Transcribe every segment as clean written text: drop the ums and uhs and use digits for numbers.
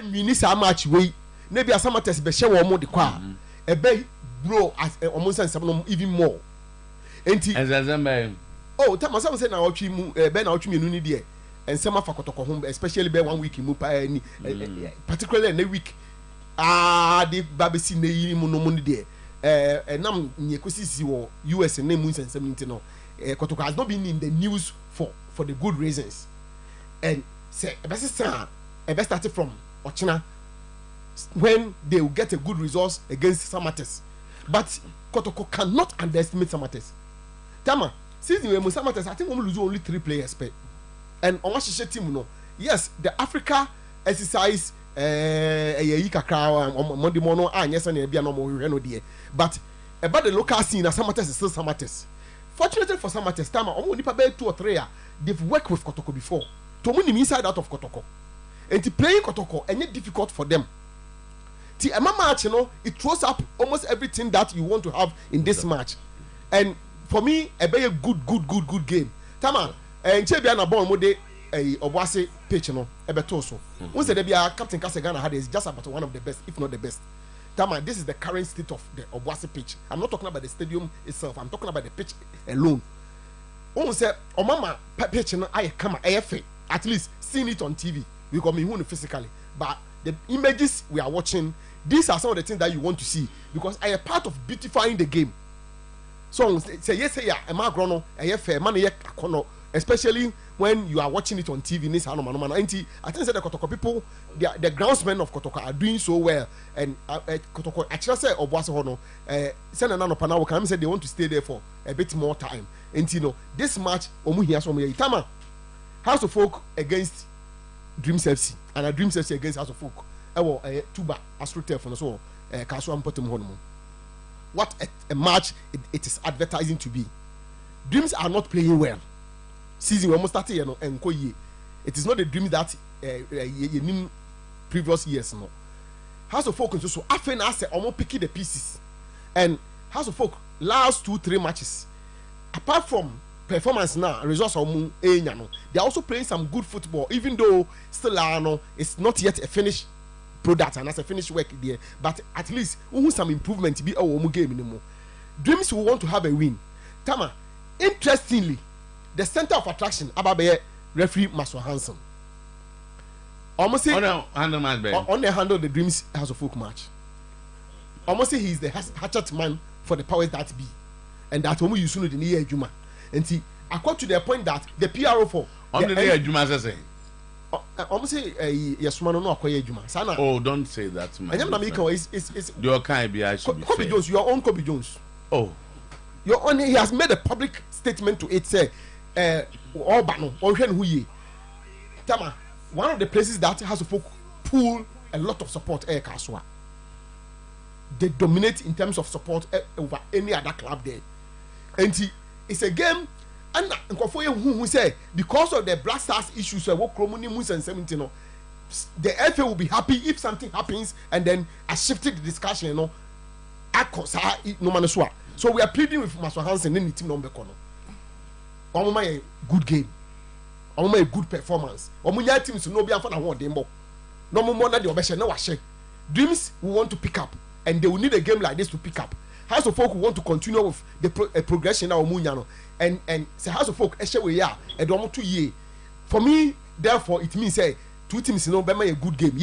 win this match way maybe a Samartex be share one more the kwa e be grow as almost even more enti oh tell some say na otwi mu be na otwi menu ni de and some afa Kotoko home especially be 1 week mu pa ni particularly in a week the babesi na yi mu no mu ni de nam nyekosisi wo US na mu nsensem no Kotoko has not been in the news for the good reasons and say e best started from Ochina when they will get a good result against Samartex. But Kotoko cannot underestimate Samartex. Tama, season when Samartex, I think we lose only 3 players per. And on what team no. Yes, the Africa exercise Monday morning yes and be no more there. But about the local scene, Samartex is still Samartex. Fortunately for Samartex, Tama, only probably 2 or 3 they've worked with Kotoko before. To move inside out of Kotoko. And to playing Kotoko and it's difficult for them. The match, it throws up almost everything that you want to have in this match. And for me, a very good game. Tama, and Chebiana Bon Mode, Obwase pitch, a betoso. Once there be a Captain Kasegana had is just about one of the best, if not the best. Tama, this is the current state of the Obwase pitch. I'm not talking about the stadium itself, I'm talking about the pitch alone. Almost say, Mama pitch, I come at least seeing it on TV. We got me physically. But the images we are watching, these are some of the things that you want to see because I am part of beautifying the game. So say yes, am I grown? Especially when you are watching it on TV. I think that the Kotoko people, the groundsmen of Kotoko are doing so well, and Kotoko actually say Obwase hono send another panel can say they want to stay there for a bit more time. And this match omu here so Tama House of Folk against Dreams FC and a Dreams FC against House of Folk. Tuba Astrotel for so Kaswan Potom Honmo. What a match it is advertising to be. Dreams are not playing well. Season almost started and it is not the Dreams that previous years no. House of Folk so often I say almost picking the pieces. And House of Folk last 2-3 matches apart from performance now results they are also playing some good football even though still it's not yet a finished product and as a finished work there, but at least some improvement be our game anymore. Dreams will want to have a win. Tama, interestingly, the center of attraction about referee Maswa Hansen. Almost say on the handle the Dreams House of Folk match. Almost say he's the hatchet man for the powers that be, and that when you soon the near Juma. And see, I got to the point that the PRO for on the near Juma say. Almost say yes, man, no acquire Juma. Oh, don't say that. I am Namiko is your kind be Kobe Jones, your own Kobe Jones. Oh, your own. He has made a public statement to it. Say, Obano or who ye. Tama, one of the places that has to pull a lot of support. Kaswa. They dominate in terms of support over any other club there, and it's a game. And who say because of the Black Stars issues, and 17, the FA will be happy if something happens, and then I shifted the discussion. No so we are pleading with Maswa Hansen in the team number corner. A good game, a good performance. Teams no be after one demo. No more than the obession. No share. Dreams we want to pick up, and they will need a game like this to pick up. House of Folk want to continue with the progression now Munyano and say House of Folk we are a 2 years. For me, therefore, it means say 2 teams be a good game.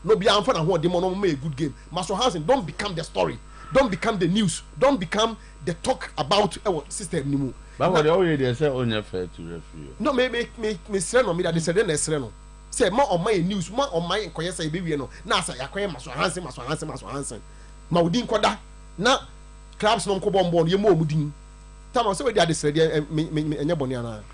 No be am for na ho demo no make a good game. Master Hansen don't become the story, don't become the news, don't become the talk about our system anymore. But what they say on your fair to referee. No, me say no me that they say then say no. Say more on my news, more on my inquiry say be no. Na say akwa Master Hansen. Ma udin kwada. Na clubs no ko bombo ye mo mudin tama so we dey say me enye boni ana.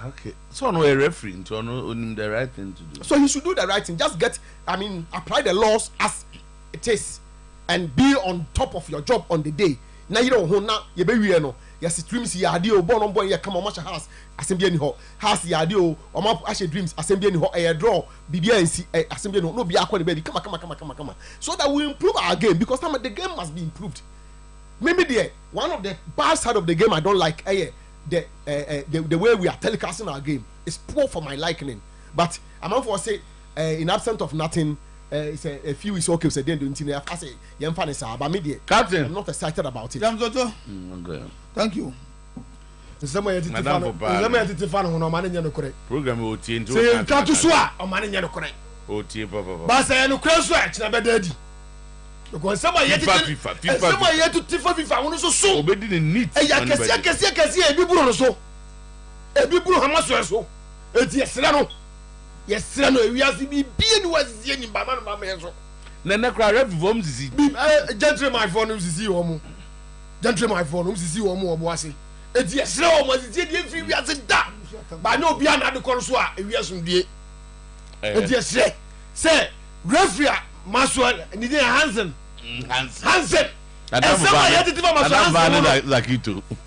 Okay, so no a referee to on the right thing to do, so he should do the right thing. Just get apply the laws as it is and be on top of your job on the day. Now you don't na ye be wi no yes dreams ya ade o born on boy ye come on match house assembly any ho house ya ade o ma ashe dreams assembly any ho e draw bibia nsi assembly no be akwa the baby come so that we improve our game because the game must be improved. Maybe one of the bad side of the game I don't like the way we are telecasting our game is poor for my liking, but I'm not for say in absence of nothing. It's a few weeks okay. So then the I say, "Young fan is but me Captain, I'm not excited about it." Okay. Thank you. Somewhere you did fan on money no correct. Program will change. Say try to swear on money no correct. Oh, papa. But say no cross right na be daddy. Because somewhere yet to FIFA won so. Obedi the need. E ya kesi e bi buru no so. E bi buru hamaso so. E ti esra no. Yesra no ewiase bi bie ni wasie ni ba ma me so. Na na kra ref vom sisi. Gentleman for no sisi wo mu. Gentleman for no sisi wo mu obo ase. E ti esra wo mo sisi di free wiase da. Ba na obi ana de kor so a ewiase ndie. E ti esra. Say referee Maswell ni dey Hansen.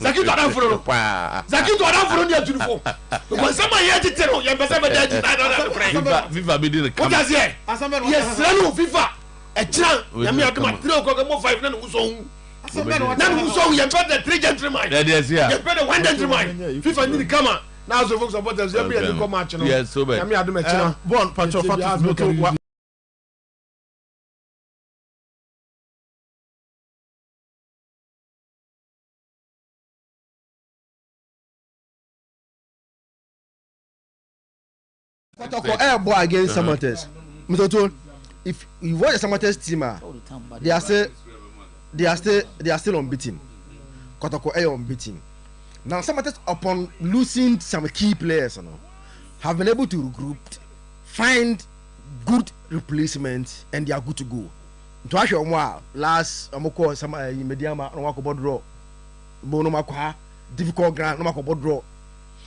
Zakito adamfuro ni atulufo because someone here titero ye pese be daji FIFA be dey come what say yes no FIFA e tran ya me aduma 3 o'clock mo 5 na no so hu na no so ye pet the 3 gentlemen ye pet the 1 gentleman FIFA need come now so folks supporters you be at the match no yes so be ya me aduma tran bon pancho fatu Kotoko boy against Samartex. Mr. If you watch the Samartex team, they are still unbeaten. Kotoko unbeaten. Now Samartex, upon losing some key players, have been able to regroup, find good replacements, and they are good to go. To actually last Amoko some Mediama no wako draw. Bono makwa difficult ground no wako draw.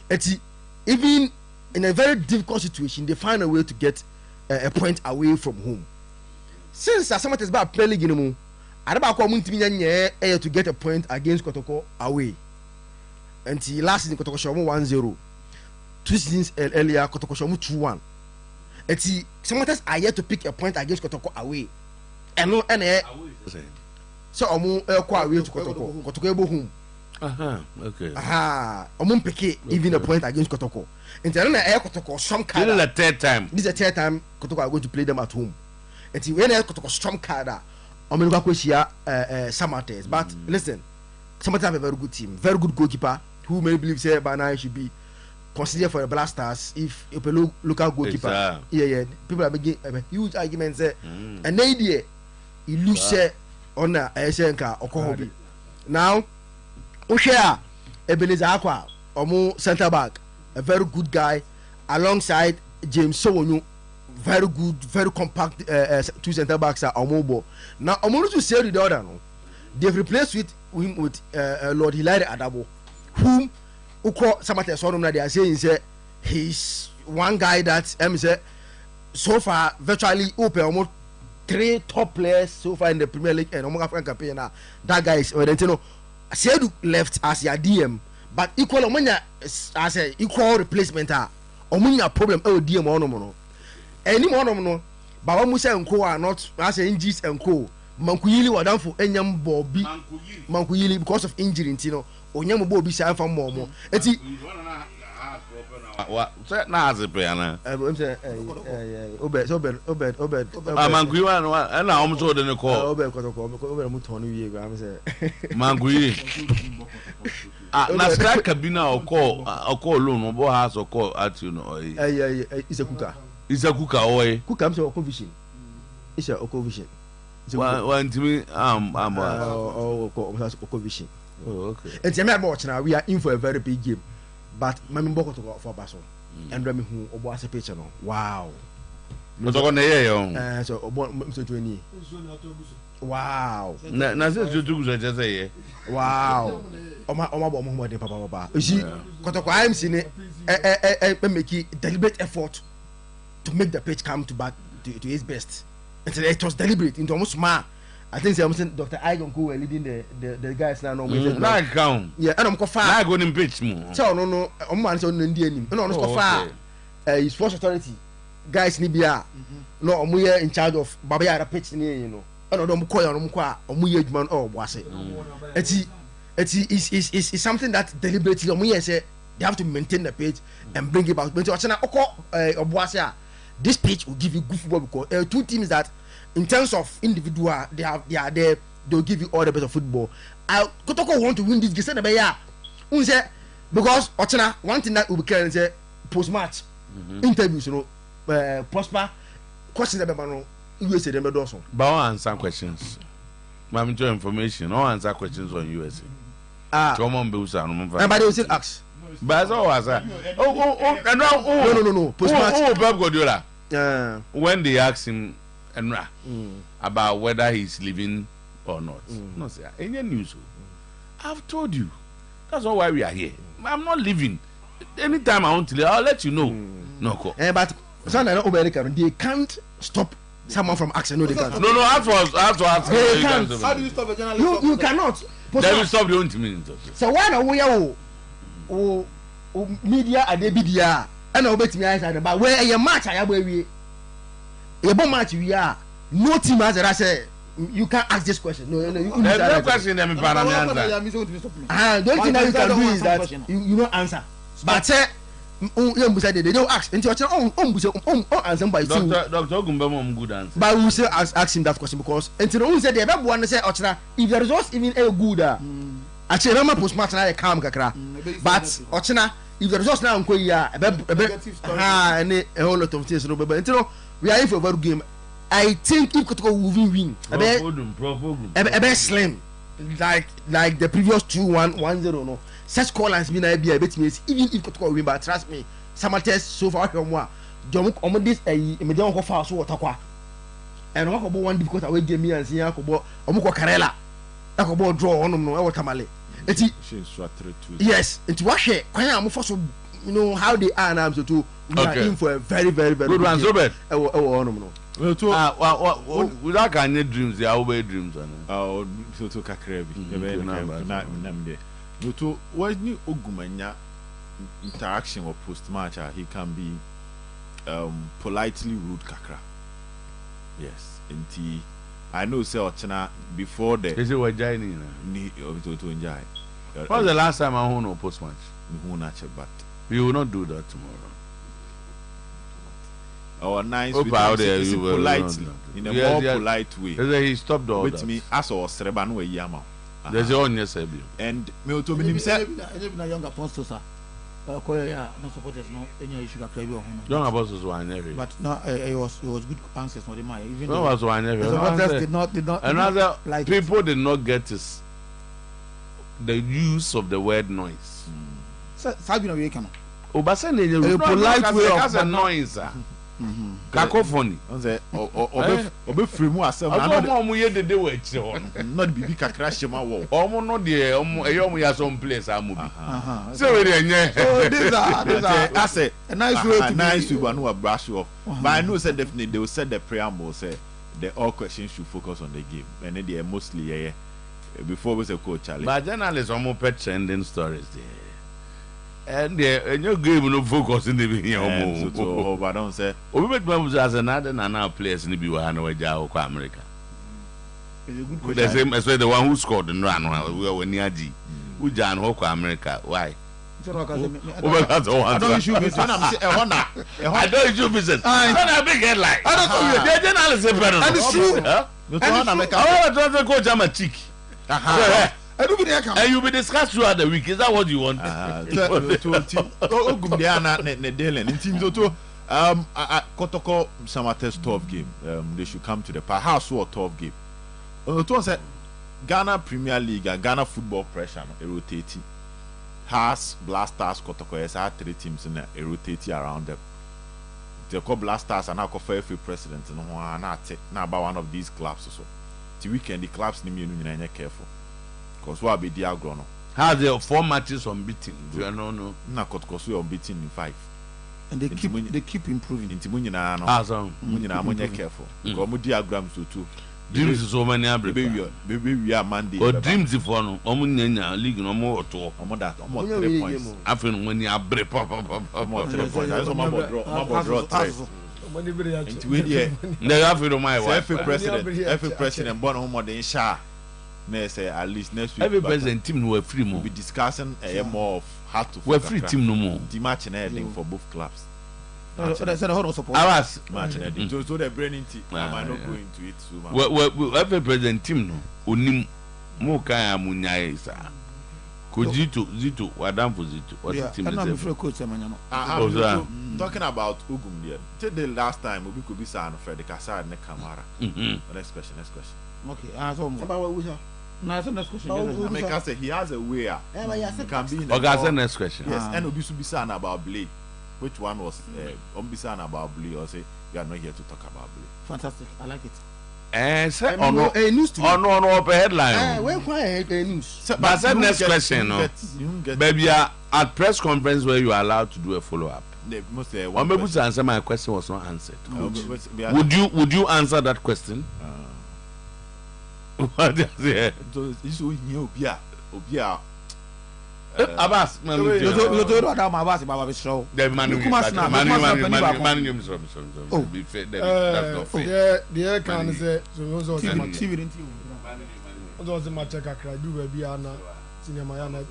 Eti even in a very difficult situation, they find a way to get a point away from home. Since Samartex ba play league no mu, adaba ko mu ntimi nya to get a point against Kotoko away. Until last season Kotoko show 1-0. 2 seasons earlier Kotoko show 2-1. Eti Samartex are yet to pick a point against Kotoko away. And no so omu ko away to Kotoko. Kotoko ebo home. Okay. Omu pick even a point against Kotoko. Until now, Kotoko strong card. This is the third time. This is the third time Kotoko are going to play them at home. Until when Kotoko strong card, I'm going to go here Samartex. But listen, Samartex have a very good team, very good goalkeeper. Who may believe say by now should be considered for the Blasters if a local goalkeeper. Yeah. People are making a huge argument say, and idea he looks on a SNK or Kohobi. Now, Oshia Ebenezer Aqua, Omo centre back. A very good guy alongside James Sowonu, very good, very compact 2 center backs are Omobo. Now Omono to say the other no, they've replaced him with Lord Hilary Adabo, whom Uko Samartex Sonum they are saying say he's one guy that say so far virtually open almost 3 top players so far in the Premier League and Omo African campaign now. That guy is Orentino. Sedu left as your DM. But equal omunya as a equal replacement omunya problem DM no any one no baba musa enko are not as injuries enko mankuyili wadanfo enyam bobi mankuyili because of injury ntino onyam bobi say am fam mo eti wa na azepe ana say obed mankuyi na na om so de ne call obed mu tonu wie go am say mankuyi na striker bi na okọ loan obo has okọ at you know is a cooker oy cooker am say okọ vision is a okọ vision one timi okọ vision okay and me about now we are in for a very big game but mami mboko to for baso and remi hu obo ase picture no wow no to go na ye yo so obo so 20 wow na se tugu so je say wow oma bo mo de papa you see Kotoko IMC ne make deliberate effort to make the pitch come to back to his best. It was deliberate into almost smart. I think Dr. Igon who were leading the guys now. Now count. Yeah, and I'm far. Now go in pitch mo. So no, man so Indian. No, far. His sports authority guys ni bia. No, omo here in charge of Babaya pitch ni you know. No, omo call omo here adwuma oh boase. It's something that deliberately omo here say they have to maintain the pitch and bring it back. But ochana okọ oboase a this pitch will give you good football because two teams that in terms of individual they are there, they'll give you all the best of football. Kotoko want to win this game. Say because Ochina one thing that will be clear is post match interviews, you know, prosper questions about USA them also. But I'll answer questions. I'm enjoying information. I'll answer questions on USA. Come on, Bill. But they will still ask. But no. Post match. Pep Guardiola. When they ask him about whether he's leaving or not, no, sir. Any news? I've told you. That's not why we are here. I'm not leaving. Anytime I want to leave, I'll let you know. No, but they can't stop someone from asking. No, they can't. No. I have to ask. They can't. How do you stop a journalist? You cannot. They will stop the only minute. So why now we are media and the media and I bet me answer but where your match I have where we a match we are no team as I say you can't ask this question. No, no question them in the only thing that you can do is that you don't answer. But say they don't ask until answer by Dr. Ogumbemo good answer. But we will still ask him that question because until we say the baby one say Ochina if the results even a good actually remember post match na calm kakra but Ochina if the results now nko ya and a whole lot of things no but until we are in for a very game. I think if Kotoko will win a bit slim like the previous 2-1-1-0 no such call has been a bit me even if Kotoko win but trust me Samartex so far from what John this a medium go fast so watakwa and what about one difficult away game and see Yakobo Omuko Karela Yakobo draw on no watamale yes it's what she kwanya so you know how they are now so to we are in for a very good one so bad without can dreams they are dreams so to kakrebi no to when you ogumanya interaction or post match he can be politely rude kakra yes inti I know say Ochina before the is it what joining to enjoy what was the last time I won post match but we will not do that tomorrow. Our nice politely in a more polite way. He stopped all with me as or Sreban we yama. There's your own yes and me to be said young apostles are no supporters no any issue that crave young apostles were never but no it was good answers for the man even no was one never did not another people did not get this the use of the word noise Sabina we come Obasan a polite way of a noise cacophony obe free mu asem na mo ye dede we chi ho not bibi kakra shema wo omo no de omo eyom ya some place amobi so we dey nye these are I say a nice way to brush off but I know say definitely they will set the preamble say the all questions should focus on the game and they are mostly before we say coach Charlie but journalists omo pet trending stories there and your game no focus in the here so but don't say obi bet man as another na players ni bi wa na waja o kwa America it's a good question the same as the one who scored in run we were near G who jan ho kwa America why I don't issue business I don't issue business not a big headline the journalist and it's true and it's coach am a chick and you'll be discussed throughout the week. Is that what you want? Kotoko Samartex 12 game. They should come to the park. How so a 12 game? Said Ghana Premier League and Ghana football pressure rotating. Has Blasters Kotoko has had 3 teams in a rotating around them. They call Blasters and now call FA president and now about one of these clubs or so. The weekend the clubs need me careful. Because what be the agrono? How there 4 matches unbeaten? You know, na Kotoko we unbeaten in 5. And they keep improving. Inti munyina no. Munyina monye careful. Because mu diagrams too. Dreams is so many baby we are Monday. Or dreams for no. Omo nyanya league no more to. Omo that. Omo 3 points. After when you abre Omo 3 points. I saw my draw 3. Inti we there. They have to my wife. FA president born Omo den sha. Say at least next week. Every president team were free more. We'll be discussing more of how to. We're free team no more. The match and everything for both clubs. the whole support. I was. Match and so the brain into. I might not go into it so much. Well, every president team no. Unim mo kaya munyai sa. Zito, wadam for Zito. What's the team? I'm afraid coach Semanyano. Talking about Ugum there. Till the last time we could be saying Fred Kasar and Kamara. Next question. Okay, so about what we have. no, so next question. Make say he has a way. He can be in the Okay, next question. Yes, and Obi should be saying about Blade. Which one was be saying about Blade or say you are not here to talk about Blade? Fantastic, I like it. Say no news to no headline. When quiet news. But say next question, no. Baby, at press conference where you are allowed to do a follow up. One able to answer my question was not answered. Would you answer that question? What is it? This Obia. Abbas, man, You don't know that my boss is Baba Show. the man, You come as now, you come as now, be fair, that's not fair. The can say so TV didn't you? was my check I do baby ana cinema yana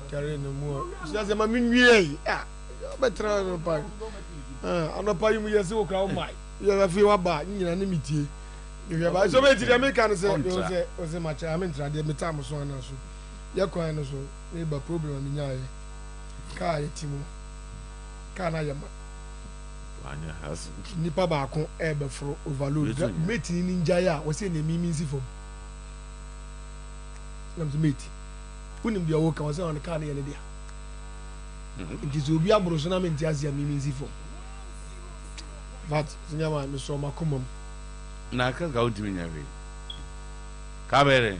carry no more. Just my minwie. Ah, better no pa. Ano pa you yes o kra o mai. You feel wa ba nyina ne mitie. You ba so me ti dem kan say o say my check I mean trade me time so na so. Ya kwan no so e ba problem am nya ye. Ka ye timo. Ka na yama. Anya has Nipa ba ko e be fro overload. Mate ni ninja ya wo say na mimi nsi fom. Nam mate. Unim dia wo ka wo say on ka na ye ne dia. It is obi abro so na me ntia sia mimi nsi fom. But nyama me so makomam. Na ka ga udimi nya we. Ka bere.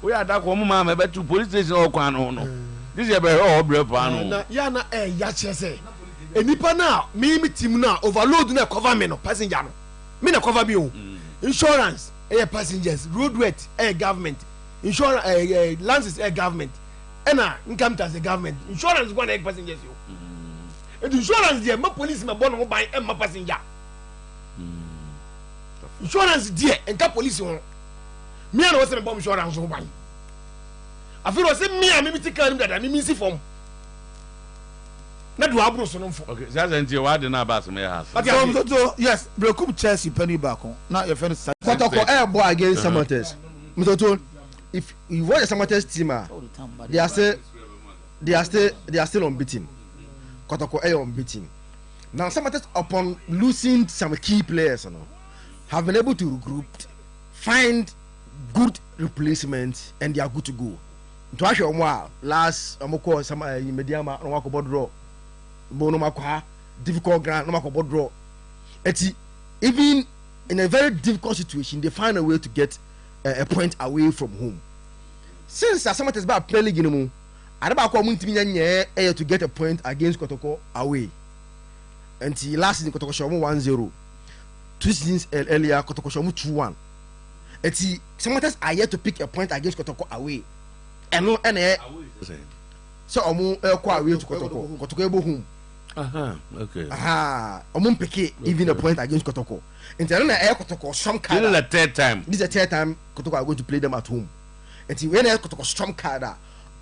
We are that woman ma be to police station o kwan no. This is be o brep anu. Na ya na ya chese. Enipa na me team na overload na cover me no passenger no. Me na cover bi o. Insurance passengers, road weight government. Insurance lances government. Ena income tax government. Insurance go na passengers yo. Insurance there ma police ma bon no ban ma passenger. Insurance there enka police ho. Me na was me bomb insurance ho ban. Afi ro say me a me ti kan dada me si form. Na do abro so no fo. Okay, that's until why the na Abbas me house. So yes, Brekum Chelsea penny back on. Now your friend is Kotoko boy against Samartex. Mr. If you watch the Samartex team, they are still unbeaten. Kotoko unbeaten. Now Samartex upon losing some key players, have been able to regroup, find good replacements, and they are good to go. To actually last Amoko some Mediama no wako draw. Bono makwa difficult ground no wako draw. Even in a very difficult situation, they find a way to get a point away from home. Since Samartex ba play league no mu, adaba ko mun timi nyanye to get a point against Kotoko away. Until last season Kotoko show 1-0. 2 seasons earlier Kotoko show 2-1. Samartex are yet to pick a point against Kotoko away. And so omu kwa away to Kotoko ebo home. Okay. Omu pick even a point against Kotoko. Until na Kotoko strong card. This is the third time. This is the third time Kotoko are going to play them at home. Until when Kotoko strong card,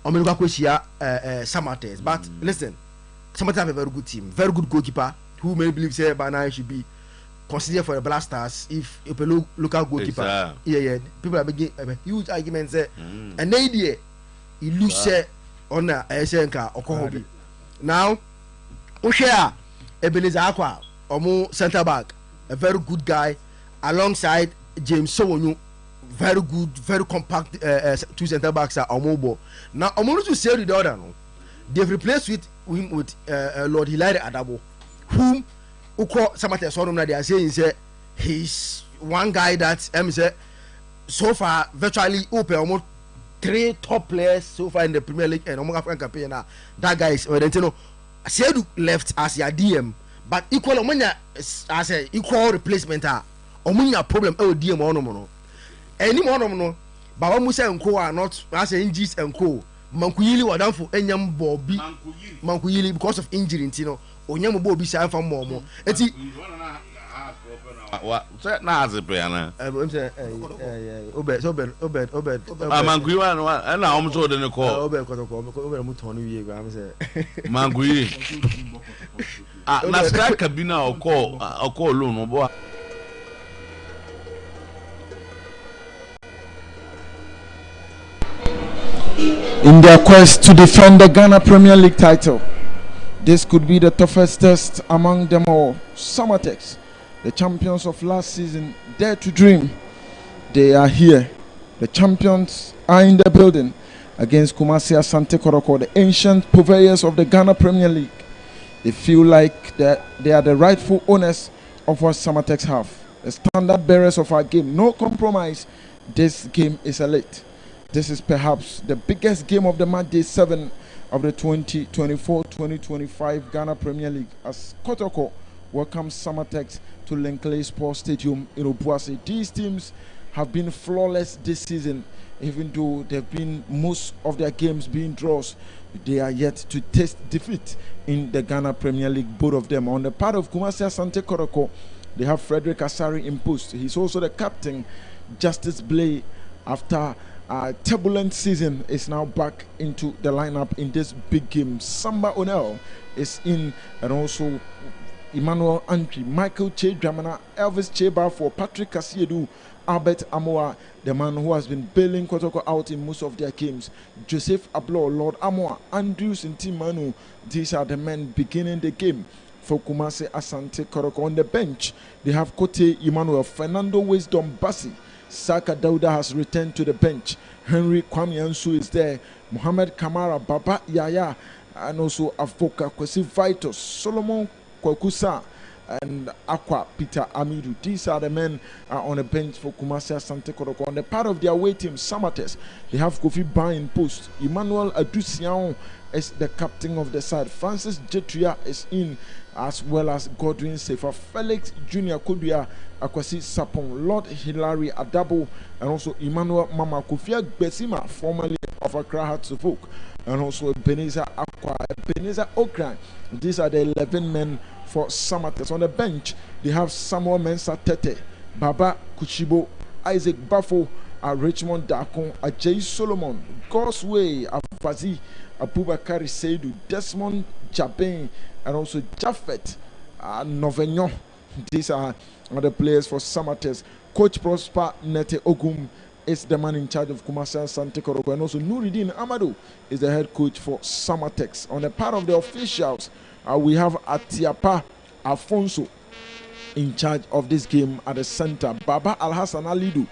omu go kweshia Samartex. But listen, Samartex have a very good team, very good goalkeeper who many believe say by now should be considered for the Blasters if a local goalkeeper. Yeah. People are making huge arguments there. And the idea you lose say on a SNK Okohobi. Now, Oshia Ebenezer Aqua, Omo centre back, a very good guy, alongside James Sowonu, very good, very compact 2 centre backs are Omobo. Now, Omo to say the other, they've replaced him with Lord Hilary Adabo, whom Samartex they are saying say he's one guy that say so far virtually open almost 3 top players so far in the Premier League and African campaign now. That guy is Sedu left as your DM, but equal as a equal replacement omunya problem DM ono any mono Baba Musa and Co are not as injuries and Co. Mankuyili were down for Enyam Bobby Mankuyili because of injury, Onyam Bobby San from Momo. What? Na azepe ana. I'm saying, Obed. Mangui one, and now I'm so the call. Obed Mutoni, I'm saying. Mangui. Na strike cabina or call loan, boy. In their quest to defend the Ghana Premier League title, this could be the toughest test among them all. Samartex, the champions of last season, dare to dream. They are here. The champions are in the building against Kumasi Asante Kotoko, the ancient purveyors of the Ghana Premier League. They feel like that they are the rightful owners of what Samartex have. The standard bearers of our game. No compromise. This game is elite. This is perhaps the biggest game of the match day 7 of the 2024-2025 Ghana Premier League as Kotoko welcomes Samartex to Linkley Sports Stadium in Obuasi. These teams have been flawless this season, even though they've been most of their games being draws. They are yet to taste defeat in the Ghana Premier League, both of them. On the part of Kumasi Asante Kotoko, they have Frederick Asari in post. He's also the captain. Justice Blay, after turbulent season, is now back into the lineup in this big game. Samba Onel is in, and also Emmanuel Antwi, Michael Che Dramana, Elvis Cheba for Patrick Kasiedu, Albert Amoa, the man who has been bailing Kotoko out in most of their games, Joseph Ablo, Lord Amoa, Andrews and Timanu. These are the men beginning the game for Kumasi Asante Kotoko. On the bench, they have Kote Emmanuel, Fernando Wisdom Bassi, Saka Dauda has returned to the bench. Henry Kwame Ansu is there. Mohamed Kamara, Baba Yaya, and also Afoka Kwesi Vitus, Solomon Kwakusa, and Aqua Peter Amidu. These are the men on the bench for Kumasi Asante Kotoko. On the part of their away team, Samartex, they have Kofi Ban in post. Emmanuel Adusian is the captain of the side. Francis Jetria is in, as well as Godwin Sefa, Felix Junior Kodua, Akwasi Sapon, Lord Hilary Adabo, and also Emmanuel Mama Kofia Besima, formerly of Accra Hatsufuk, and also Ebenezer Aqua, Ebenezer Okran. These are the 11 men for Samartex. On the bench, they have Samuel Mensah Tete, Baba Kuchibo, Isaac Bafo, Richmond Dakon, Ajay Solomon, Gosway, Afazi, Abubakari Seidu, Desmond Jabin, and also Jaffet Novenyon. These are the players for Samartex. Coach Prosper Nete Ogum is the man in charge of Kumasi Asante Kotoko, and also Nuruddin Amadou is the head coach for Samartex. On the part of the officials, we have Atiapa Afonso in charge of this game at the center. Baba Alhassan Alidu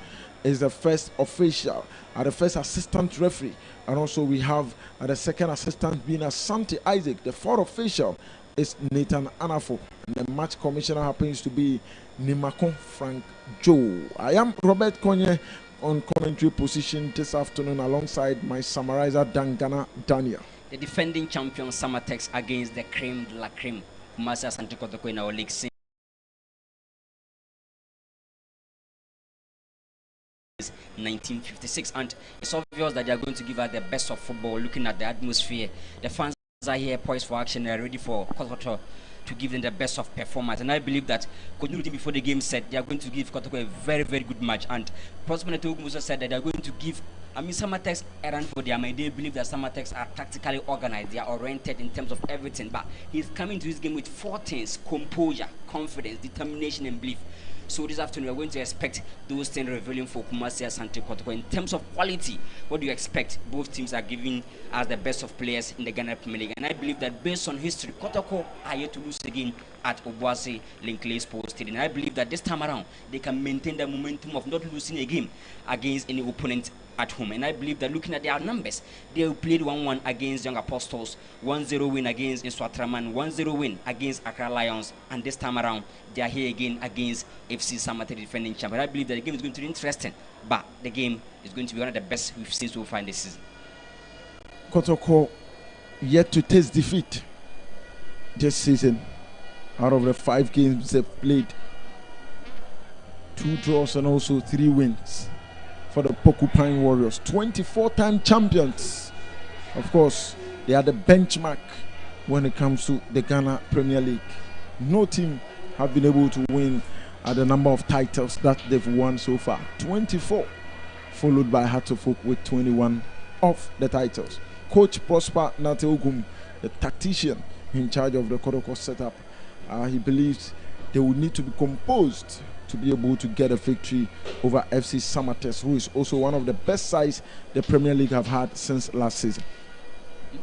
is the first official, the first assistant referee, and also we have the second assistant being Asante Isaac. The fourth official is Nathan Anafo, and the match commissioner happens to be Nimakon Frank Joe. I am Robert Konye on commentary position this afternoon alongside my summarizer Dangana Daniel. The defending champion Samartex against the creme de la creme Kumasi Asante Kotoko in our league since 1956, and it's obvious that they are going to give us the best of football. Looking at the atmosphere, the fans are here poised for action. They are ready for Kotoko to give them the best of performance, and I believe that before the game said they are going to give Kotoko a very, very good match. And Prosper Netogu said that they are going to give Samartex a run for their money. They believe that Samartex are tactically organized, they are oriented in terms of everything, but he's coming to this game with 4 things: composure, confidence, determination, and belief. So this afternoon we are going to expect those things revealing for Kumasi Asante Kotoko. In terms of quality, what do you expect? Both teams are giving us the best of players in the Ghana Premier League, and I believe that based on history, Kotoko are yet to lose again at Obuasi Linkley Sports Stadium. And I believe that this time around they can maintain the momentum of not losing a game against any opponent at home. And I believe that looking at their numbers, they played 1-1 against Young Apostles, 1-0 win against Inswatraman, 1-0 win against Accra Lions, and this time around they are here again against FC Samartex, defending champion. I believe that the game is going to be interesting, but the game is going to be one of the best we've seen so far in this season. Kotoko yet to taste defeat this season. Out of the 5 games they've played, 2 draws and also 3 wins for the Porcupine Warriors, 24-time champions. Of course, they are the benchmark when it comes to the Ghana Premier League. No team have been able to win at the number of titles that they've won so far. 24, followed by Hearts of Oak with 21 of the titles. Coach Prosper Nateogum, the tactician in charge of the Kotoko setup, he believes they will need to be composed to be able to get a victory over FC Samartex, who is also one of the best sides the Premier League have had since last season.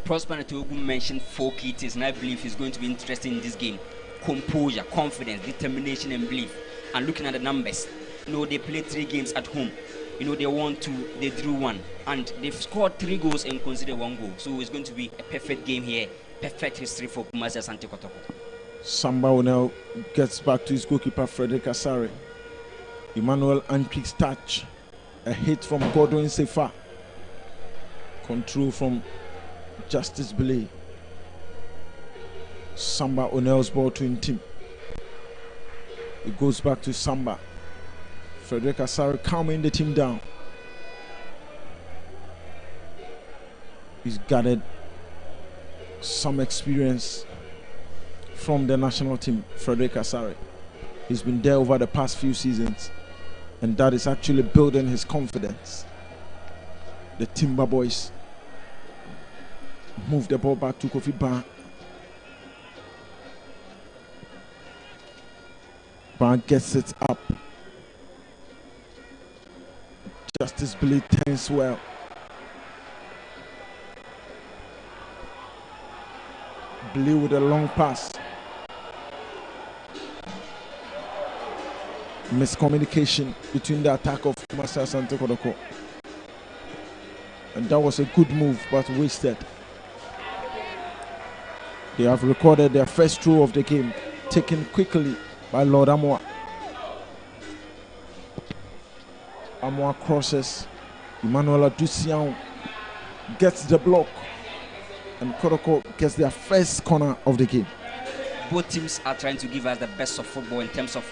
Prosper Nateogum mentioned 4 key things, and I believe he's going to be interested in this game. Composure, confidence, determination, and belief. And looking at the numbers, they played 3 games at home. They won 2, they drew 1, and they've scored 3 goals and conceded 1 goal. So it's going to be a perfect game here, perfect history for Kumasi Asante Kotoko. Samba now gets back to his goalkeeper Frederick Asare. Emmanuel Antwik's touch, a hit from Godwin Sefa, control from Justice Belay. Samba O'Neill's ball to Intim. It goes back to Samba. Frederick Asare calming the team down. He's gathered some experience from the national team, Frederick Asare. He's been there over the past few seasons, and that is actually building his confidence. The Timber Boys move the ball back to Kofi Ban. Ban gets it up. Justice Billy turns well. Billy with a long pass. Miscommunication between the attack of Kumasi Asante Kotoko. And that was a good move, but wasted. They have recorded their first throw of the game, taken quickly by Lord Amoa. Amoa crosses. Emmanuel Adusian gets the block, and Kotoko gets their first corner of the game. Both teams are trying to give us the best of football in terms of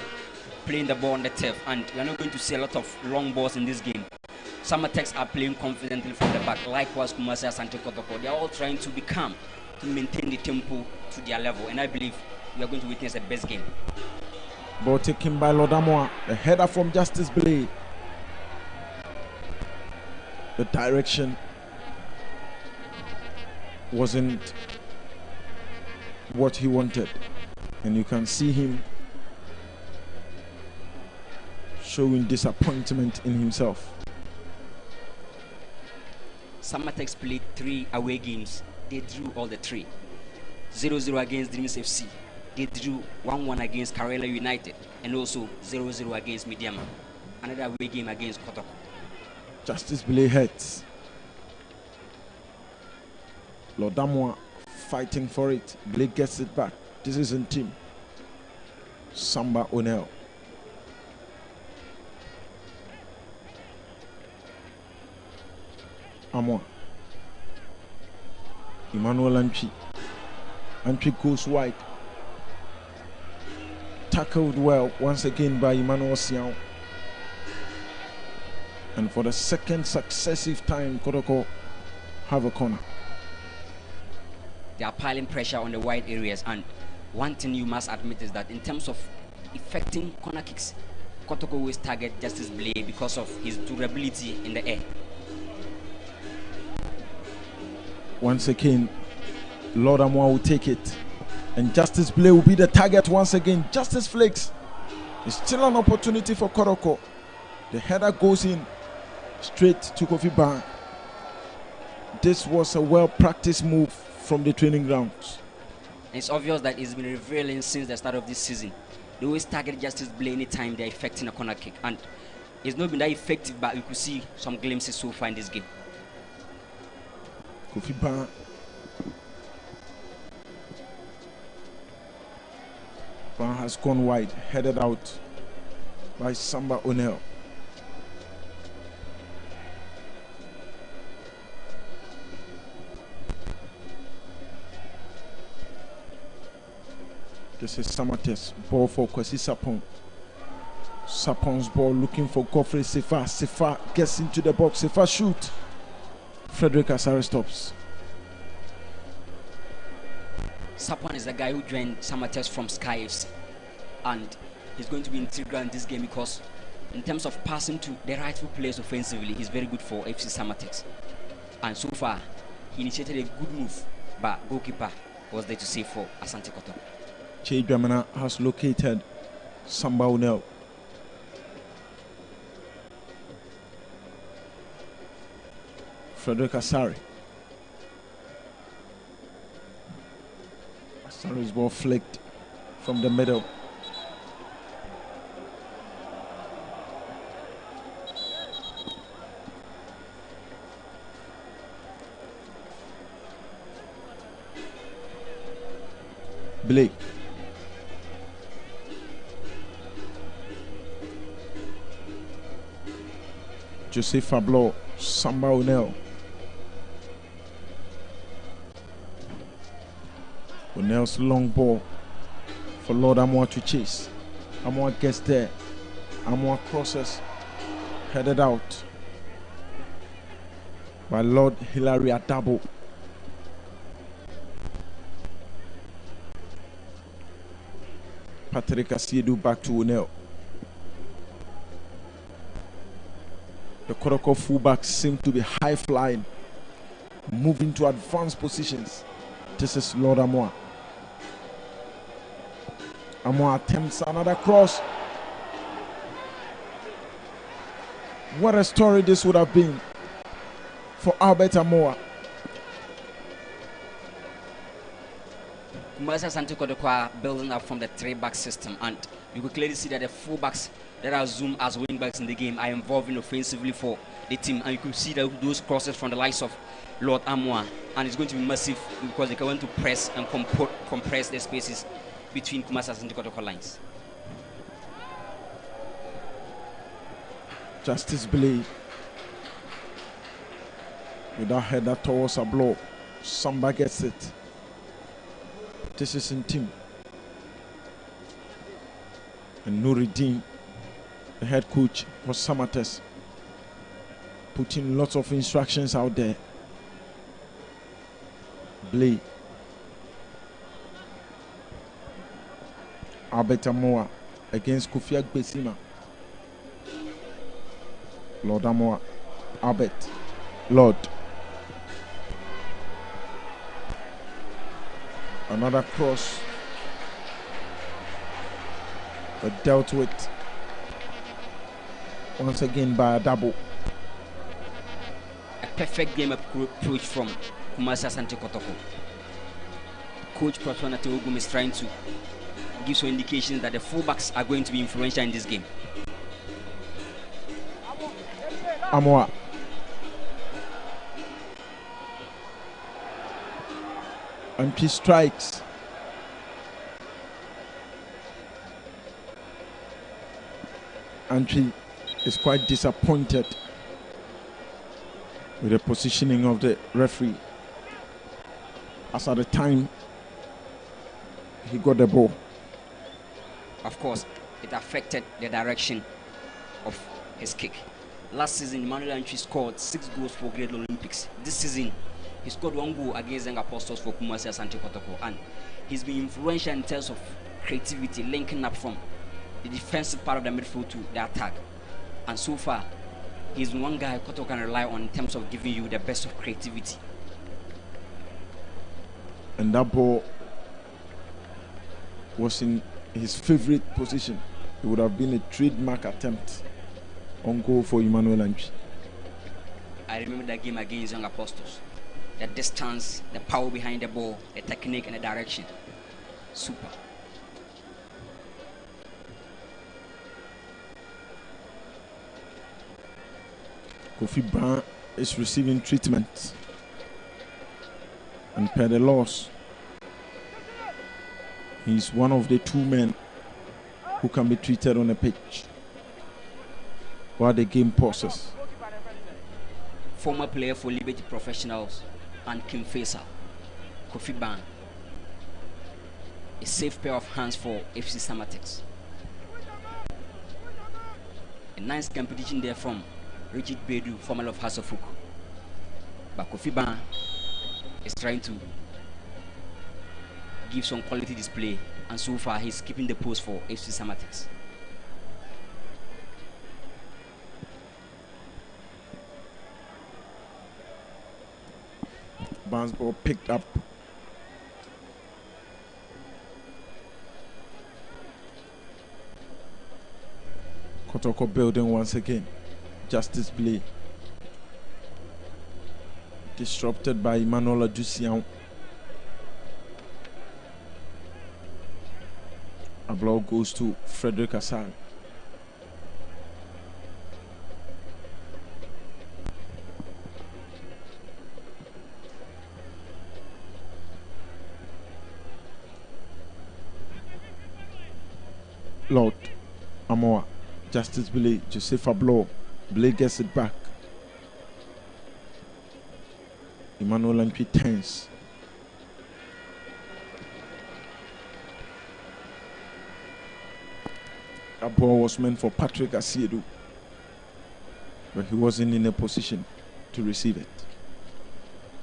playing the ball on the turf, and we are not going to see a lot of long balls in this game. Samartex are playing confidently from the back, likewise Kumasi Asante Kotoko. They are all trying to be calm, to maintain the tempo to their level, and I believe we are going to witness the best game. Ball taken by Lord Amoa, a header from Justice Blade. The direction wasn't what he wanted, and you can see him showing disappointment in himself. Samartex played 3 away games. They drew all the 3. 0-0 against Dreams FC. They drew 1-1 against Karela United, and also 0-0 against Mediama. Another away game against Kotoko. Justice Billy heads. Lord Amoa fighting for it. Billy gets it back. This is in team. Samba O'Neill. Amoa. Emmanuel Antwi. Antwi goes wide. Tackled well once again by Emmanuel Siao. And for the second successive time, Kotoko have a corner. They are piling pressure on the wide areas, and one thing you must admit is that in terms of effecting corner kicks, Kotoko always target Justice Blade because of his durability in the air. Once again, Lord Amoa will take it, and Justice Blade will be the target once again. Justice Flakes. It's still an opportunity for Kotoko. The header goes in straight to Kofi Ban. This was a well-practiced move from the training grounds. It's obvious that it's been revealing since the start of this season. They always target Justice Blade anytime they're effecting a corner kick, and it's not been that effective, but you could see some glimpses so far in this game. Kofi Ban. Ban has gone wide, headed out by Samba O'Neill. This is Samartex. Ball for Kwesi Sapong. Sapong's ball looking for Godfrey Sefa. Sefa gets into the box. Sefa shoot. Frederick Asare stops. Sapong is the guy who joined Samartex from Sky FC, and he's going to be integral in this game because in terms of passing to the rightful players offensively, he's very good for FC Samartex. And so far, he initiated a good move, but goalkeeper was there to save for Asante Kotoko. Che Dramana has located Samba Unel. Frederick Asari. Asari's ball flicked from the middle. Blake. Jose Fablo, Samba Unel. Unel's long ball for Lord Amoa to chase. Amoa gets there. Amoa crosses, headed out by Lord Hilary Adabo. Patrick Asiedu back to Unel. The Kotoko fullbacks seem to be high flying, moving to advanced positions. This is Lord Amoa. Amoa attempts another cross. What a story this would have been for Albert Amoa. Asante Kotoko are building up from the 3-back system, and you could clearly see that the fullbacks that are zoomed as wingbacks in the game are involving offensively for the team, and you could see that those crosses from the likes of Lord Amoa, and it's going to be massive because they can want to press and compress the spaces between Asante Kotoko lines. Justice Blade with that header towards a blow. Samba gets it. This is in team. And Nuruddin, the head coach for Samartex, putting lots of instructions out there. Blay. Albert Amoa against Kofi Agbesima. Lord Amoa. Albert. Lord. Another cross. But dealt with once again by a double. A perfect game approach from Asante Kotoko. Coach Prosper Ogum is trying to give some indications that the fullbacks are going to be influential in this game. Amoa. And he strikes. And he is quite disappointed with the positioning of the referee, as at the time he got the ball. Of course, it affected the direction of his kick. Last season, Emmanuel Antwi scored 6 goals for Great Olympics. This season, he scored 1 goal against Young Apostles for Asante Kotoko, and he's been influential in terms of creativity, linking up from the defensive part of the midfield to the attack. And so far, he's one guy Kotoko can rely on in terms of giving you the best of creativity. And that ball was in his favorite position. It would have been a trademark attempt on goal for Emmanuel Antwi. I remember that game against Young Apostles. The distance, the power behind the ball, the technique and the direction. Super. Kofi Brown is receiving treatment. And per the laws, he's one of the 2 men who can be treated on a pitch while the game pauses. Former player for Liberty Professionals and Kim Faisal, Kofi Ban. A safe pair of hands for FC Samartex. A nice competition there from Richard Bedu, former of Hasselhoek. But Kofi Ban is trying to give some quality display, and so far he's keeping the post for FC Samartex. Bounce ball picked up. Kotoko building once again. Justice Blay. Disrupted by Emmanuel Adusian. A blow goes to Frederick Asare. Lord Amoa. Justice Blay. Joseph Ablo. Blay gets it back. Emmanuel Lampi tense. A ball was meant for Patrick Asiedu, but he wasn't in a position to receive it.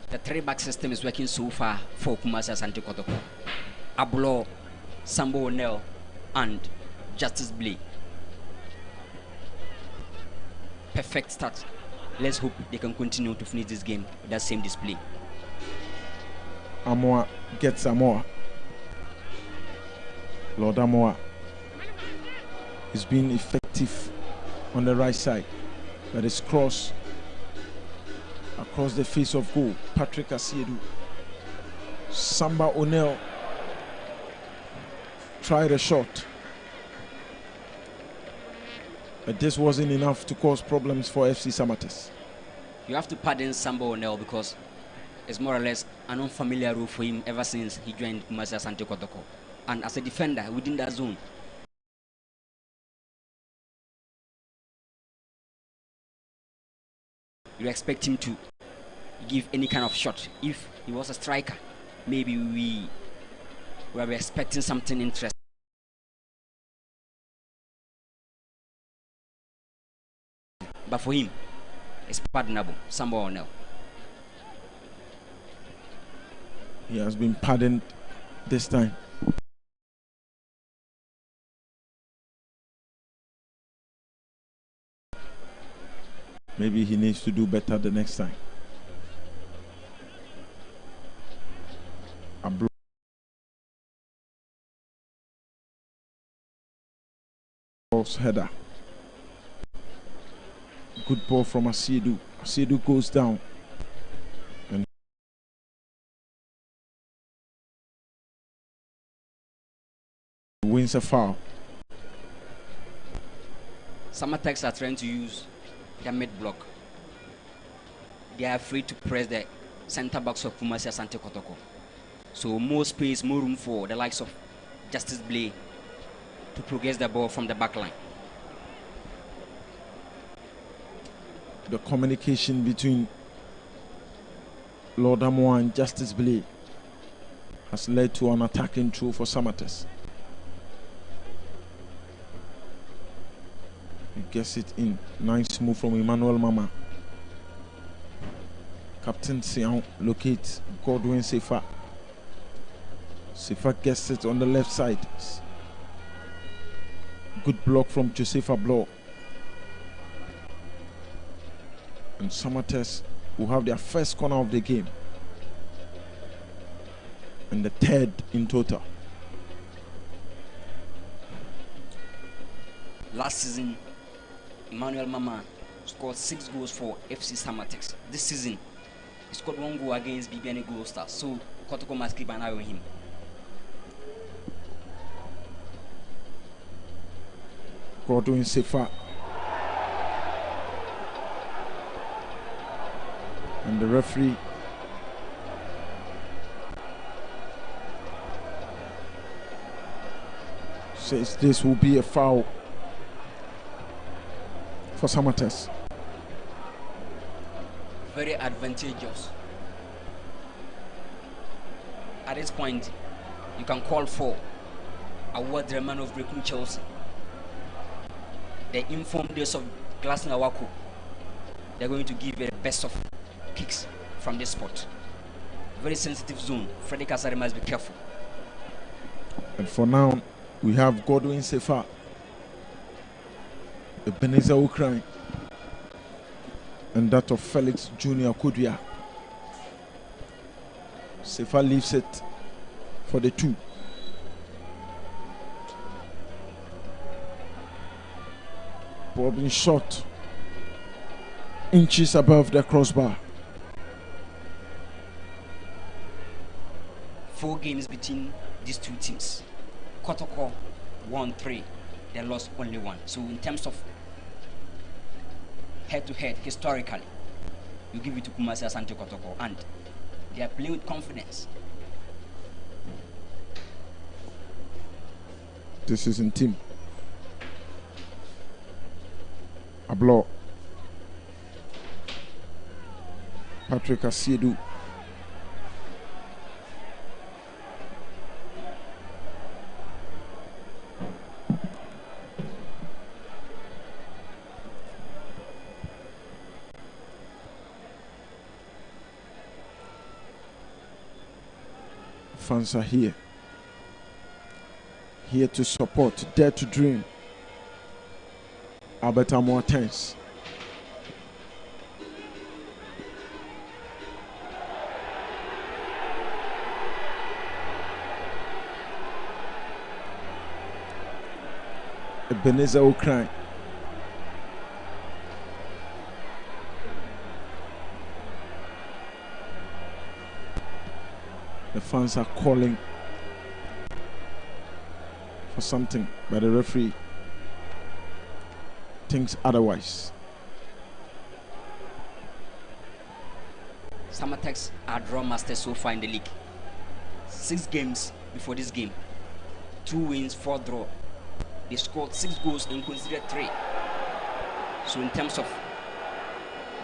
The 3-back system is working so far for Kumasi Asante Kotoko. Abulo, Sambo O'Neill, and Justice Blay. Perfect start. Let's hope they can continue to finish this game with that same display. Amoa gets Amoa. Lord Amoa is being effective on the right side. That is cross across the face of goal. Patrick Asiedu. Samba O'Neill tried a shot, but this wasn't enough to cause problems for FC Samartex. You have to pardon Samba O'Neill because it's more or less an unfamiliar role for him ever since he joined Kumasi Asante Kotoko. And as a defender within that zone, you expect him to give any kind of shot. If he was a striker, maybe we were expecting something interesting. But for him, it's pardonable. Samba O'Neill. He has been pardoned this time. Maybe he needs to do better the next time. A Ball's header. Good ball from Asiedu. Asiedu goes down and wins a foul. Samartex are trying to use their mid block. They are afraid to press the center backs of Kumasi Asante Kotoko. So more space, more room for the likes of Justice Blay to progress the ball from the back line. The communication between Lord Amoa and Justice Blay has led to an attacking throw for Samartex. He gets it in. Nice move from Emmanuel Mama. Captain Sian locates Godwin Sefa. Sefa gets it on the left side. Good block from Joseph Ablo. And Samartex will have their first corner of the game. And the third in total. Last season, Emmanuel Mama scored 6 goals for FC Samartex. This season, he scored 1 goal against BBN Gold Stars. So Kotoko must keep an eye on him. Godwin Sefa. And the referee says this will be a foul for Samartex. Very advantageous. At this point, you can call for award the man of breaking Chelsea. The informed days of Glasgow Awako, they're going to give the best of kicks from this spot. Very sensitive zone. Frederick Asare must be careful. And for now, we have Godwin Sefa, Ebenezer Ukraine, and that of Felix Junior Kudia. Sefa leaves it for the 2. Ball being shot inches above the crossbar. 4 games between these two teams. Kotoko won 3, they lost only 1. So in terms of head-to-head, historically, you give it to Kumasi Asante Kotoko, and they are playing with confidence. This is in team. A blow. Patrick Asiedu. Fans are here to support, dare to dream. Albert more tense. Ebenezer Ukraine. The fans are calling for something, but the referee thinks otherwise. Samartex are draw masters so far in the league. 6 games before this game, 2 wins, 4 draw. They scored 6 goals and conceded 3. So in terms of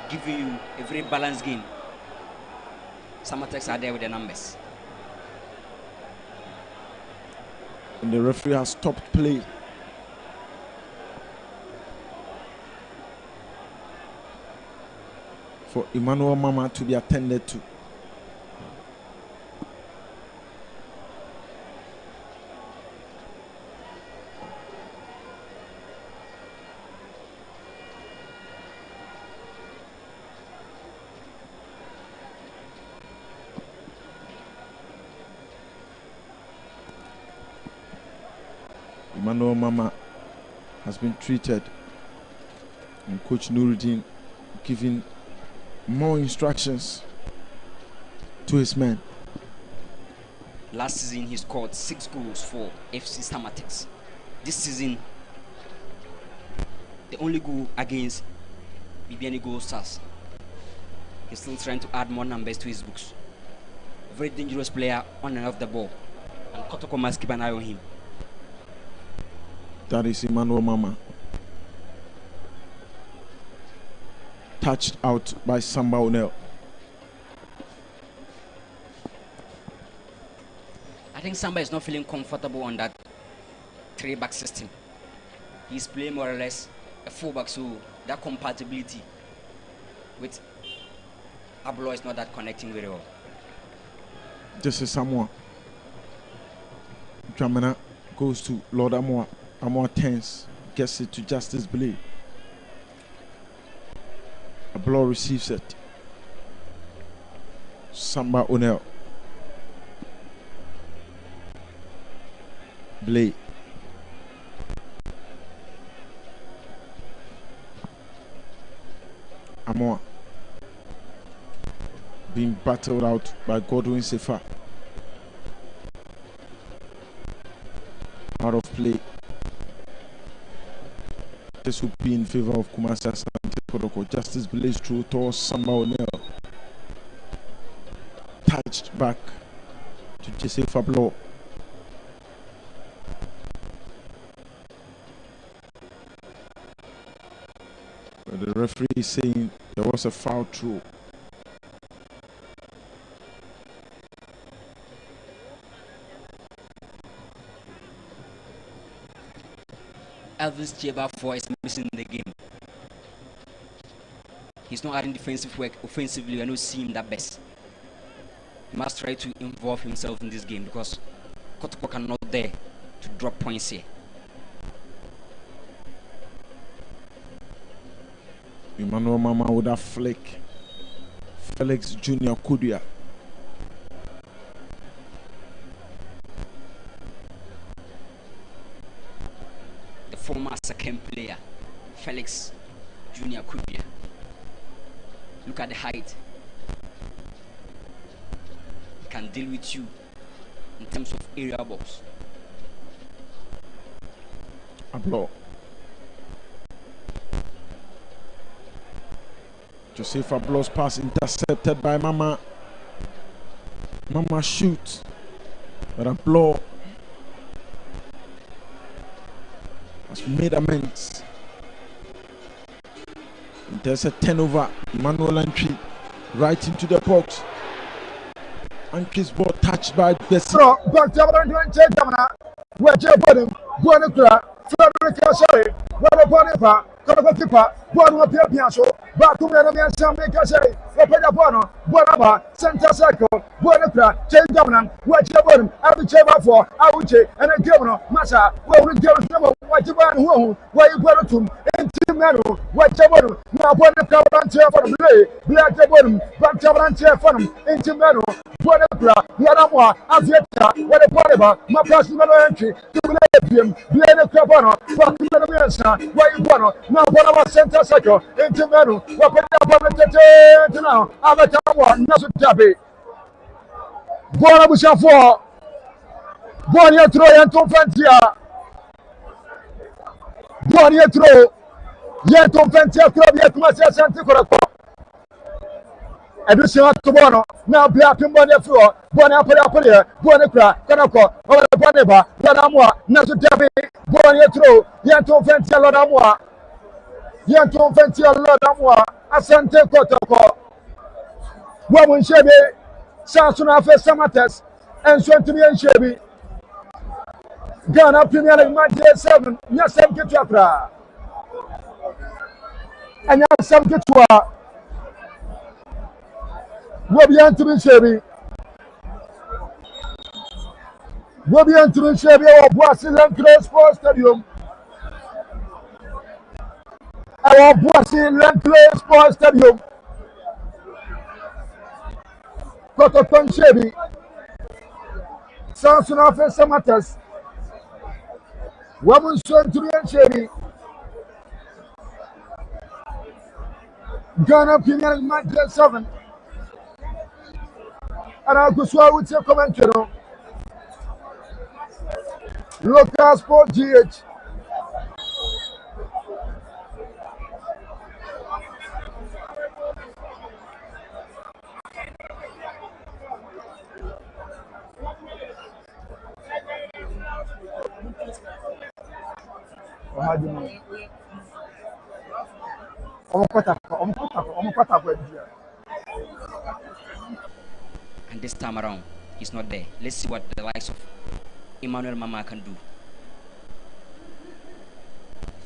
giving you a very balanced game, Samartex are there with the numbers. And the referee has stopped play. For Emmanuel Mama to be attended to. Emmanuel Mama has been treated, and Coach Nuruddin giving more instructions to his men. Last season he scored 6 goals for FC Samartex. This season, the only goal against Bibiani Gold Stars. He's still trying to add more numbers to his books. A very dangerous player on and off the ball, and Kotoko must keep an eye on him. That is Emmanuel Mama. Touched out by Samba O'Neill. I think Samba is not feeling comfortable on that 3-back system. He's playing more or less a 4-back, so that compatibility with Ablo is not that connecting very well. This is Samoa. Dramana goes to Lord Amoa. Amoa tense, gets it to Justice Blade. Ablo receives it. Samba O'Neill. Blade. Amoa being battled out by Godwin Sefa. Out of play. This would be in favor of Kumasi Asante Kotoko. Justice Blaze through towards Samba O'Neill. Touched back to Jesse Fablo. But the referee is saying there was a foul throw. Elvis Cheba4 is missing the game. He's not adding defensive work. Offensively, I don't see him that best. He must try to involve himself in this game because Kotoko cannot there to drop points here. Emmanuel Mama with a flick. Felix Junior Kudia. former second player, Felix Junior Kubia. Look at the height. He can deal with you in terms of area balls. Ablo. Joseph Ablo's pass intercepted by Mama. Mama shoots. But Ablo has made amends. There's a turnover. Emmanuel Entry right into the box. Entry's ball touched by Bessie. Center circle, Buonapra, change governor, what you want, I will check for, I will check, and a governor, Massa, where we give them what you want, who, where you want to, and two men, what you want, now Buonapra, for the play, black the bottom, back to volunteer for them, into Mero, Buonapra, Yanawa, Avieta, what a whatever, my personal entry, to him, blame the Cabana, fuck the where you want, now Buonapra center circle, into Mero, what the now, Avatar, Nasu Tabi. Buona Bushafo, Buona Troy and Tomfantia, Buona Tro, yet Tomfantia Club, yet Master Asante Kotoko. Additional to Bono, now Black and Bonnet Floor, Buona Polia, Buona Cra, Kanako, or Boneva, Lanamwa, Nasu Tabi, Buona Tro, yet Tomfantia Lanamwa, yet Tomfantia Lanamwa, Asante Kotoko. Woman Chevy, Samsung for Samartex, and Swantimi and Chevy. Ghana Premier League match 7, Yasam Kitwapra. And Yasam Kitwa. Wobian to be Chevy. Wobian to be Chevy or Boissy Close Sports Stadium. Our Boissy Close Sports Stadium. Kotoko Chevy, Samsung for Samartex, Woman Swan to be Chevy, Ghana Premier League match 7, and I'll go swallow with your commentary. Local Sport GH. And this time around, he's not there. Let's see what the likes of Emmanuel Mama can do.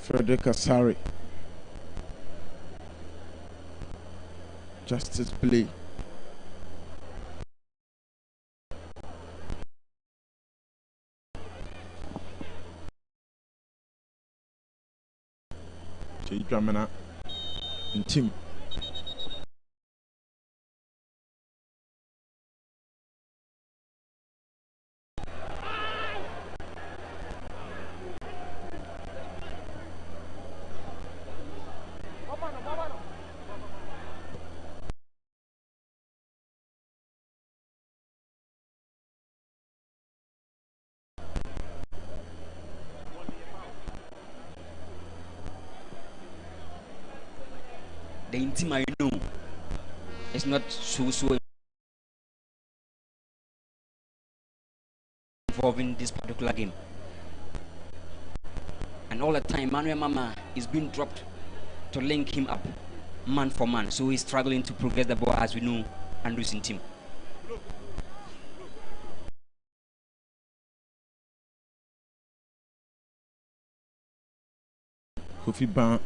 Frederick Asari. Justice play. Jay Dramana and Tim. The team I know is not so involved in this particular game. And all the time, Manuel Mama is being dropped to link him up man for man. So he's struggling to progress the ball, as we know, and losing team. Kofi Ban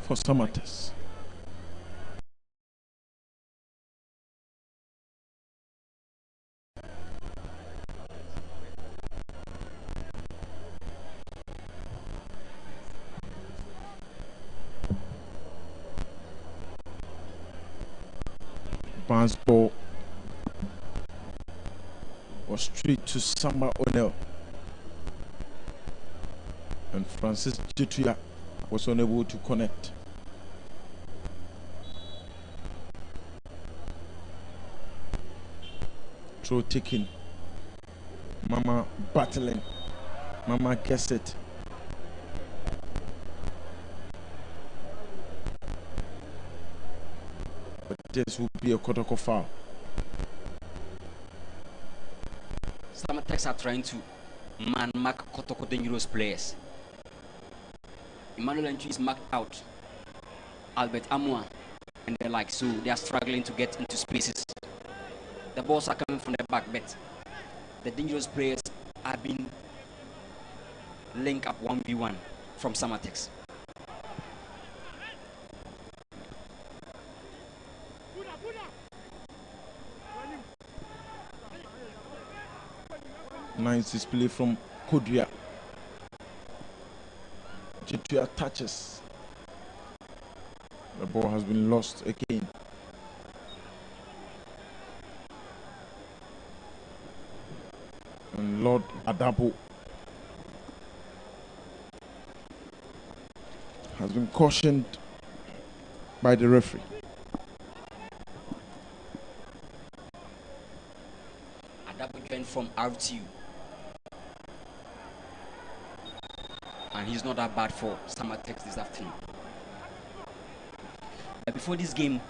for Samartex. Ban's ball was straight to Samba O'Neill. And Francis Jetuya was unable to connect. Throw taking. Mama battling. Mama gets it. But this will be a Kotoko foul. Samartex are trying to mark Kotoko dangerous players. Emmanuel Entry is marked out. Albert Amwa and the like, so they are struggling to get into spaces. The balls are coming from the back, but the dangerous players are being linked up 1v1 from Samartex. Nice display from Kodria. Jetuya touches. The ball has been lost again. And Lord Adabo has been cautioned by the referee. Adabo joined from RTU. And he's not that bad for Samartex this afternoon. But before this game,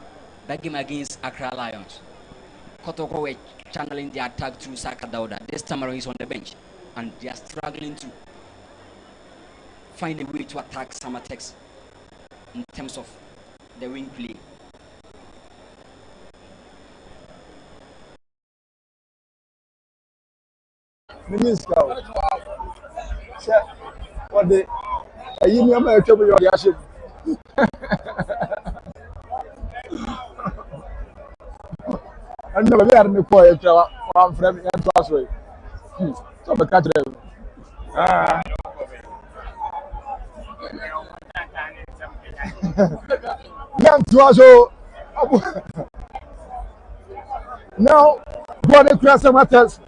that game against Accra Lions, Kotoko were channeling the attack through Saka Dauda. This time around he's on the bench, and they are struggling to find a way to attack Samartex in terms of the wing play. What the you know my trouble your reaction. And never let me call it one friend and pass away. So the catch them. Young to us now what the class matters.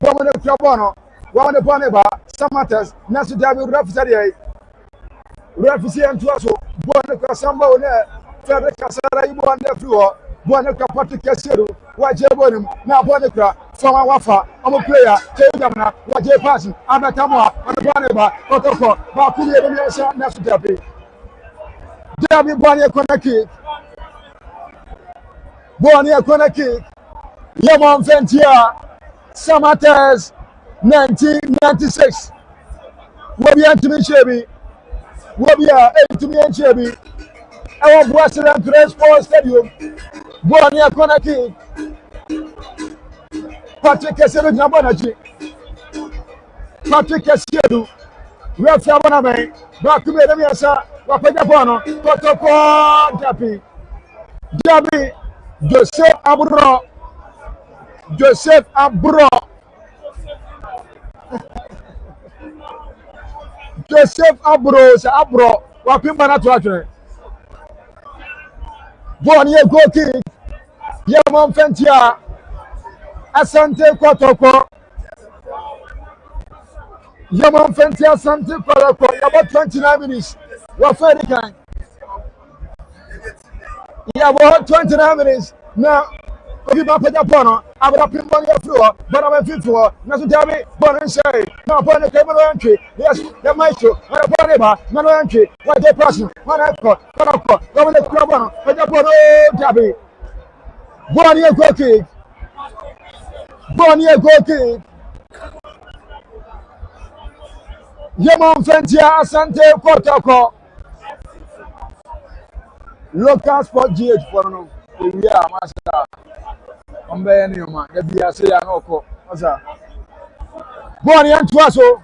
What the Krabono, what the Boneba, Samartex, Nasu David Rafsadi, Rafisian to us, Bonaka Samba, Frederick Casara, you want the floor, Bonaka Patrick Caseru, Wajabonum, now Bonaka, Sama Wafa, I'm a player, Taylor, Wajay Passing, Amatama, and Boneba, Kotoko, Bakuli, Nasu David. David Bonnie Konaki, Bonnie Konaki, Yaman Ventia. Samartex 1996. Wabia to me, Chevy. Wabia to me and Chevy. I want Western Transport Stadium. Bonia Konaki. Patrick Caseru Nabanachi. Patrick Caseru. We have Sabana. Back to Medamiasa. Wapajapano. Kotoko Dapi. Dabi. Joseph Aburo. Joseph Abro. Joseph Abro. Wapimba to actually. Born here go kick. Yaman Fentia. Asante Kotoko. Yaman Fentia Asante Kotoko. About 29 minutes. What fair kind? About 29 minutes. Now. If you don't put your phone, I will have people on your floor, but I'm a fit for nothing. Tell me, but I'm saying, now upon the table entry, yes, the maestro, and a boneba, no entry, what they person, what I've got, governor Crabano, but the Bono Tabby. Bonnie go kick. Bonnie go kick. Yaman Fentia Asante Kotoko. Local sport GH for no. Yeah, master. Ombe ni oma ya bia se ya no ko oza bon yan to aso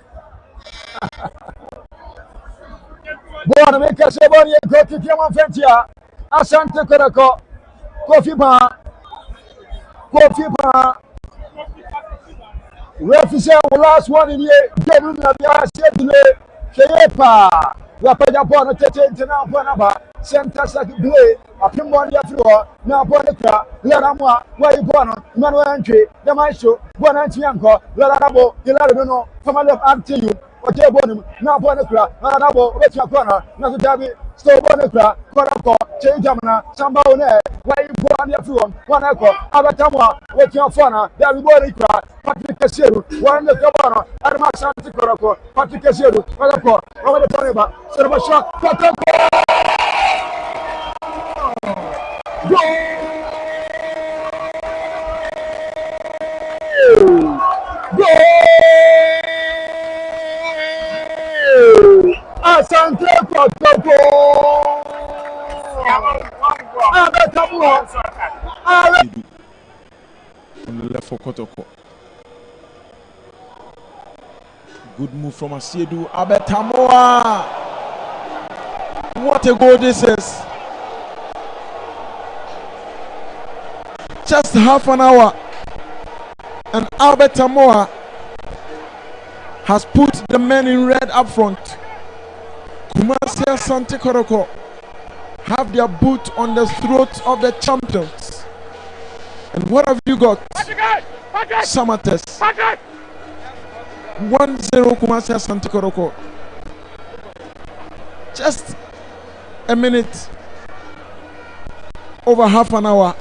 bon me ka se bon ye ko ti Yaman Fentia Asante Kotoko Kofi Ba refuse last one in here denu na bia se dile shepa ya pa Japan tete internal bonaba center sack play apim bon ya floor na bonica lera moa where you born Emmanuel Entry the maestro bon anti yanko lera rabo ilaro no from left up to you wɔkyɛ bɔ nim na bɔ ne kura na bɔ wɔbɛtua kɔ na na so dabi so bɔ ne kura kɔrɔ kɔ kyɛn jam na samba wo ne wɔyi bɔ ne afi wɔn wɔn akɔ abɛta mu a wɔtua fɔ na dabi bɔ ne kura Patrick Kasieru wɔn ne kɔ bɔ no ɛdima Asante Kotoko Patrick Kasieru wɔn akɔ wɔn bɛ tɔ ne ba sɛrɛbɛ sɔ Kotoko Asante Kotoko. On the left for Kotoko. Good move from Asiedu. Abetamoa. What a goal this is. Just half an hour. And Albert Tamoa has put the men in red up front. Kumasi Asante Kotoko have their boot on the throat of the champions. And what have you got? Samartex. 1-0 Kumasi Asante Kotoko. Just a minute. Over half an hour.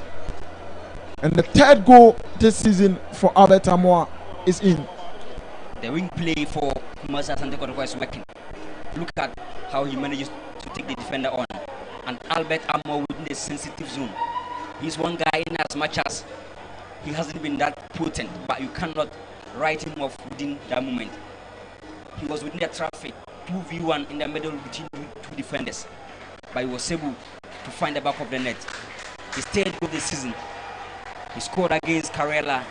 And the third goal this season for Albert Tamoa is in. The wing play for Kumasi Asante Kotoko is working. Look at how he manages to take the defender on. And Albert Tamoa within the sensitive zone. He's one guy in as much as he hasn't been that potent, but you cannot write him off within that moment. He was within the traffic, 2v1 in the middle between two defenders. But he was able to find the back of the net. His third goal this season. He scored against Karela,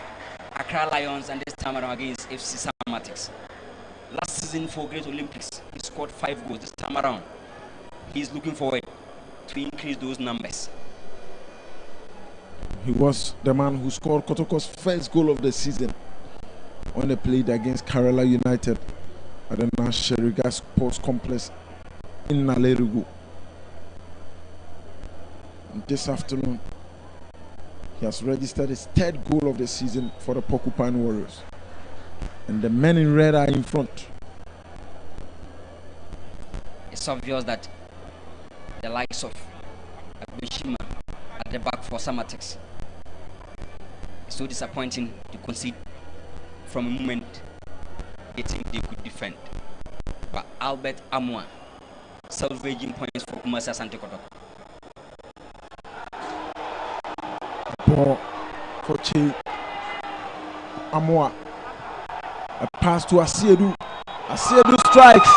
Accra Lions, and this time around against FC Samartex. Last season for Great Olympics, he scored 5 goals. This time around, he's looking forward to increase those numbers. He was the man who scored Kotoko's first goal of the season when they played against Karela United at the Nasheriga Sports Complex in Nalerugu. And this afternoon, he has registered his third goal of the season for the Porcupine Warriors. And the men in red are in front. It's obvious that the likes of Abishima at the back for Samartex. It's so disappointing to concede from a moment they think they could defend. But Albert Amwa salvaging points for Kumasi Asante Kotoko. Ball for Che Amoa. A pass to Asiedu. Asiedu strikes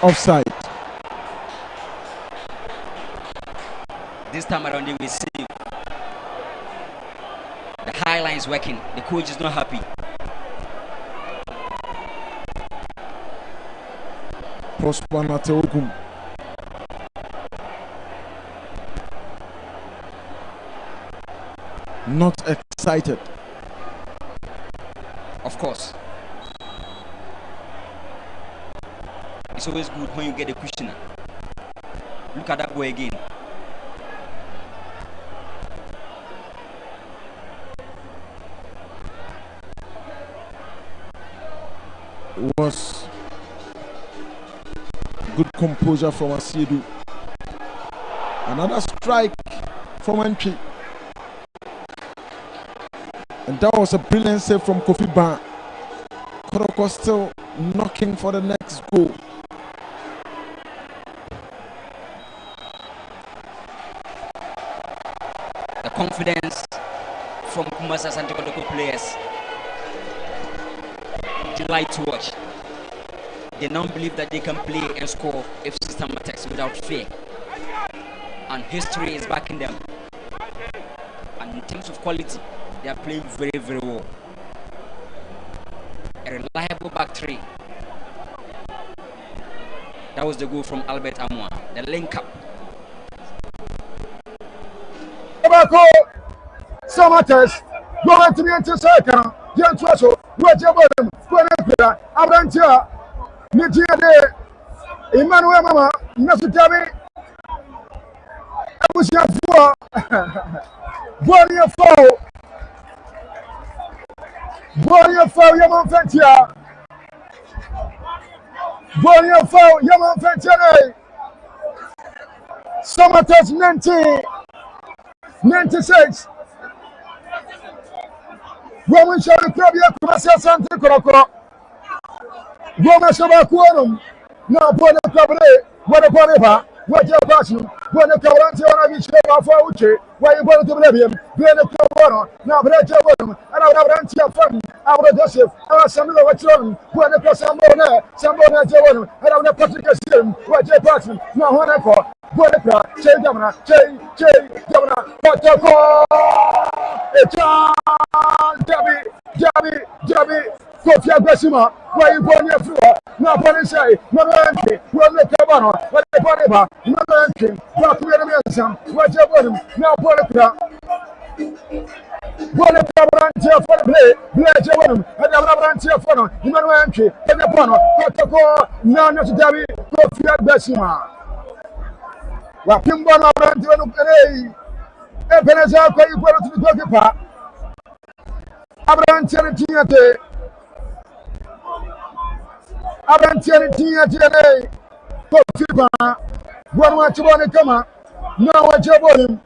offside. This time around they will see the high line is working. The coach is not happy. Prosper Nateogum. Not excited. Of course. It's always good when you get a questioner. Look at that boy again. It was good composure from Asiedu. Another strike from entry. And that was a brilliant save from Kofi Ban. Kotoko still knocking for the next goal. The confidence from Kumasi Asante Kotoko players. Delight to watch. They now believe that they can play and score FC Samartex without fear. And history is backing them. And in terms of quality, they are playing very, very well. A reliable back three. That was the goal from Albert Amwa. The link up. Samartex, going to be into second. Young Trasso, what's your bottom? Put Avantia, Nitia, Emmanuel Mama, Nasutami. I was your four. Warrior foul. Warrior foul, Yaman Fentia. Bonia foul, Yaman Fentene. Samartex 96. Woman shall be probably a commercial Asante Kotoko. Woman shall be quorum. Now, Bona Cabaret, what a bonnet, what your passion, when the Cabrante on a show for Uche, why you want to believe him, being a Cabono, now Brecha Bonum, and I would run to your friend, I would Joseph, and some of what you want, when the Casambona, Sambona Jabonum, and I would have put him, what your passion, now one echo, Bonapra, Che Governor, Che Governor, Kotoko, Jabi, Kofi Agbesima, where you born your floor, now Polisai, no entry, when the Cabano, what the Boniba, no entry, what we are what your bottom, now Polipra. Bonapra Brantia for the play, Blaja Bonum, and the Brantia for him, no entry, and the Bono, Kotoko, now not Jabi, Kofi Agbesima. Wakimbana Brantia, Ebenezer, where you put to the goalkeeper. Abrantian Tiate. Abrantian Tiate. Kofiba. One watch one come. No watch your bottom.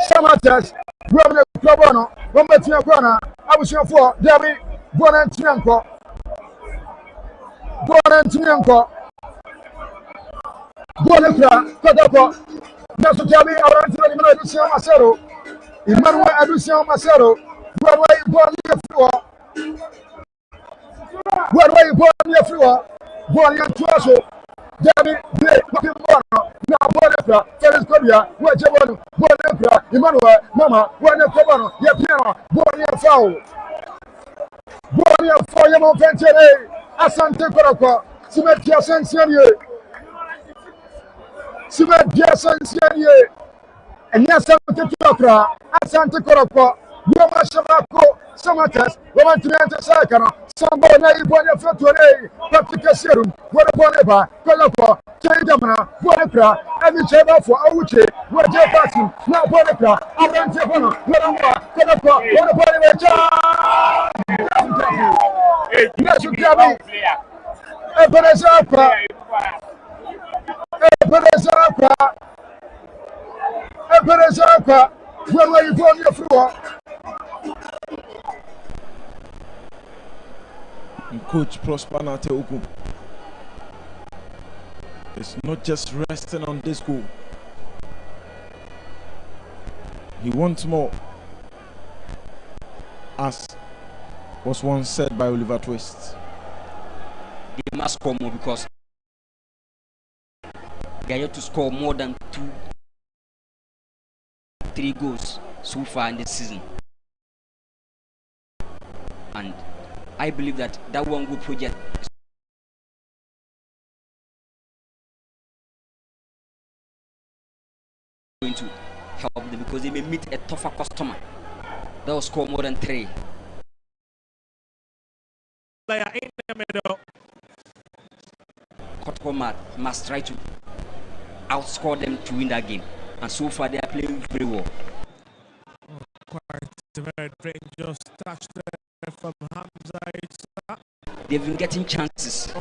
Samartex. Governor Clabono. One match your corner. I was your for Debbie. Bonantianco. Bonapra. Kotoko. Nasu Jabi. Abrantian Madusia Masero. Emmanuel Adusia Masero. Where were you born your floor? Where were you born your floor? Born your torso. David, Blake, Bono, now Bonapra, Felix Korea, where you want, Bonapra, Emmanuel, Mama, when you come on, your piano, born your foul. Born your foul, your mom, Asante Kotoko, Simetia Sensianie. Simetia Sensianie. And yes, Asante Kotoko. Woman Shamako, Samartex, Woman Trianta Sakana, Sambona, Ibonia Fatore, Patricia Serum, what a boneba, Coloko, Chandamana, Bonapra, every chamber for Auchi, what your passion, now Bonapra, Abrantefano, Loramba, Coloko, what a boneba. Yes, you can be. Ebenezer, where were you born your floor? Coach Prosper Nateoku is not just resting on this goal. He wants more, as was once said by Oliver Twist. They must score more because they are yet to score more than 2-3 goals so far in this season. And I believe that one good project is going to help them because they may meet a tougher customer that will score more than 3. Player in the middle. Kotoko must try to outscore them to win that game, and so far they are playing very well. Quite a very dangerous touch there from Hamza. They've been getting chances.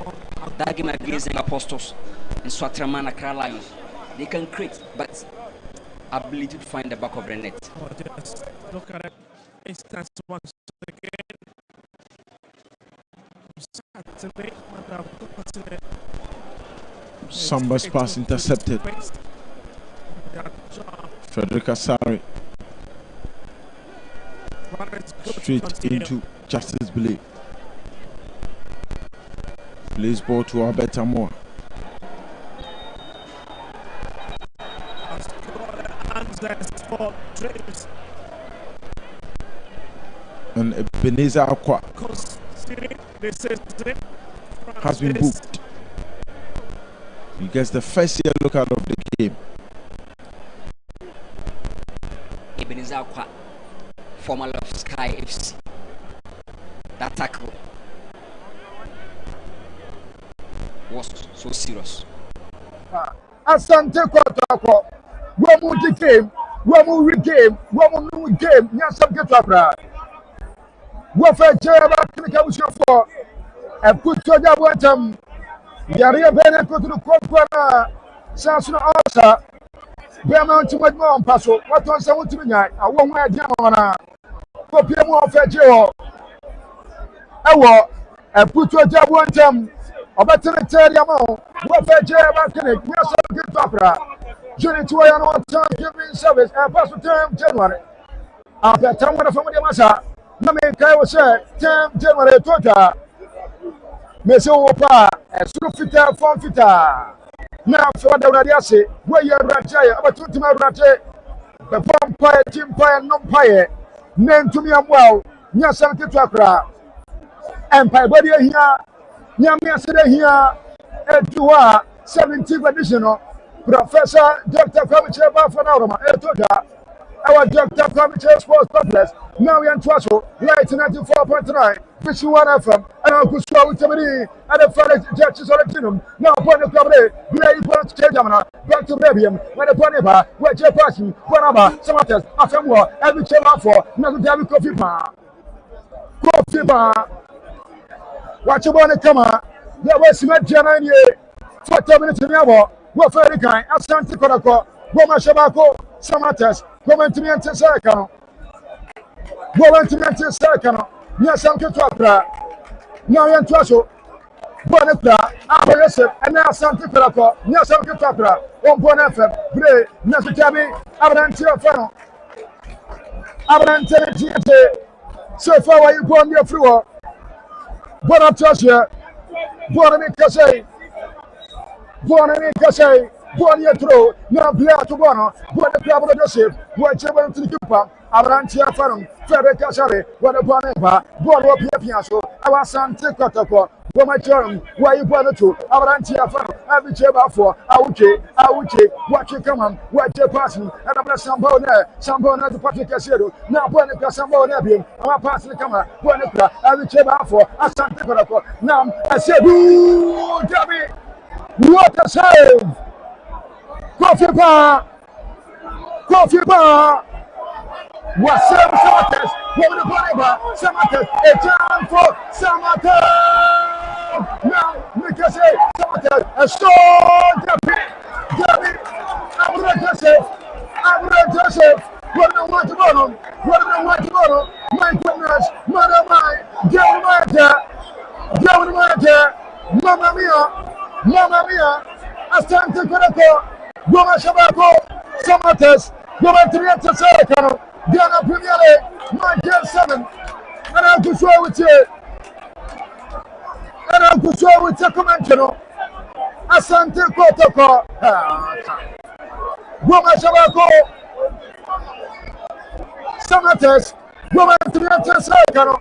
That game against the Apostles and Swatraman Accra Lions, they can create, but ability to find the back of the net. Oh, just look at it. Instance once again. Samba's pass intercepted. Frederick Asari straight into Justice Billy. Plays ball to Alberta Moore. And Ebenezer Aqua has been booked. He gets the first yellow card of the game. Ebenezer Aqua, former of Sky FC. That tackle was so serious. Asante Kotoko, woman the game, woman game, woman new game, Yasam Ketabra. What for Jeremy for a good soldier, Yaria Bene go to the Kokwana, Sansuna Asa, Beman to my mom, Paso, what was I want to be? I won't wear Jamona, Copiamo Fetio. I will, and put your job one time. About to tell you more. What Fetio about Kenneth, yes, I'm good opera. Journey to an on time giving service and pass the term January. After time when I found the Massa, no man can was said, term January Tota. Monsieur Opa, a Sufita, Fonfita. Now, for the Radiasi, where you're Raja, about 20 Rate, the vampire, Tim Pire, no Pire, name to me, I'm well, Yasan Kitrakra, Empire Body here, Yamia Sede here, Edua, 17th additional, Professor Dr. Comichair Bafanaroma, Etoda, our Dr. Comichair Sports Complex, now we are in Twasso, Light 94.9. Which one FM, and I'll put you with somebody, and the fellow judges on the kingdom. Now, upon the club, play for Chedamana, back to Rabium, when the Poniba, where you're passing, whenever, some of us, after war, every chamber for, not to have coffee bar. Coffee bar. Watch your bonnet come on. There was some Germany, 40 minutes in the hour. What for the guy, Asante Kotoko, Woman Shabako, Samartex, going to me and Tesseracano. Going to me and Tesseracano. Yes, I'm going to talk. Now you're in Twasso. Bonapra, Abba Yosef, and now Asante Kotoko. Yes, I'm going to talk. One point FM, Bray, Nasutabi, Abrante Fano. Abrante, so far, you go on your floor. Bonapra, Bonamicase, Bonamicase, Boniatro, now Black to Bono, Bonapra Joseph, whichever to the Kupa, Abrante Fano. Casare, what a bonapa, Bono Piapiaso, our Asante Kotoko, Woman Jorum, where you bought to, Arantia Fano, every chamber for Auche, what you come on, what you're passing, and I'm Sambona, the Patrick Casero, now Bonica Sambona, our passing camera, Bonica, every chamber for Asante Kotoko. Now I said, ooh, Debbie, what a save! Coffee bar. What's Samartex? What the Bible? Samartex. A time for Samartex. Now, Nikas Samartex. A strong Debbie. Abra Joseph. What do you want to bottom? What do you want to bottom? My goodness. Mother mine. Gavin Mamma mia. Asante Kotoko. Goma Shabako. Samartex. Goma Trienta Sarakano. Diana Premier League, 97, and I'm to show with you. And I'm to show with you, Commentano. Asante Kotoko. Goma Shabako. Samartex. Goma Trienta Sarakano.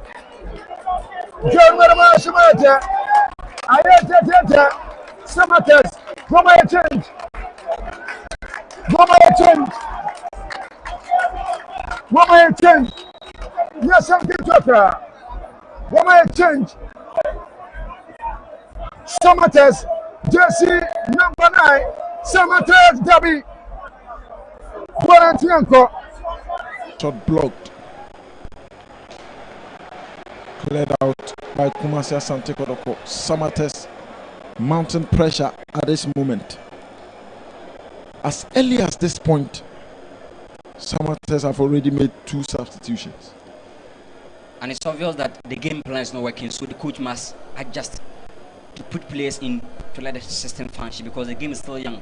John Marama Shamata. Ayata Samartex. Goma change. Woman change. Yes, I'm going to talk. Woman change. Samartex, jersey number 9. Samartex, Debbie. Borantianko. Shot blocked. Cleared out by Kumasi Asante Kotoko. Samartex mounting pressure at this moment. As early as this point, Samartex have already made 2 substitutions. And it's obvious that the game plan is not working, so the coach must adjust to put players in to let the system function because the game is still young.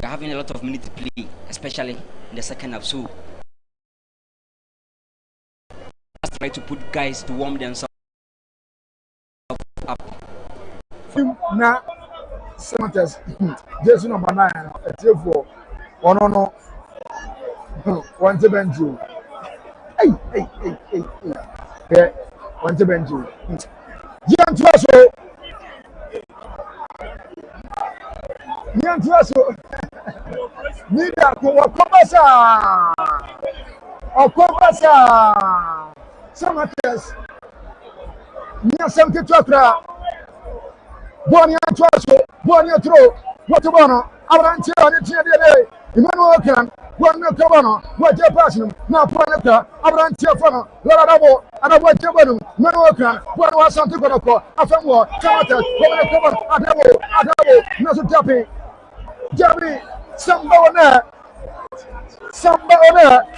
We're having a lot of minutes to play, especially in the second half. So let's try to put guys to warm themselves up. Now, Samartex, jersey number 9, a tier 4. Oh no. One to Benju. Hey. Yeah, one to Benju. Young Twasso. Nida Okobasa. Samartex. Asante Kotoko. Bonia Twasso. Bonia throw. What to Bono? Abrante on the Emmanuel Can. one no Cabano, what your passion, now Panaka, Abrantia Fano, Larabo, and I want your bottom, Manoka, one was Asante Kotoko, Afamwa, Samartex, one Adabo, Nasu Jabi, Jabi, somebody,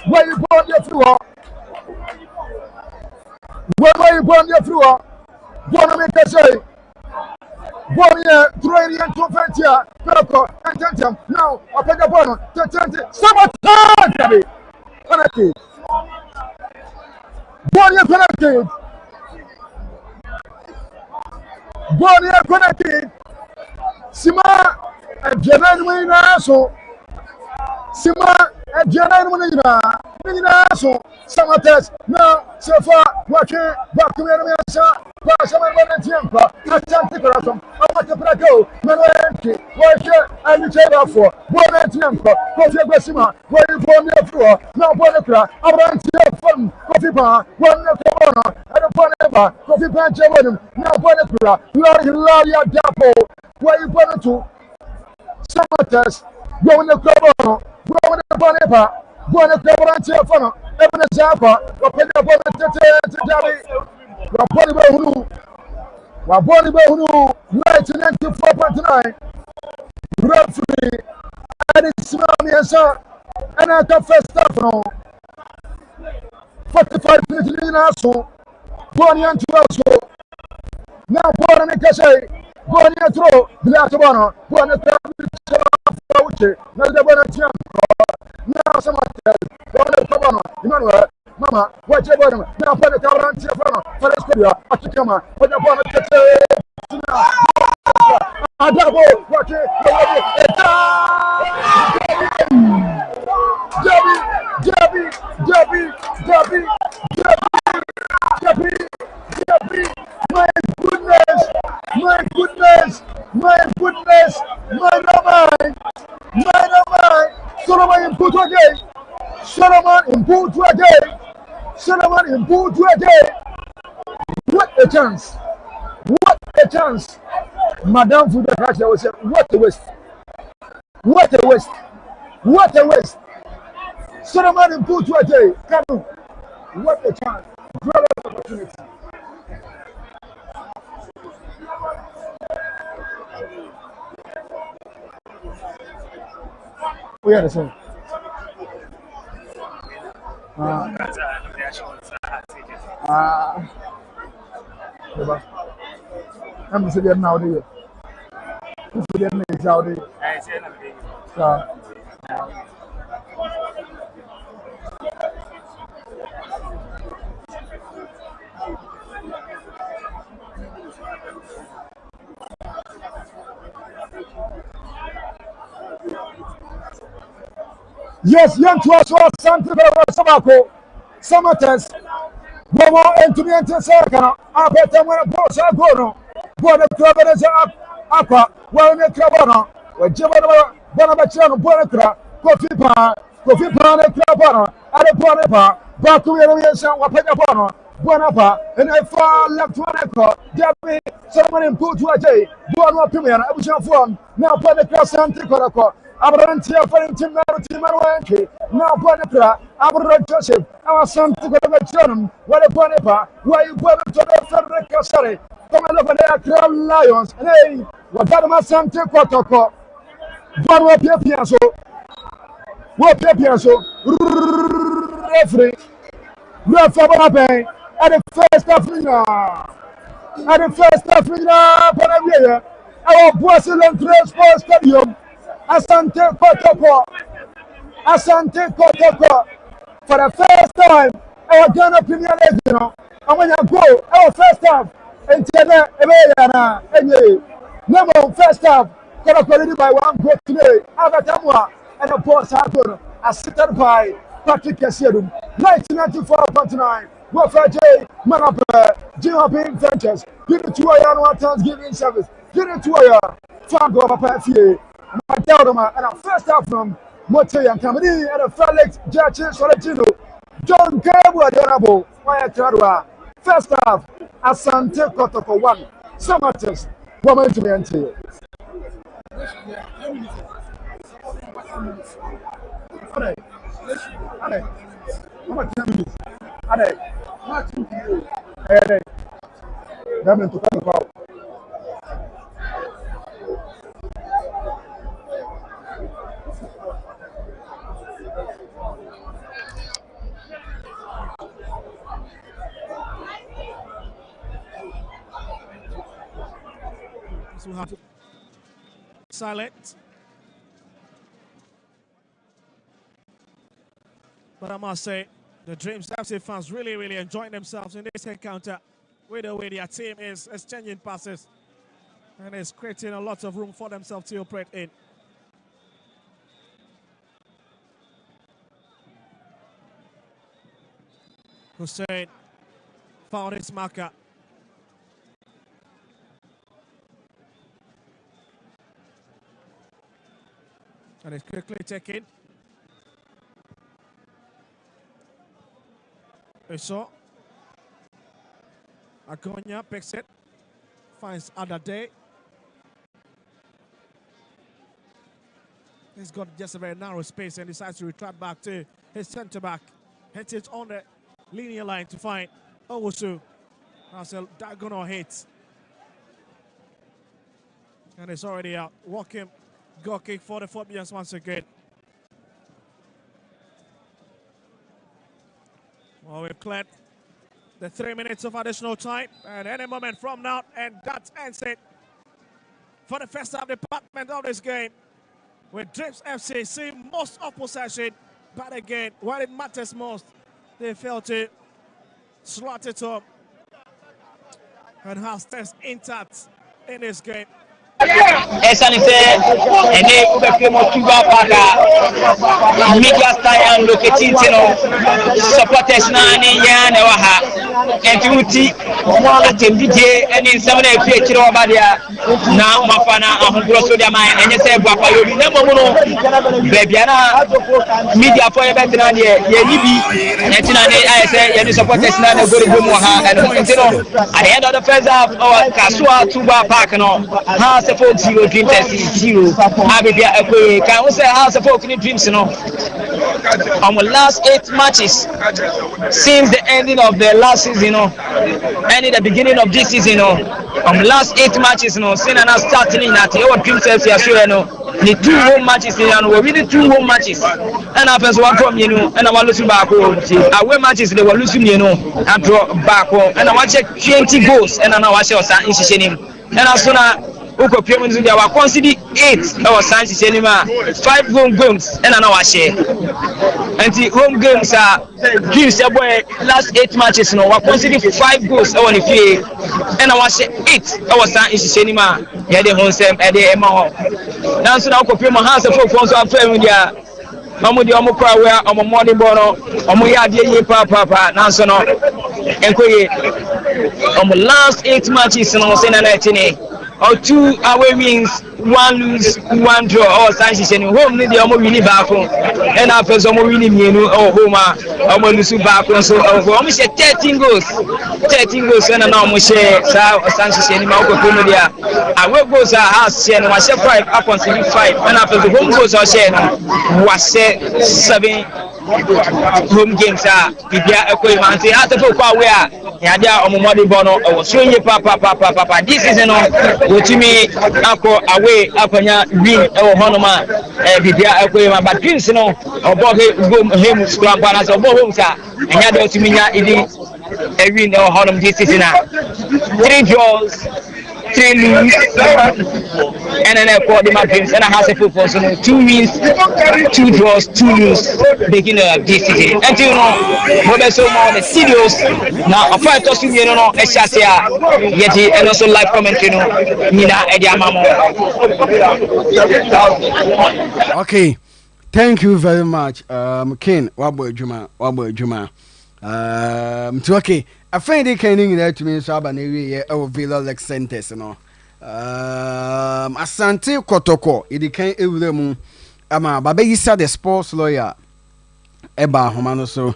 where you born your floor, where you born your floor, one make a say. Bonia, Training and Conventia, Perco, and Tentum. Now, up at the bottom, Samartex, connected. Bonia connected. Bonia connected. Sima, and General Naso. Sima, and General Naso. Samartex, now, so far, watching back to the Asante Kotoko, Asante Kotoko, Manuel, and the table for one antianko, Coffee Besima, where you born your floor, now Bonacra, Abrantia Fun, Coffee Bar, one Cabana, and a Boneva, Coffee Pancha, now Bonacra, Laria Dapo, where you born to Samartex, going the Cabano, going the Boneva, Bonacra Fun, Evan Zappa, open the Bonacra. Waboni Bahunu, 94.9. Referee, and it's Mamiasa, and I can first half now. 45 minutes in Asso, Boni and Tuaso. Now Boni Casay, Boni and Throw, Blatabana, Boni Travis, now the Bonatian. Now some Boni Cabana, Emmanuel. Mama, watch your bottom. Now put the camera on your phone. For the studio, at the camera. Put the bottom. I double. Watch it. Jabby. My goodness. My Solomon in put again. Solomon in boot again. What a chance. Madame Fudakacha was saying, what a waste. Solomon in boot again. Come on. What a chance. Great opportunity. We are the same. I'm sitting now there. Yes, young to us, Asante Kotoko, Samartex, Momo, and to me and Tesaka. I bet them when a boss are going. What a club is up, well in the Cabana, where Jabba Bonabachan, Bonacra, Coffee Pan, and Cabana, and a Bonapa, Baku, Wapana, Bonapa, and I far left one echo, Jabby, someone in put to a day, Bon Opinion, I was your phone, now put the Asante Kotoko. Abrantia for Intimaruanki, now Bonapra, Abra Joseph, our son to go to John, what a Bonapa, why you put to the Frederick Cassari, come over there, Crown Lions, and hey, what Asante Kotoko, Bon Piaso, referee, Rafa at the first Africa, Panamia, our Brazilian Transport Stadium. Asante Kotoko, for the first time, our Ghana Premier League, and when you go, our first half, and number first half, got by one goal today, Avatamwa, and a boss happened, assisted by Patrick Kessiedum, 1994.9, Wafa J, Manapa, Jim Ventures, give it to our Thanksgiving service, give it to our Fango Papa Fie. My Daldoma and our first half from Mote and Camini and a Felix Judges Solentino. John Cabo Adorable, Waya Tradua. First half, Asante Kotoko 1. Samartex, woman to me until you. Ade. Mama 10 minutes. Ade. What to you? Ade. That to come out. So we have silent. But I must say, the Dreams FC fans really enjoying themselves in this encounter with the way their team is exchanging passes and is creating a lot of room for themselves to operate in. Hussein found his marker. And it's quickly taken. So Agonia picks it, finds other day. He's got just a very narrow space and decides to retract back to his centre back. Hits it on the linear line to find Owusu. That's a diagonal hit. And it's already out. Walking goal kick for the Phobians once again. Well, we've cleared the 3 minutes of additional time, and any moment from now, and that ends it for the first half department of this game. With Dreams FC seeing most of possession, but again, when it matters most, they fail to slot it up and have stays intact in this game. Asante ene ubeke motuba paka media style locating no supporters na ni ya na wa ha entiuti atembije ene nsam na efi ekire oba dia na mafana ahugro so dia man enye se bua pa yobi na momu no bebia na media for ebetina de ye nibi etina ne ayese ye ni supporters na na gori bomu ha eno ntino at the end of the first half kasua tuba park no ha se folk 0 Dreams 0 abibia ekwe kan we say house of folk ni Dreams no on the last 8 matches since the ending of the last season no and the beginning of this season no on the last 8 matches no since na starting at your Dreams FC asure no the 2 home matches and we win 2 home matches and happens one from you know and I want lose back away matches they were losing you know and draw back and I want check 20 goals and I want share in him and as soon as Uko Piomen Zudia were considered 8 or Sanchi Cinema, 5 home games, and an hour share. And the home games are Dreams last 8 matches, no, were considered 5 goals on the field, and I was 8 or Sanchi Cinema, Yadi Honsem, Eddie Emma. Now, so now Piomen has a full phone so I'm playing with ya. Mamudi Omukra, where I'm a morning bono, Omuya, dear papa, Nansono, and Koye. On the last 8 matches, no, Sena 19. Or 2 away wins, 1 lose, 1 draw, or Sanchez and home the Omo winning back and after some winning or Homa, Omo lose back so almost 13 goals. 13 goals and now Moshe, Sanchez and Malco Comedia. Away goals are house and was 5 up on 5 and after the home goals are shared was 7 home games are Pipia equipment at the football where Yadia Omomodi Bono or Swing Papa. This is an which me away Apanya win or Honoma Pipia equipment, but Dreams no or Bob him Scrampanas or Bohomsa and Yada to me a win or Honum this season. 3 draws. 3 lose and then I call the Dreams and I have a football so 2 wins, 2 draws, 2 lose beginning of this season. And you know, what so more the studios now a fight to you know Eshasia yet and also live commentary no Nina Ediamamo. Okay, thank you very much, Ken Wabo Juma. Okay. I find it kind of to me so abaneri e Villa Lex Centers no. Asante Kotoko it can ewure mu ama baba yisa the sports lawyer eba homa no so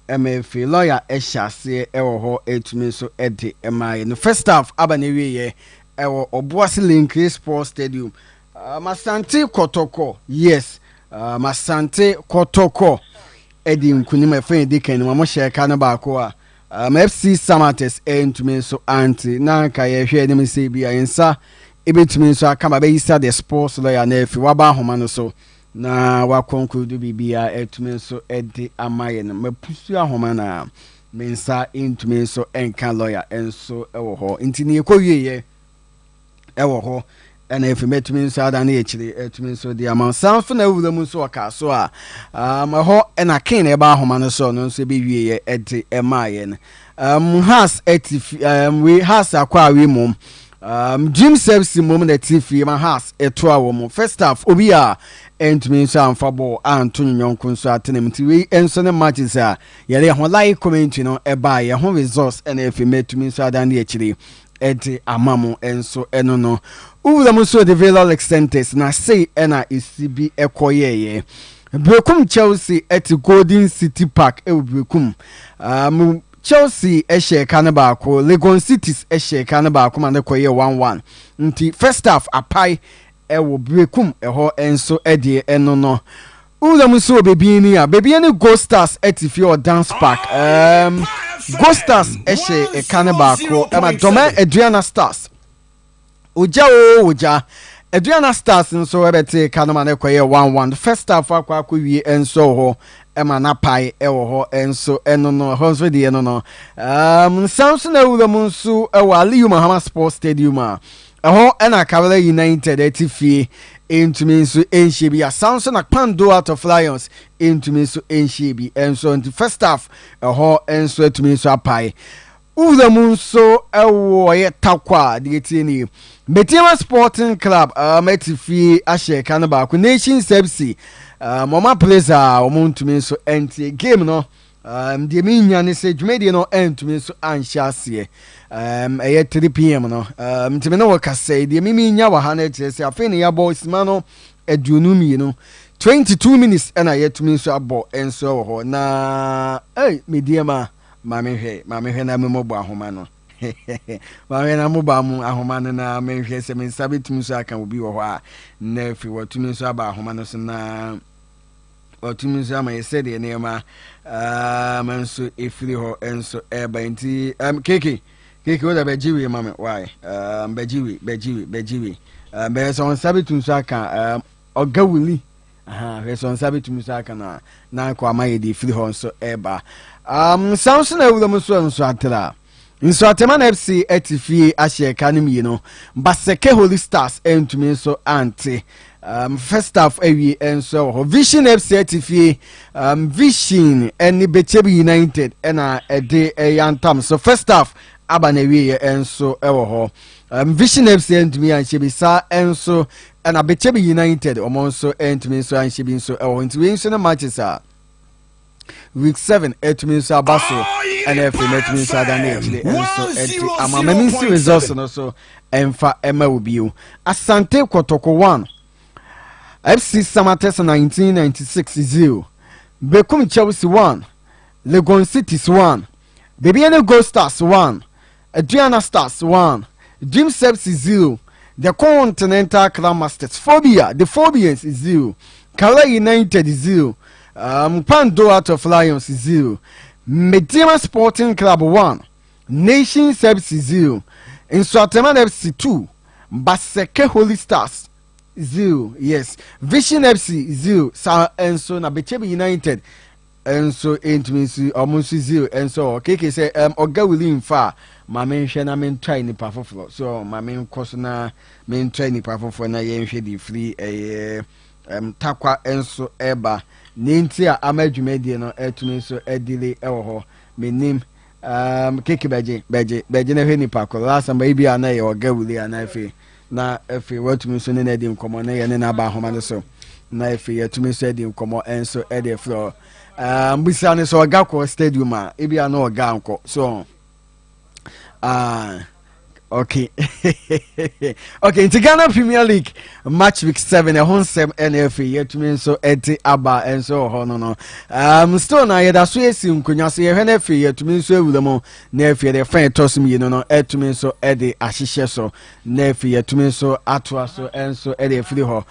MFA lawyer ehase ewo ho etumi so ede ema no first half abaneri ye ewo Obuasi Link Sports Stadium. Asante Kotoko yes Asante Kotoko edi nkunim efe di kan mo share ka na ba ko a FC Samartex entumi so anti na ka ye hwe enim se bia yensa ebetumi so aka ba yisa the sports lawyer na efi waba homa no so na wa conclude bibia etumi so edi amaye no mapusu ahoma na mensa entumi so enka lawyer enso ewo ho ntini ekowie ye ewo ho ena efi metumi so ada na echiri etumi so di amount sanfo na ewulam so aka so a ho ena kin na eba ahoma no so no so be wie ye edi emaye no has etifi we has akwa we mom Jim service mom na tifi ma has eto a wo mo first half obi a entumi so amfa ball anto nyonko so atenem ti we enso ne matches a yele ho like comment no eba ye ho results ena efi metumi so ada na echiri edi amamo enso eno no uwulam so the veil extentes na say ena isibi ekoyeye Brekum Chelsea at Golden City Park Brekum Chelsea eshe kanaba ko Legon Cities eshe kanaba ko man koye 1-1 nti first half apai ewo Brekum eho enso edi eno no uwulam so bebi ni Ghost Stars at Field Dance Park Ghost Stars eshe kanaba ko ema Doma Adriana Stars Oja Adriana Stars nso ebete kanoma na koye 1-1 first half akwa wie enso ho ema na pai ewo ho enso eno no ho de eno no Samson ewulam nso ewo Aliyu Muhammad Sports Stadium a ho ena Kawela United etifie entumi nso enhyebi a Samson akpando out of Lions entumi nso enhyebi enso nti first half ho enso etumi nso apai ewulam nso ewo ye takwa de tini Metima Sporting Club metifi ashe kanaba ku Nation Service mama plaza omuntumi so enti game no de minya ne se dwumedi no entumi so anhyase 3 pm no ntimi no wakase de minya wa ha na chese afeni ya boys mano adunumi no 22 minutes na yetumi so abo enso ho na mediema mame hwe na membo ahoma no Mama na mubamu ahomane na menhwe se mensabe tumi so aka obi wo ho a na fi watumi so aba ahomane so na watumi so ama yese de nema manso efiri ho enso eba nti keke wo da bejiwe mama why bejiwe be so nsabe tumi so aka ogawuli we so nsabe tumi so aka na kwa amaye de efiri ho so eba Samson ewulam so atela Nso Ateman FC etifie ashe kanimi no Baseke Holy Stars entumi so anti first half ewie enso ho Vision FC etifie Vision eni Bechebi United ena ede yantam so first half aba na ewie enso ewo ho Vision FC entumi anhyebi sa enso ena Bechebi United omonso entumi so anhyebi nso ewo nti we nso na matches a week 7 etumi so abaso NFA metumi so adane ejide enso enti amamemi si results no so emfa ema obiu Asante Kotoko 1 FC Samartex 1996 0 Brekum Chelsea 1 Legon Cities 1 Bebiane Ghost Stars 1 Adriana Stars 1 Dream Service 0 The Continental Club Masters Phobia the Phobians 0 Kawela United 0 Pando out of Lions 0 Medima Sporting Club 1 Nation Service 0 Insuateman FC 2 Baseke Holy Stars 0 yes Vision FC 0 Sa enso na Bechebi United enso entimi almost 0 enso keke say oga willing fa ma menhwe na men try ni pafofo so ma men koso na men try ni pafofo na yenhwe di free takwa enso eba Ninti a amadwumedie no etumi so edile ewo ho menim keke beje na hwe nipa ko last time bi ana ye oga wuli ana efe watumi so ne na di nkomo na ye ne na ba homa no so na efe yatumi so di nkomo enso ede floor mbisa ne so oga ko stadium a ebi ana oga anko so okay okay in Ghana Premier League match week 7 ehonsem NFA yetumi so edi aba enso ho no still na yeda so esi nkonya so ye NFA yetumi so ewulamo na FA the fan tossum yi no etumi so edi ahihye so na FA yetumi so atwa so enso edi free ho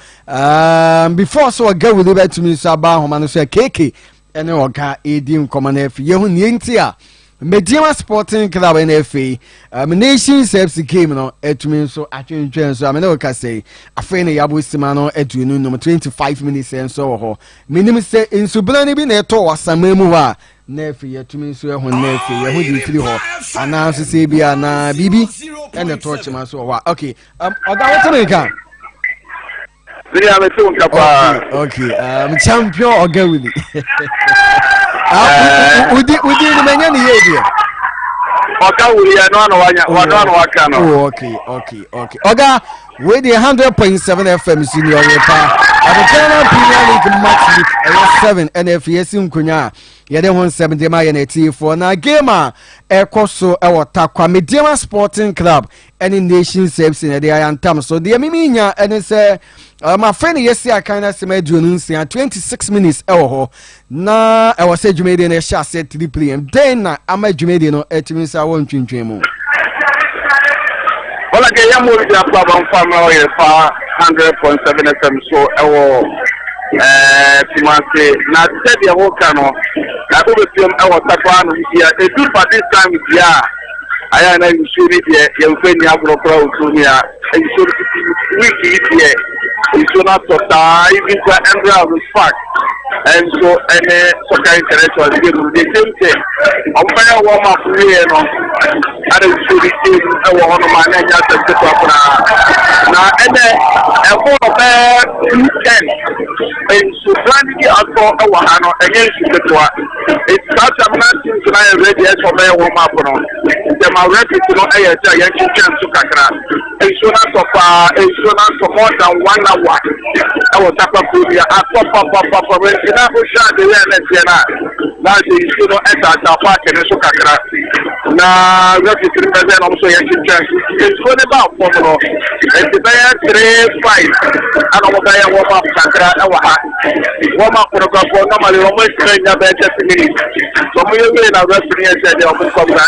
before so ga wuli betumi so aba ho ma no so keke ene oga edim komana fi yehu nienti a Mediama Sporting Club NFA Nations FC game no etumi so atwentwen so amene ka say afei ne yabo simano edunu no 25 minutes enso ho minim say insublani bi na eto wasamamu ha na efi yetumi so ehun na efi yehu di firi ho ana so say bia na bibi ene torch ma so ho okay oga wetin ka okay champion oga wili udi ni menya ni yedi oga wili ya no waka no okay oga we the 100.7 FM senior pa the Ghana Premier League match week 7 NFS nkunya yede 170 ma yana T4 na game a ekoso ewo takwa Mediama Sporting Club any Nation Saves in the Ayantam so the miminya and say my friend yesi akana sema duonu 26 minutes ewo ho na ewo se dwumede na sha set 3 pm then na ama dwumede no etimi sa won twintwen mu wala ke ya mo ya pa ban fama o ye fa 100.7 FM so ewo timase na tedi ho kano na go be film ewo takwa no dia e do for this time dia aya na yusuri dia ye mfeni agro pro utunia e yusuri wiki dia is not so even to Andrea respect and so any soccer international game the same thing on fire warm up here no and so the team one of my name just to up na and a full of 10 and so planning also ano against the tour it's such a massive tonight ready as for me warm up no the my repeat no aye chance to kakra and so not for more than 1 hour I was up to the pop na o sha de ya na tiena na de you know enta ta pa ke so kakra na refi 3% no so ya chance it's going about for no it's the 3-5 ana mo ba ya wo ma kakra e wa ha wo ma ko ko ko na mali wo mo train ya be 30 minutes so mo ye na refi ni e de o ko ba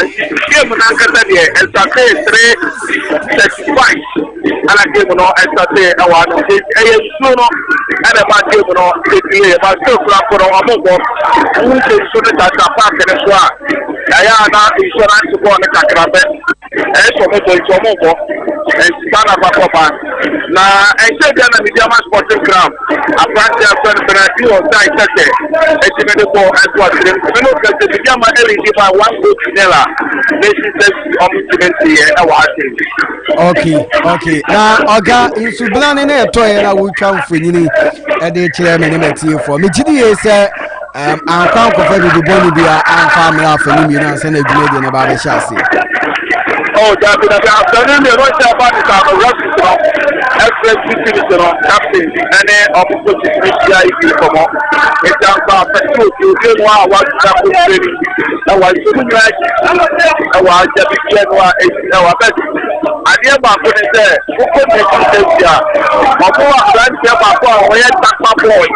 game na kata de enta 3-35 ala game no enta te e wa no e ye so no ana ba game no e ba so for amogo unse so de data park ne so a ya na insurance ko ne kakrabe so mo to amogo sana papa na ense dia na Mediama Sporting Club apart from penalty on side tete e me de ko aso atre no ka de Mediama eligi by 1 goal to nil this is opportunity e wa okay na oga insublani na eto e na wo twa mfanyini e de kire me ne meti for me gidi ye se ankan ko fa de bonu bia anfa me afani mi na se na dwuma de na ba be sha se oh that be afternoon the rush about the rush FFC no captain and opposite CIP come on it's down for to do wa ta ko training na wa so mu na wa ja bi no e wa bet ade ba ko ni se ko ni se sia mo ko wa plan se ba ko o ye takpa boy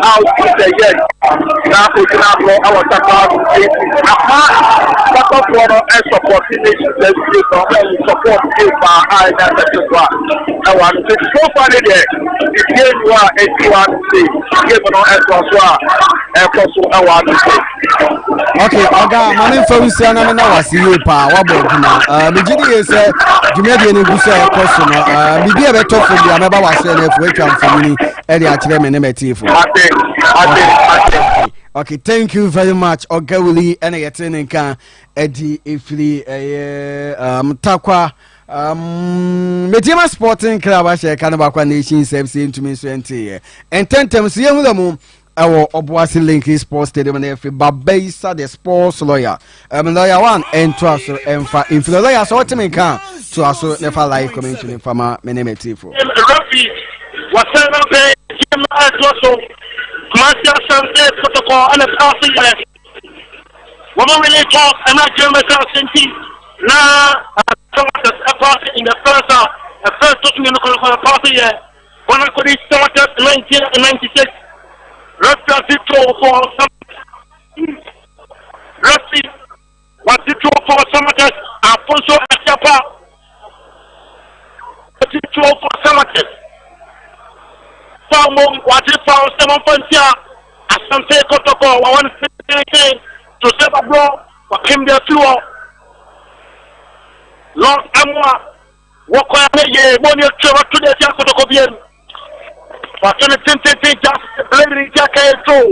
out to the yet na ko na bro our takpa apa takpa pro e support nation support by I that I want to so far there the game you are 81 game no as well I want to say okay oga mami for we na me na wasi you pa wa bodu na me gidi ye say dwumade ne gusa e koso no bibi e beto fo bia me ba wase na fo atwa mfamini e de akire me ne metifo okay thank you very much oga wili ene yetene nka edi efiri takwa Mediama Sporting Club ashe kana bakwa Nation Saves ntumi so ente ententem so yehu mu ewo Obuasi Link Sports Stadium na efi Babaisa the sports lawyer lawyer one ento aso emfa infilo lawyer so otimi kan to aso never live comment ni fama menemetifo Rafi wasana be jema aso Commercial Asante Kotoko and a passing woman really talk and not German team now a pass in the first half the first touching in the party when I could started 1996 Rafi for some Rafi was the draw for Samartex Alfonso Achapa the draw for Samartex found was it found 7.0 Asante Kotoko, I want to say to step abroad, for him there too. Lord Amwa, walk away, money to the Kotoko bien. For 2010, just blaming Jackie too.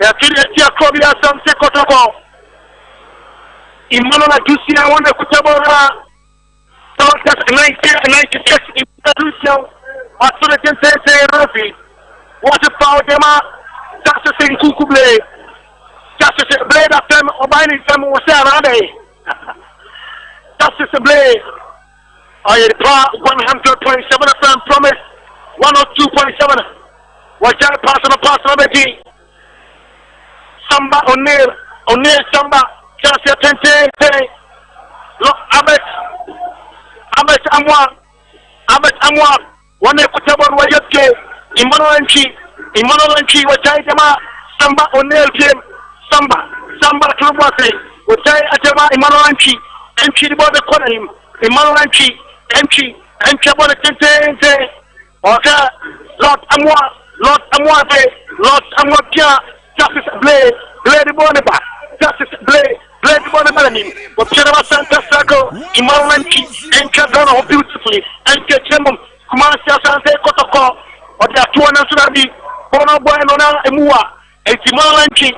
Ya kile tia kobi ya Asante Kotoko. Imano na jusi na wanda kutabora. Samartex 96 institution. Asante Kotoko Rofi. What a power dema. Justice in Kukuble. Justice Blade of them or binding them was there already. Justice Blade. I had 127 of them promise 102.7. What giant pass on the pass on the G. Samba O'Neil Samba. Chelsea 10. Look, Ahmed Amwa. One equitable way you get. Emmanuel Nchi, wajai jama Samba O'Neil game Samba Trubwase, wajai ajama Emmanuel Nchi the body corner him, Emmanuel Nchi about the 10. Okay, Lord Amwa Pia, Justice Blade the body back, Justice Blade the body back, but General Santa Circle, Emmanuel Nchi done beautifully, Nchi Chemum, Kumasi Asante Kotoko. Or there are 200 be Bono Boy Nona Emua, and Timon Lanchi,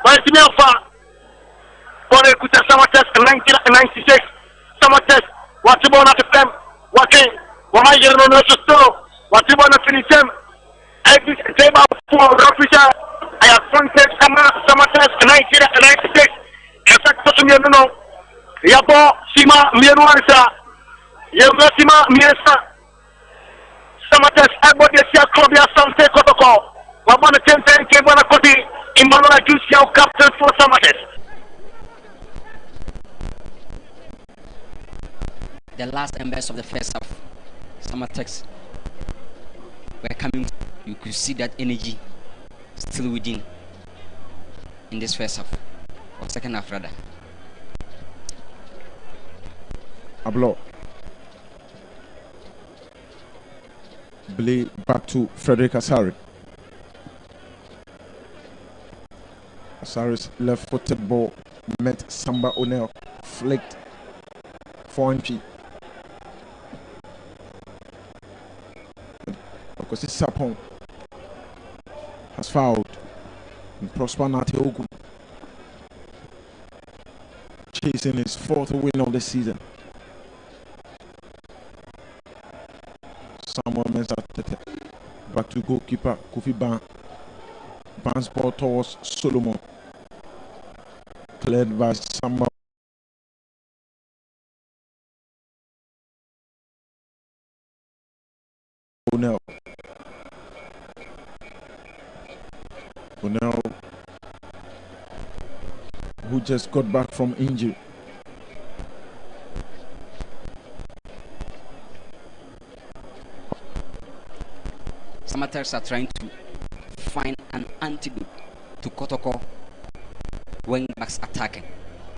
by Timelfa, Bone Kuta Samartex 1996, Samartex, what's about at the time, what came, what I hear on the store, what's about to finish them, I think table for Rafisha, I have fronted Samartex 1996, and that's to me, no, Yabo, Sima, Miruansa, Yabasima, Miesa. Samartex, everybody see a club here, Asante Kotoko. Wabana 10 Kebana Koti, Emmanuel Jusiao, captain for Samartex. The last embers of the first half, Samartex were coming. You could see that energy still within in this first half, or second half rather. Ablo. Play back to Frederick Asari. Asari's left-footed ball met Samba O'Neil, flicked for MP. Because Sapon has fouled and Prosper Nateogu, chasing his 4th win of the season. Samuel Mensah back to goalkeeper Kofi Ban. Ban's ball towards Solomon, cleared by Samuel O'Neil. Who just got back from injury. Samartex are trying to find an antidote to Kotoko when backs attacking.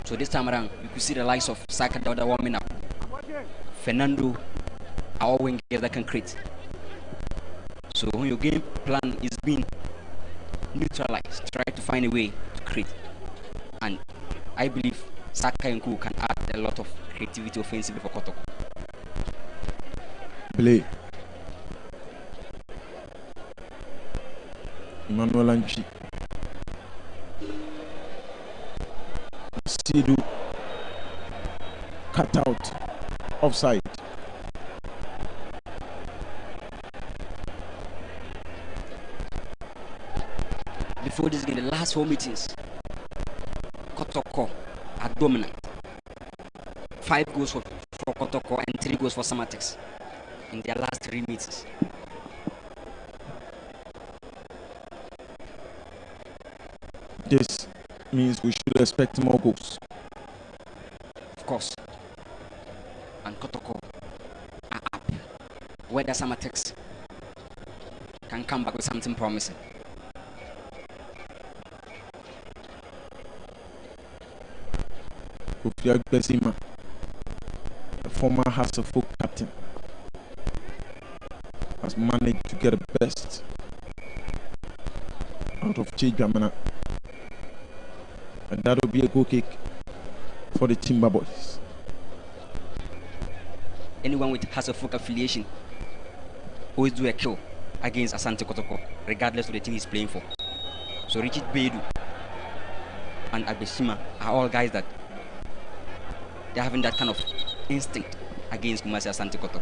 So this time around, you could see the likes of Saka the other warming up. Fernando, our wingers that can create. So when your game plan is being neutralized, try to find a way to create. And I believe Saka and Ku can add a lot of creativity offensively for Kotoko. Play. Emmanuel Nchi. Sidu cut out offside. Before this game, the last 4 meetings, Kotoko are dominant. 5 goals for Kotoko and 3 goals for Samartex in their last 3 meetings. This means we should expect more goals. Of course. And Kotoko are up. Whether Samartex can come back with something promising. Kofi Agbesima, the former Hasselhoff captain, has managed to get the best out of Chidjamana. And that will be a goal kick for the Timber Boys. Anyone with Hasselhoff affiliation always do a kill against Asante Kotoko, regardless of the team he's playing for. So Richard Bedu and Abeshima are all guys that they're having that kind of instinct against Kumasi Asante Kotoko.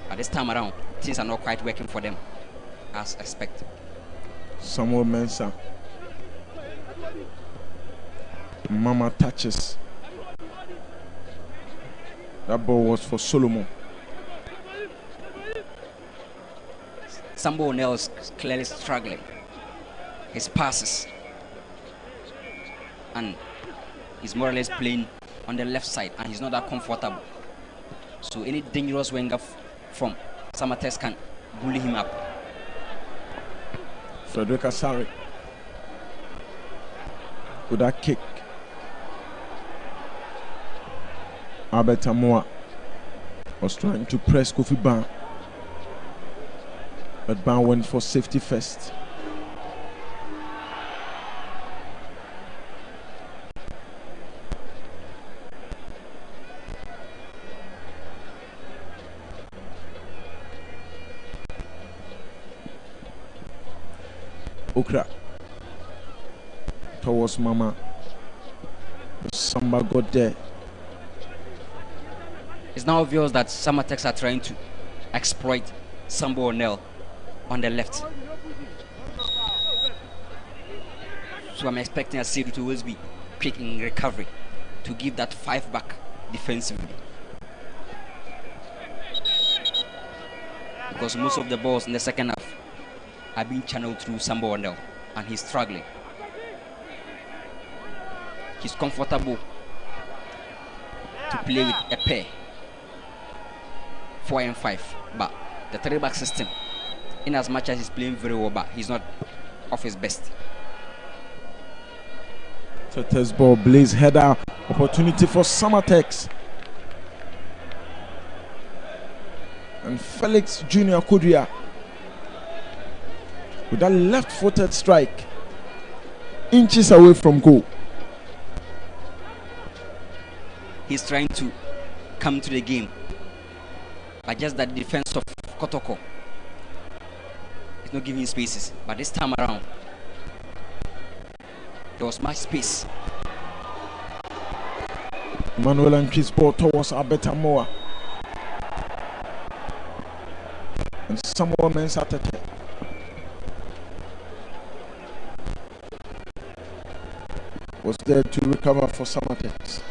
But this time around, things are not quite working for them as expected. Samuel Mensah. Mama touches. That ball was for Solomon. Sambo O'Neill is clearly struggling. His passes. And he's more or less playing on the left side and he's not that comfortable. So any dangerous winger from Samartex can bully him up. Frederick Asari with that kick. Albert Amoa was trying to press Kofi Ban, but Ban went for safety first. Okra towards Mama. Samba got there. It's now obvious that Samartex are trying to exploit Sambo O'Neill on the left. So I'm expecting Asidu to always be quick in recovery to give that 5 back defensively. Because most of the balls in the second half are being channeled through Sambo O'Neill and he's struggling. He's comfortable to play with a pair, 4 and 5, but the 3-back system, in as much as he's playing very well, but he's not off his best. So test ball, Blaze header, opportunity for Samartex. And Felix Jr. Kodria with that left-footed strike, inches away from goal. He's trying to come to the game, but just that defense of Kotoko is not giving spaces. But this time around, there was much space. Manuel and Chris ball towards Albert Amoa. And Samuel Mensah Tete. Was there to recover for Samartex.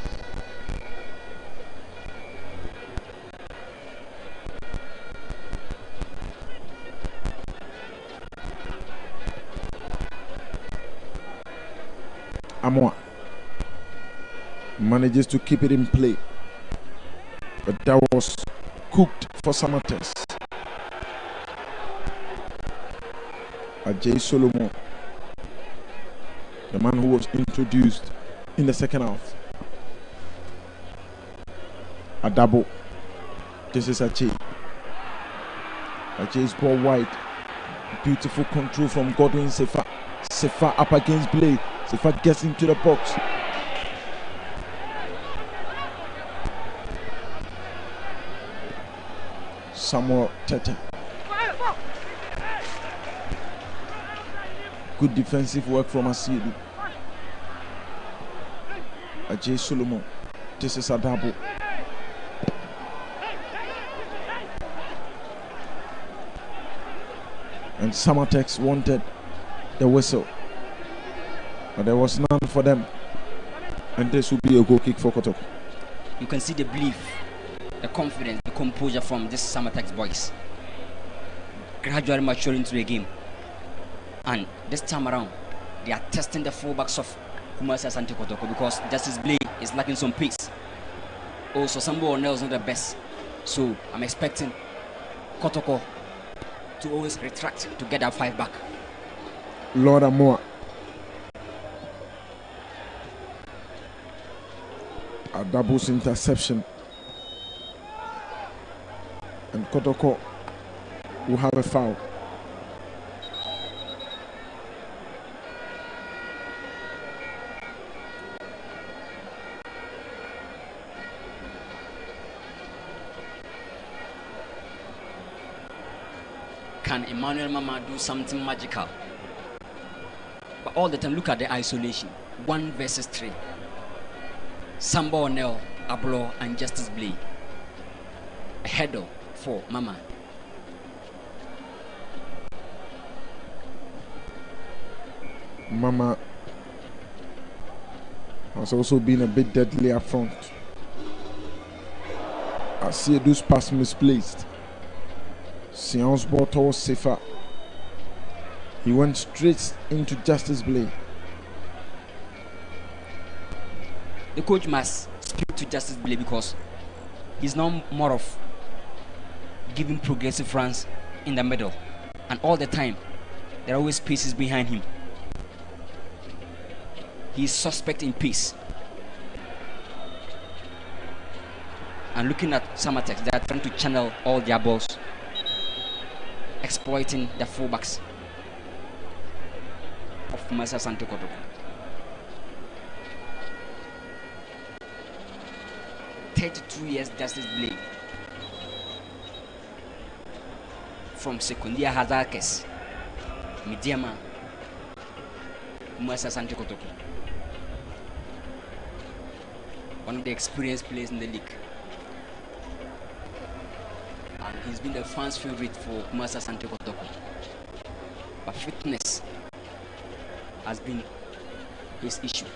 Amoa manages to keep it in play, but that was cooked for Samartex. Ajay Solomon, the man who was introduced in the second half. Adabo, this is Ajay. Ajay's ball wide, beautiful control from Godwin Sefa. Sefa up against Blade. Sefa gets into the box. Samuel Tete. Good defensive work from Asidu. Ajay Solomon. This is Adabo. And Samartex wanted the whistle, but there was none for them, and this will be a goal kick for Kotoko. You can see the belief, the confidence, the composure from this Samartex boys gradually maturing into the game. And this time around, they are testing the fullbacks of Kumasi Asante Kotoko because Justice Blay is lacking some pace. Also, Sambo O'Neill is not the best, so I'm expecting Kotoko to always retract to get that 5 back. Lord Amoa. Adabo's interception. And Kotoko will have a foul. can Emmanuel Mama do something magical? But all the time, look at the isolation. 1 versus 3. Samba Onel, Ablo, and Justice Blay. A header for Mama. Mama has also been a bit deadly up front. I see those pass misplaced. Sion's ball towards Sefa. He went straight into Justice Blay. The coach must speak to Justice Blay because he's now more of giving progressive runs in the middle, and all the time there are always spaces behind him. He's suspect in pace. And looking at Samartex, they are trying to channel all their balls, exploiting the fullbacks of Asante Kotoko. Years Justice Blay from Sekundia Hazakes, Midiama, Asante Kotoko. One of the experienced players in the league. And he's been the fans' favorite for Asante Kotoko. But fitness has been his issue.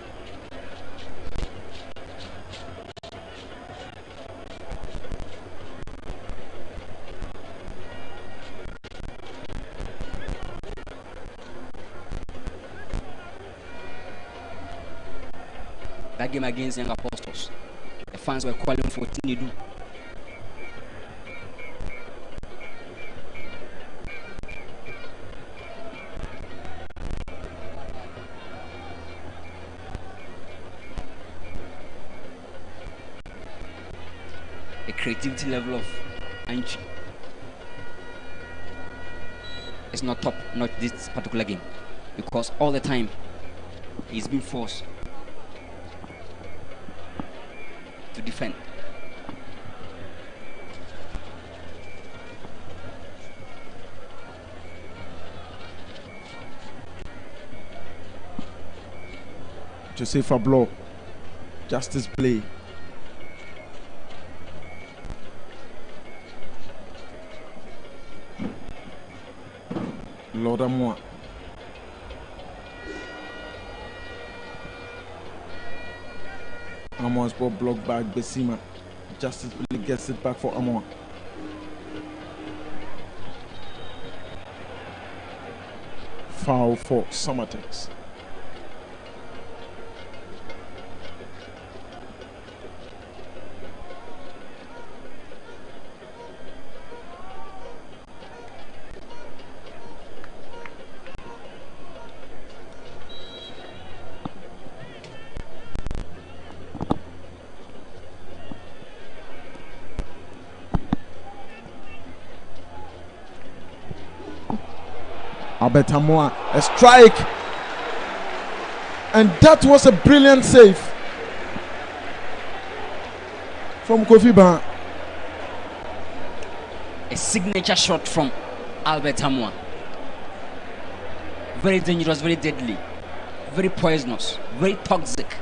That game against Young Apostles, the fans were calling for Tinidu. The creativity level of Anchi is not top, not this particular game, because all the time he's been forced to defend. Jose Fablo, Justice Blay. Lord Amoa. Amoa's ball blocked by Besima. Justice Blay gets it back for Amoa. Foul for Samartex. Albert Amoa, a strike, and that was a brilliant save from Kofi Ban. A signature shot from Albert Amoa. Very dangerous, very deadly, very poisonous, very toxic.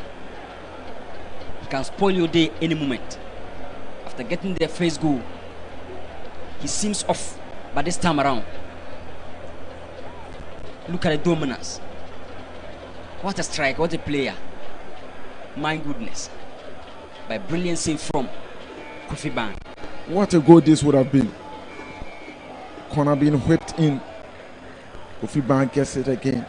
He can spoil your day any moment. After getting their first goal, he seems off, but this time around, look at the dominance. What a strike, what a player. My goodness. By brilliant save from Kofi Ban. What a goal this would have been. Corner being whipped in. Kofi Ban gets it again.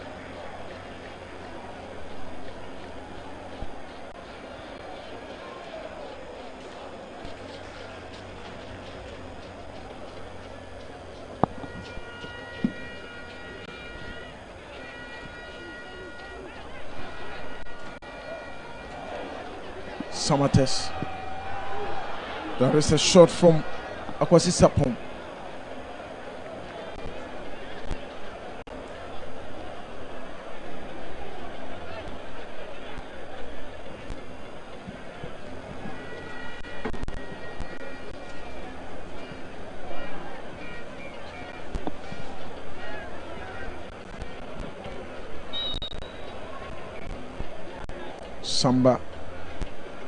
Samartex. There is a shot from Akwasi Sapong. Samba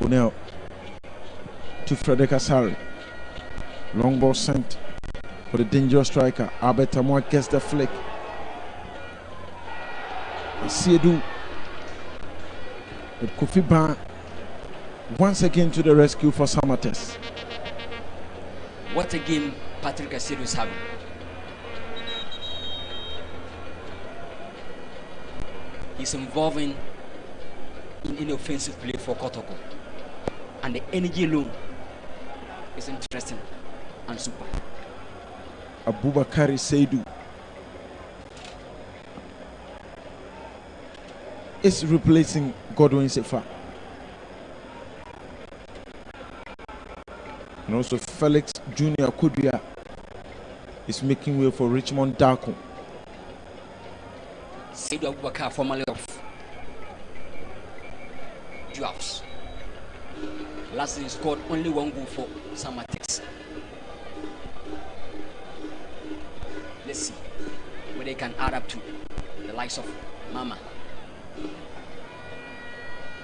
O'Neill to Frederick Asari. Long ball sent for the dangerous striker. Albert Amoa gets the flick. Siedu with Kofi Ban once again to the rescue for Samartex. What a game Patrick Asiedu is having. He's involving in inoffensive play for Kotoko. And the energy alone is interesting and super. Abubakar Seidu is replacing Godwin Sefa. And also Felix Jr. Kudria is making way for Richmond Darko. Seidu Abubakar, formerly of Dwarfs. Last season scored only one goal for Samartex. Let's see where they can add up to the likes of Mama.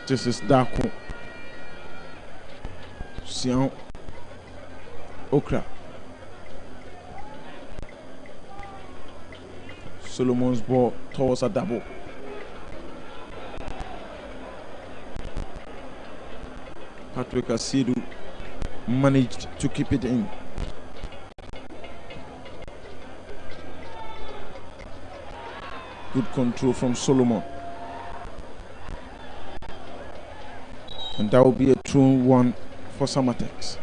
This is Darko. Sian Okra. Solomon's ball towards a double. Patrick Asiedu managed to keep it in. Good control from Solomon. And that will be a true one for Samartex.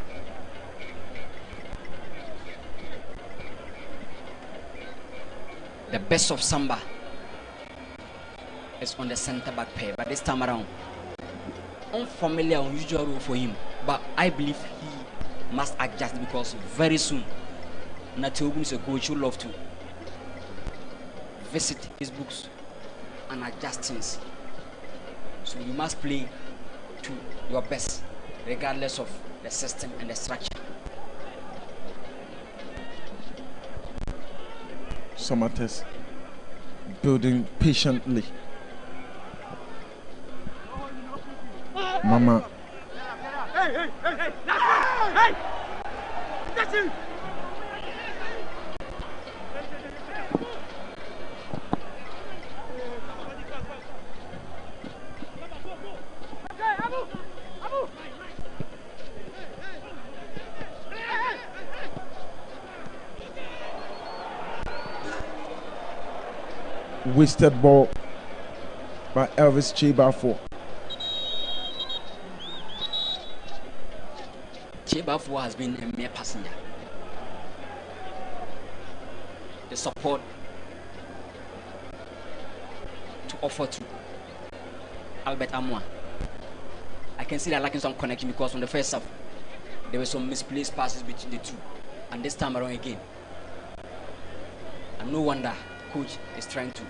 The best of Samba is on the center back pair, but this time around, unfamiliar, unusual role for him. But I believe he must adjust because very soon, Natiogun is a coach who love to visit his books and adjust things. So you must play to your best, regardless of the system and the structure. Samartex building patiently. Mama. Wasted ball by Elvis Chebafo. Chebafo has been a mere passenger. The support to offer to Albert Amoa, I can see they're lacking some connection because from the first half there were some misplaced passes between the two, and this time around again, and no wonder coach is trying to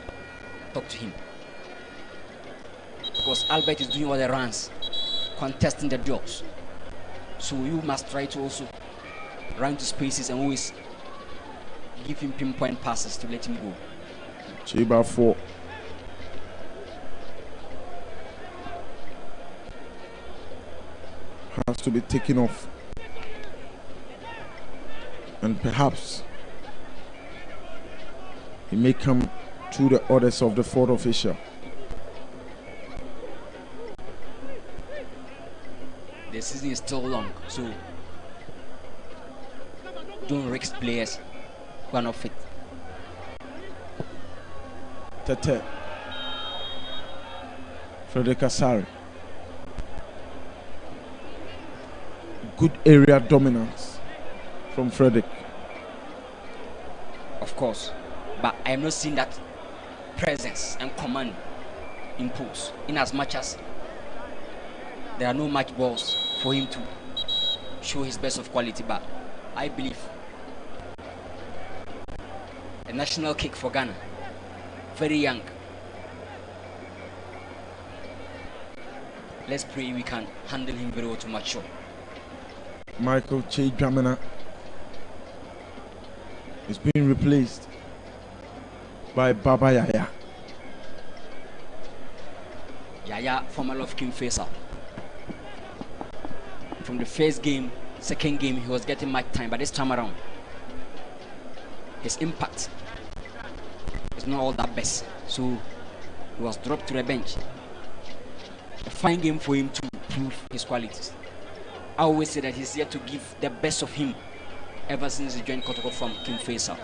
talk to him because Albert is doing all the runs, contesting the duels. So you must try to also run to spaces and always give him pinpoint passes to let him go. Chebafo has to be taken off, and perhaps he may come to the orders of the fourth official. The season is still long, so don't risk players who are not fit. Tete. Frederick Asari. Good area dominance from Frederick. Of course, but I am not seeing that presence and command impulse in as much as there are no match balls for him to show his best of quality. But I believe a national kick for Ghana, very young. Let's pray we can handle him very well to mature. Michael Che Dramina is being replaced by Baba Yaya. Yaya former of Kim Faisal. From the first game, second game, he was getting much time, but this time around, his impact is not all that best. So he was dropped to the bench. A fine game for him to prove his qualities. I always say that he's yet to give the best of him ever since he joined Kotoko from Kim Faisal.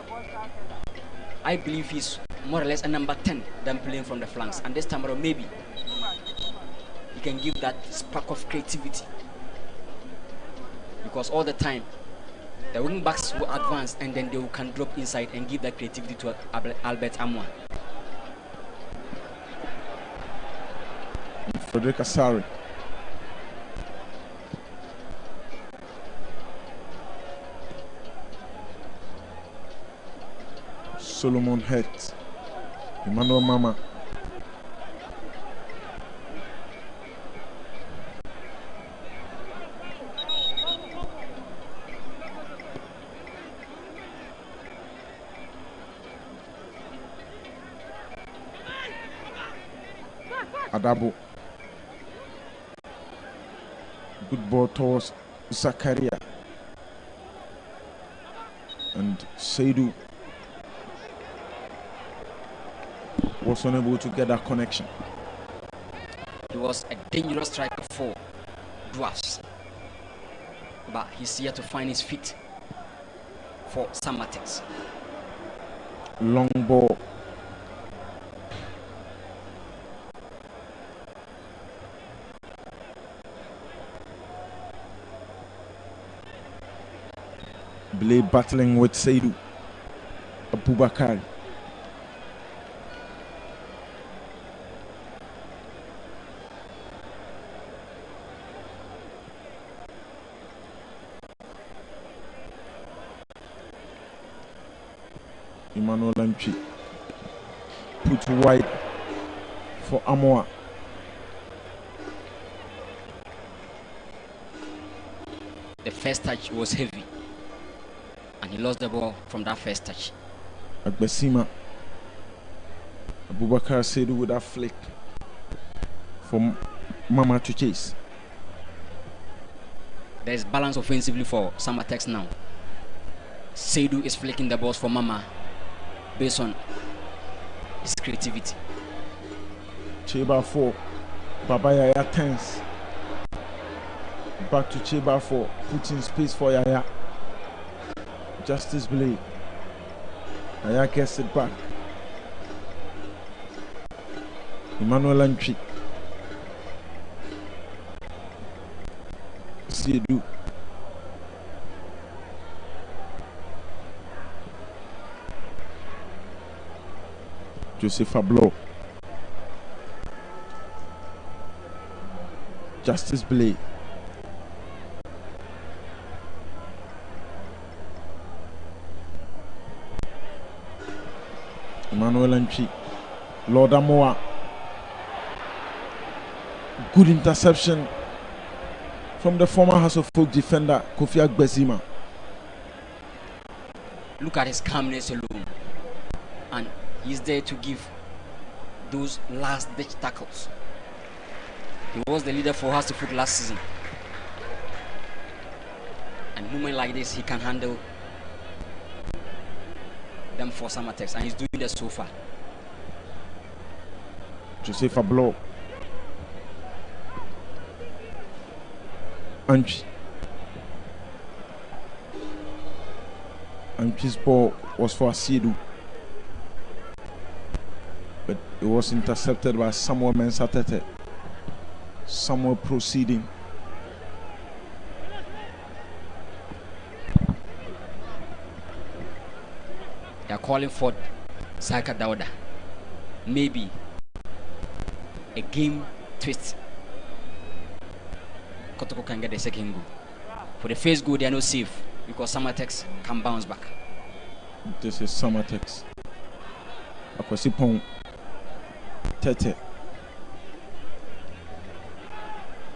I believe he's more or less a number 10 than playing from the flanks. And this time around, maybe he can give that spark of creativity. Because all the time, the wing backs will advance and then they can drop inside and give that creativity to Albert Amwa. Frederick Asari. Solomon Het. Emmanuel Mama. Adabo. Good ball towards Zakaria. And Seydou was unable to get that connection. He was a dangerous striker for Dwarfs, but he's here to find his feet for Samartex. Long ball. Blade battling with Seydou Abubakar. Emmanuel Lamchi put wide for Amoa. The first touch was heavy and he lost the ball from that first touch. Agbesima. Abubakar Seydou with that flick for Mama to chase. There is balance offensively for Samartex now. Seydou is flicking the balls for Mama based on his creativity. Cheba 4. Baba Yaya tense. Back to Cheba 4. Putting space for Yaya. Justice Blade. Yaya gets it back. Emmanuel Antwi. Seydou. Joseph Ablo. Justice Blade. Emmanuel Antwi. Lord Amoa. Good interception from the former House of Folk defender Kofi Agbesima. Look at his calmness alone, and he's there to give those last ditch tackles. He was the leader for House of Folk last season, and moment like this he can handle them for Samartex, and he's doing that so far. Joseph Ablo. Antwi's ball was for Seydou, but it was intercepted by Samuel Mensah-Tete. Samuel proceeding. They are calling for Saka Dauda. Maybe a game twist. Kotoko can get the second goal. For the first goal, they are not safe because Samartex can bounce back. This is Samartex. Akwesipong. Tete.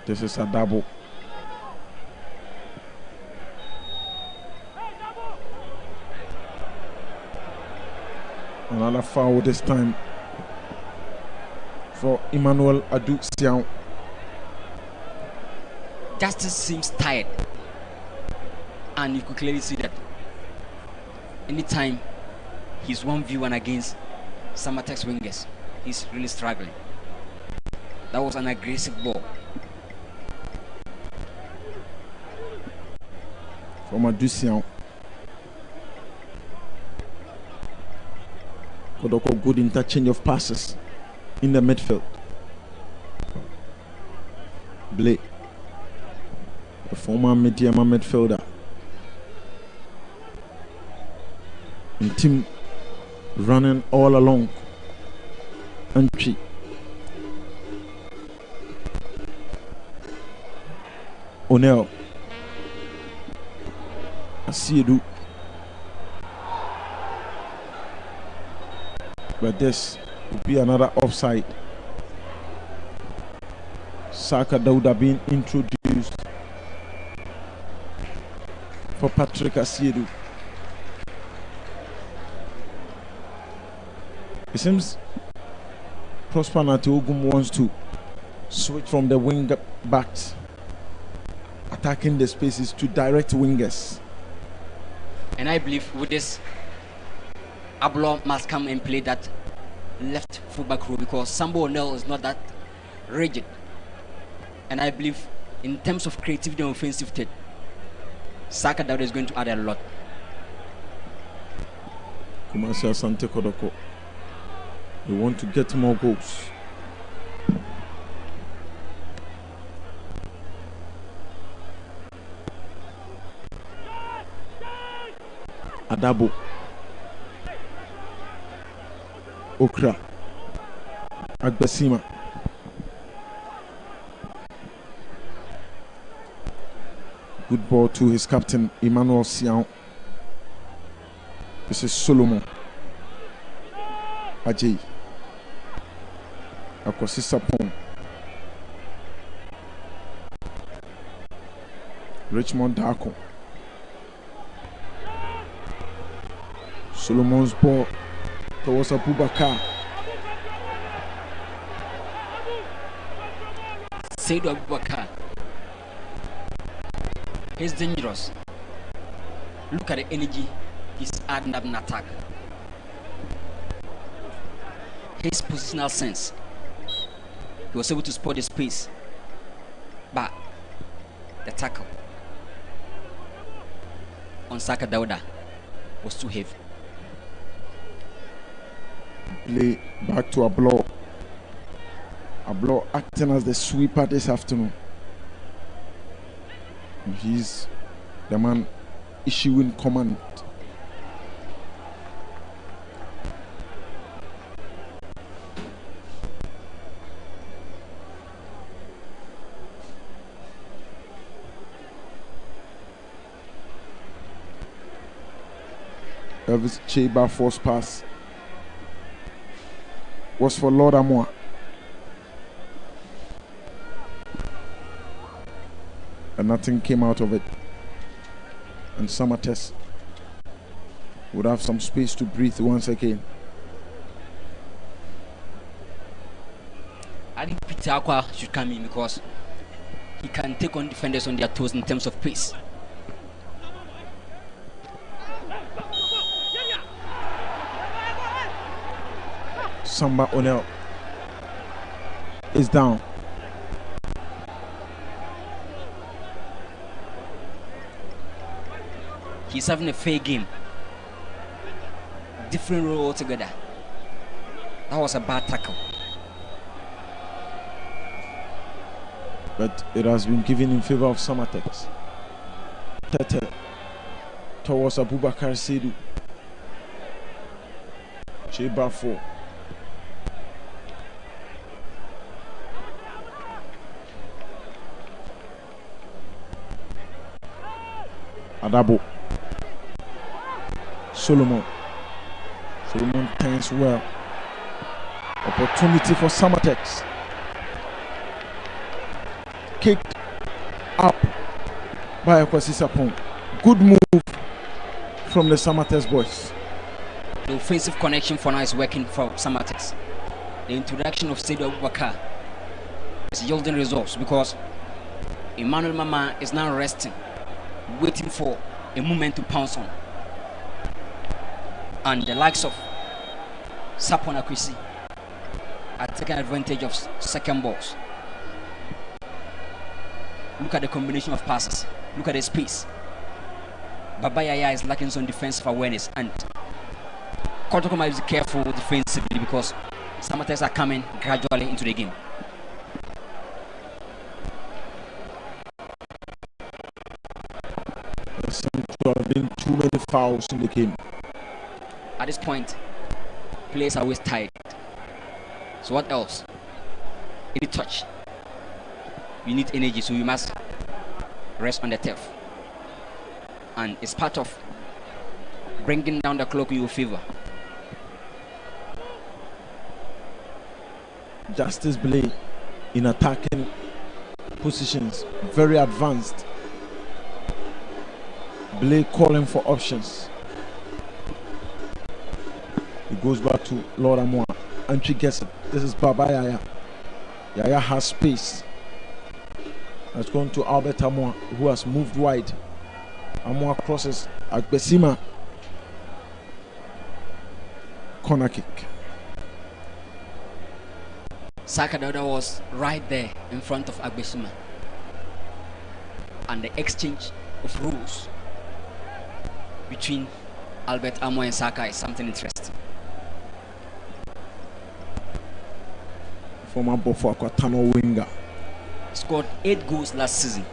This is Adabo. Another foul this time for Emmanuel Adu Sian. Justice seems tired, and you could clearly see that anytime he's 1v1 against Samartex wingers, he's really struggling. That was an aggressive ball from Adu Sian. Kotoko, good interchange of passes in the midfield. Blake, the former medium midfielder, and team running all along. Entry. O'Neill. Asiedu. But this will be another offside. Saka Dauda being introduced for Patrick Asiedu. It seems Prosper Natiogum wants to switch from the wing backs attacking the spaces to direct wingers. And I believe with this, Ablo must come and play that left fullback role because Sambo O'Neill is not that rigid. And I believe in terms of creativity and offensive threat, Saka Dauda is going to add a lot. Kumasi Asante Kotoko. They want to get more goals. Adabo. Okra. Agbesima. Good ball to his captain, Emmanuel Sian. This is Solomon. Ajay. Akwasi Sapon. Richmond Darko. Solomon's ball towards Abubakar. Seydou Abubakar. He's dangerous. Look at the energy he's adding up in attack. His positional sense. He was able to spot the space. But the tackle on Saka Dauda was too heavy. Play back to Ablo. Ablo acting as the sweeper this afternoon. He's the man issuing command. Elvis Cheba force pass was for Lord Amoa. And nothing came out of it. And Samartex would have some space to breathe once again. I think Peter Aqua should come in because he can take on defenders on their toes in terms of pace. Samba O'Neill is down. He's having a fair game. Different role altogether. That was a bad tackle. But it has been given in favor of Samartex. Tete towards Abubakar Seydou. Cheba 4. Adabo. Solomon turns well. Opportunity for Samartex. Kicked up by Akwasi Sapon. Good move from the Samartex boys. The offensive connection for now is working for Samartex. the introduction of Seydou Abubakar is yielding results because Emmanuel Mama is now resting, waiting for a moment to pounce on. And the likes of Sapon Akwesi are taking advantage of second balls. Look at the combination of passes. Look at the space. Baba Yaya is lacking some defensive awareness, and Kotoko might be careful defensively because Samartex are coming gradually into the game. There seem to have been too many fouls in the game. At this point, players are always tired. So what else? Any touch. You need energy, so you must rest on the turf. And it's part of bringing down the clock in your favor. Justice Blay in attacking positions, very advanced. Blay calling for options. It goes back to Lord Amoa. Entry gets it. This is Baba Yaya. Yaya has space. Has gone to Albert Amoa, who has moved wide. Amoa crosses Agbesima. Corner kick. Saka Dauda was right there in front of Agbesima. And the exchange of rules between Albert Amoa and Saka is something interesting. Former Bofo Akwatano winger. Scored 8 goals last season,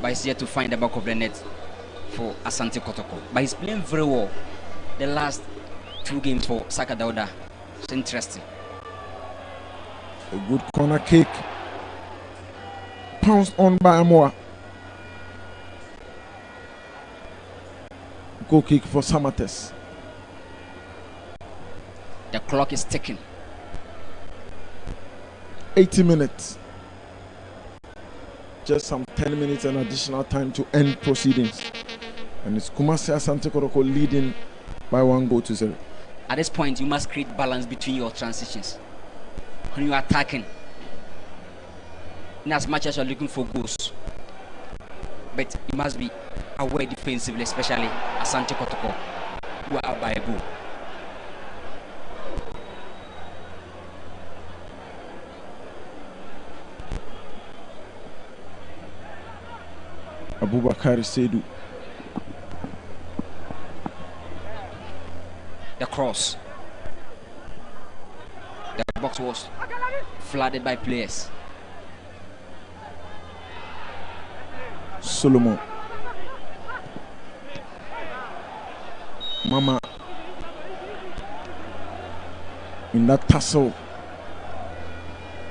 but he's yet to find the back of the net for Asante Kotoko. But he's playing very well the last 2 games for Saka Dauda. It's interesting. A good corner kick. Pounced on by Amoa. Goal kick for Samartex. The clock is ticking. 80 minutes. Just some 10 minutes and additional time to end proceedings. And it's Kumasi Asante Kotoko leading by 1-0. At this point, you must create balance between your transitions. When you are attacking, in as much as you are looking for goals, but you must be aware defensively, especially Asante Kotoko, who are up by a goal. Abubakar Seydou. The cross. The box was flooded by players. Solomon. Mama in that tussle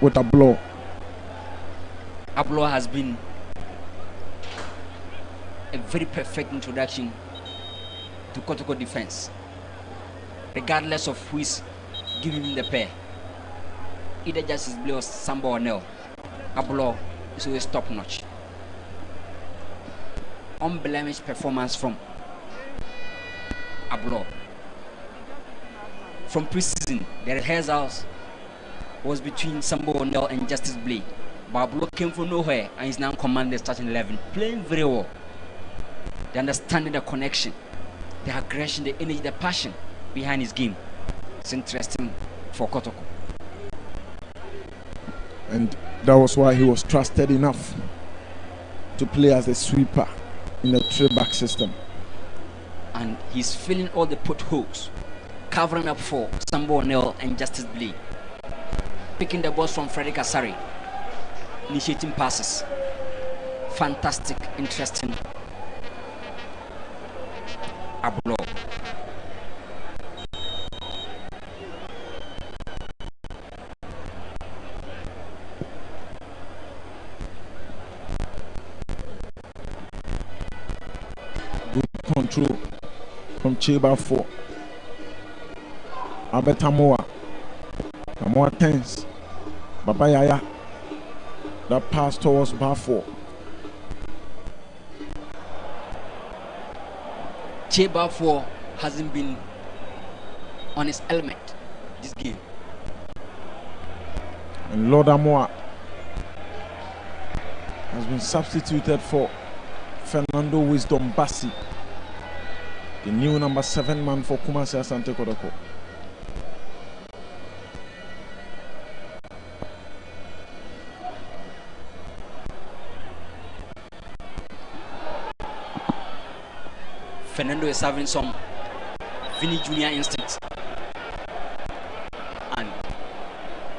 with a blow. Ablo has been a very perfect introduction to Kotoko defense, regardless of who is giving him the pair. Either Justice Blay or Samba or Nel, Ablo is always top notch. Unblemished performance from Ablo. From preseason, the rehearsals was between Samba or Nel and Justice Blay. But Ablo came from nowhere and is now commanding the starting 11, playing very well. The understanding, the connection, the aggression, the energy, the passion behind his game. It's interesting for Kotoko. And that was why he was trusted enough to play as a sweeper in the 3-back system. And he's filling all the potholes, covering up for Sambo O'Neill and Justice Blay. Picking the balls from Frederick Asari, initiating passes. Fantastic, interesting. Ablo. Good control from Cheba 4. Albert Amoa. Amoa tense. Baba Yaya. That pass towards bar 4. Cheba 4 hasn't been on his element this game. And Lord Amoa has been substituted for Fernando Wisdom Bassi, the new number 7 man for Kumasi Asante Kotoko. Fernando is having some Vinny Junior instincts, and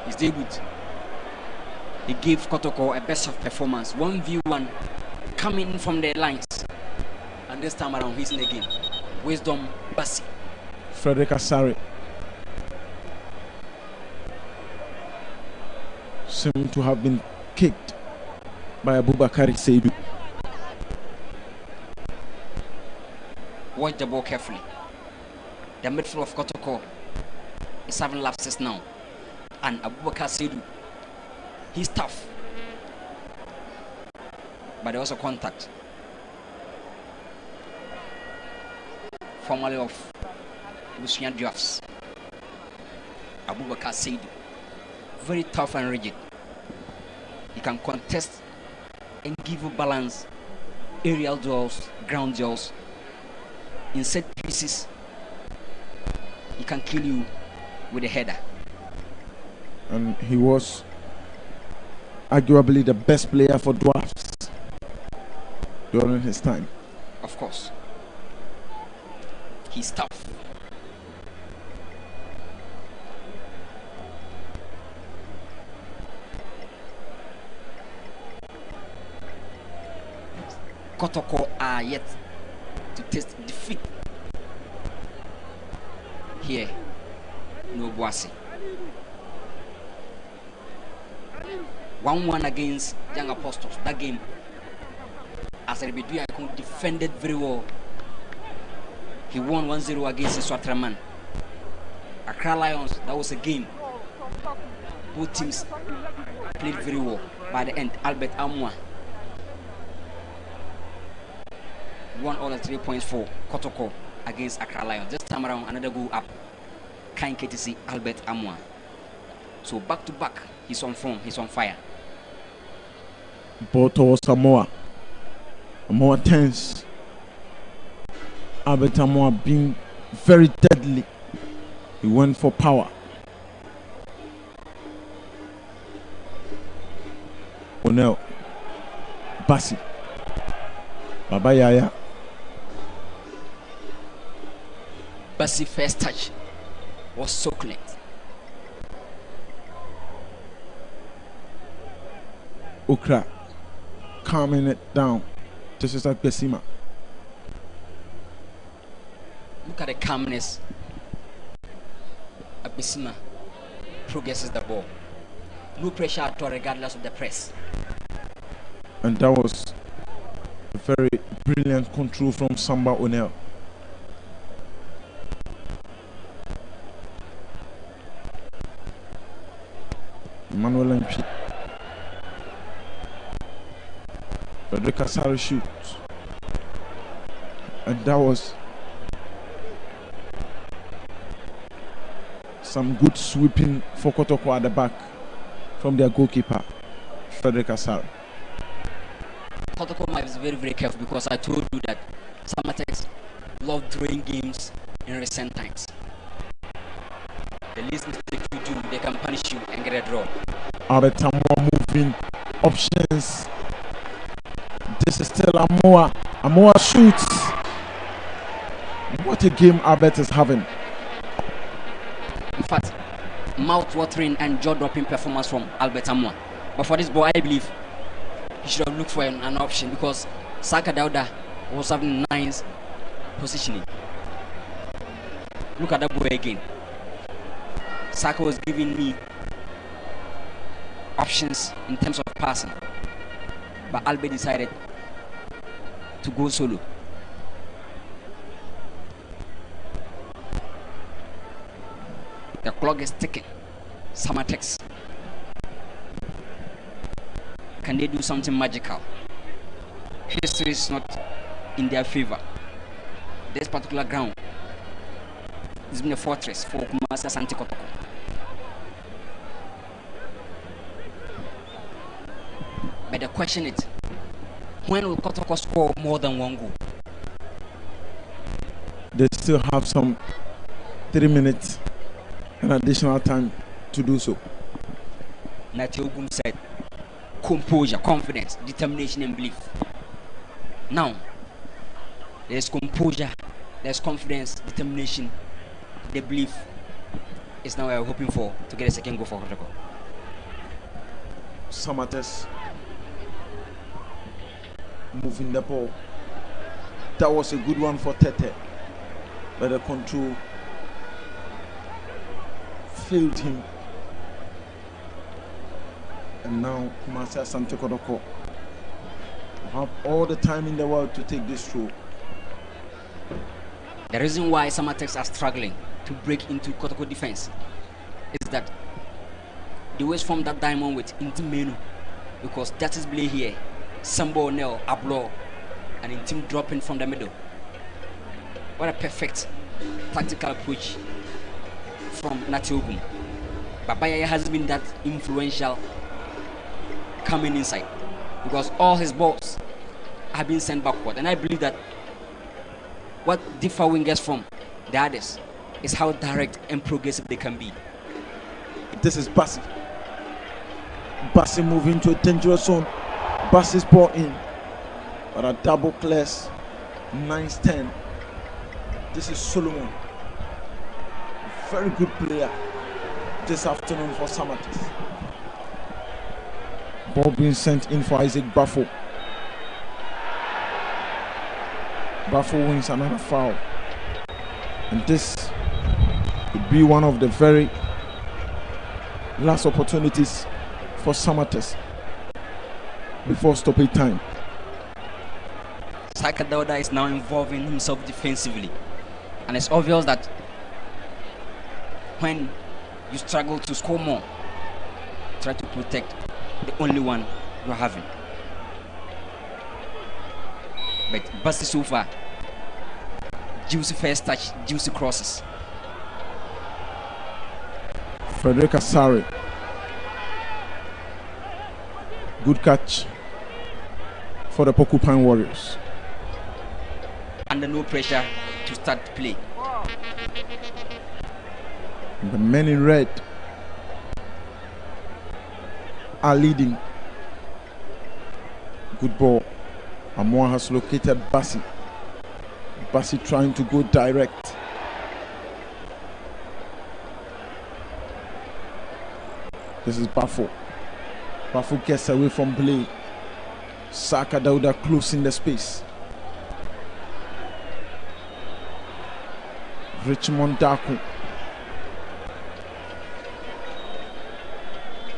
his debut, he gave Kotoko a best of performance, 1v1 coming from the lines, and this time around he's in the game. Wisdom Bassi. Frederick Asare seemed to have been kicked by Abubakar Seidu. Watch the ball carefully. The midfield of Kotoko is having lapses now, and Abubakar Seidu, he's tough, but there was a contact. Formerly of Lucian Drafts, Abubakar Seidu, very tough and rigid. He can contest and give you balance, aerial duels, ground duels. In set pieces, he can kill you with a header. And he was arguably the best player for Dwarfs during his time. Of course. He's tough. Kotoko are yet to taste defeat. Here, no Boise. 1-1 against Young Apostles. That game, as a Rebedua defended very well. He won 1-0 against Swatraman. Accra Lions, that was a game. Both teams played very well. By the end, Albert Amwa won all the 3 points for Kotoko against Accra Lions. This time around, another goal up. Kind KTC, Albert Amwa. So back to back, he's on form, he's on fire. Boto Samoa. Samoa tense. Albert Amwa being very deadly. He went for power. Onel. Bassi. Baba Yaya. Bassi first touch was succulent. Okra calming it down. This is like Besima. Look at the calmness. Besima progresses the ball. No pressure at all, regardless of the press. And that was a very brilliant control from Samba Onel. Manuel Mpi. Frederick Asare shoots. And that was some good sweeping for Kotoko at the back from their goalkeeper, Frederick Asare. Kotoko might be very, very careful because I told you that Samartex love throwing games in recent times. The least mistake you do, they can punish you and get a draw. Albert Amoa moving options. This is still Amoa. Amoa shoots. What a game Albert is having. In fact, mouth-watering and jaw-dropping performance from Albert Amoa. But for this ball, I believe he should have looked for an option because Saka Dauda was having nice positioning. Look at that ball again. Saka was giving me options in terms of passing, but Albert decided to go solo. The clock is ticking. Samartex, can they do something magical? History is not in their favor. This particular ground has been a fortress for Kumasi Asante Kotoko. But the question is, when will Kotoko score more than one goal? They still have some 3 minutes and additional time to do so. Natiogum said, composure, confidence, determination, and belief. Now, there's composure, there's confidence, determination, the belief is now we're hoping for to get a second goal for Kotoko. Samartex moving the ball. That was a good one for Tete, but the control failed him. And now Kumasi Asante Kotoko have all the time in the world to take this through. The reason why Samartex are struggling to break into Kotoko defense is that they always form that diamond with Intim Menu, because that is play here. Sambo Nel Ablo and Intim dropping from the middle. What a perfect tactical approach from Natiogum. Babaya has been that influential coming inside, because all his balls have been sent backward, and I believe that what differ wingers from the others is how direct and progressive they can be. This is Bassi. Bassi moving to a dangerous zone. Bassi's ball in, but a double clears. 9-10. This is Solomon. Very good player this afternoon for Samartex. Ball being sent in for Isaac Bafo. Bafo wins another foul, and this could be one of the very last opportunities for Samartex before stoppage time. Saka Dauda is now involving himself defensively, and it's obvious that when you struggle to score more, try to protect the only one you're having. But Basti so far, juicy first touch, juicy crosses. Frederick Asari. Good catch for the Porcupine Warriors. Under no pressure to start play. The men in red are leading. Good ball. Amoa has located Bassi. Bassi trying to go direct. This is Bafo. Bafo gets away from play. Saka Dauda closing the space. Richmond Daku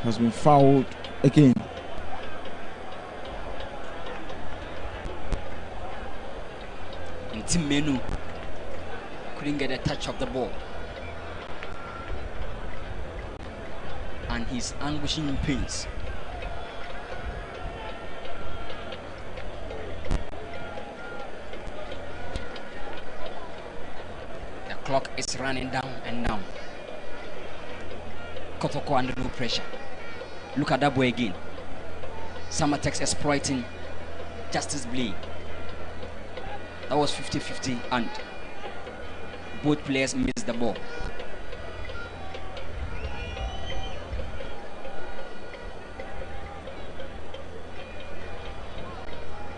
has been fouled again. Intim Menu couldn't get a touch of the ball, and he's anguishing in pains. The clock is running down and down. Kotoko under no pressure. Look at that boy again. Samartex exploiting Justice Blade. That was 50-50 and both players missed the ball.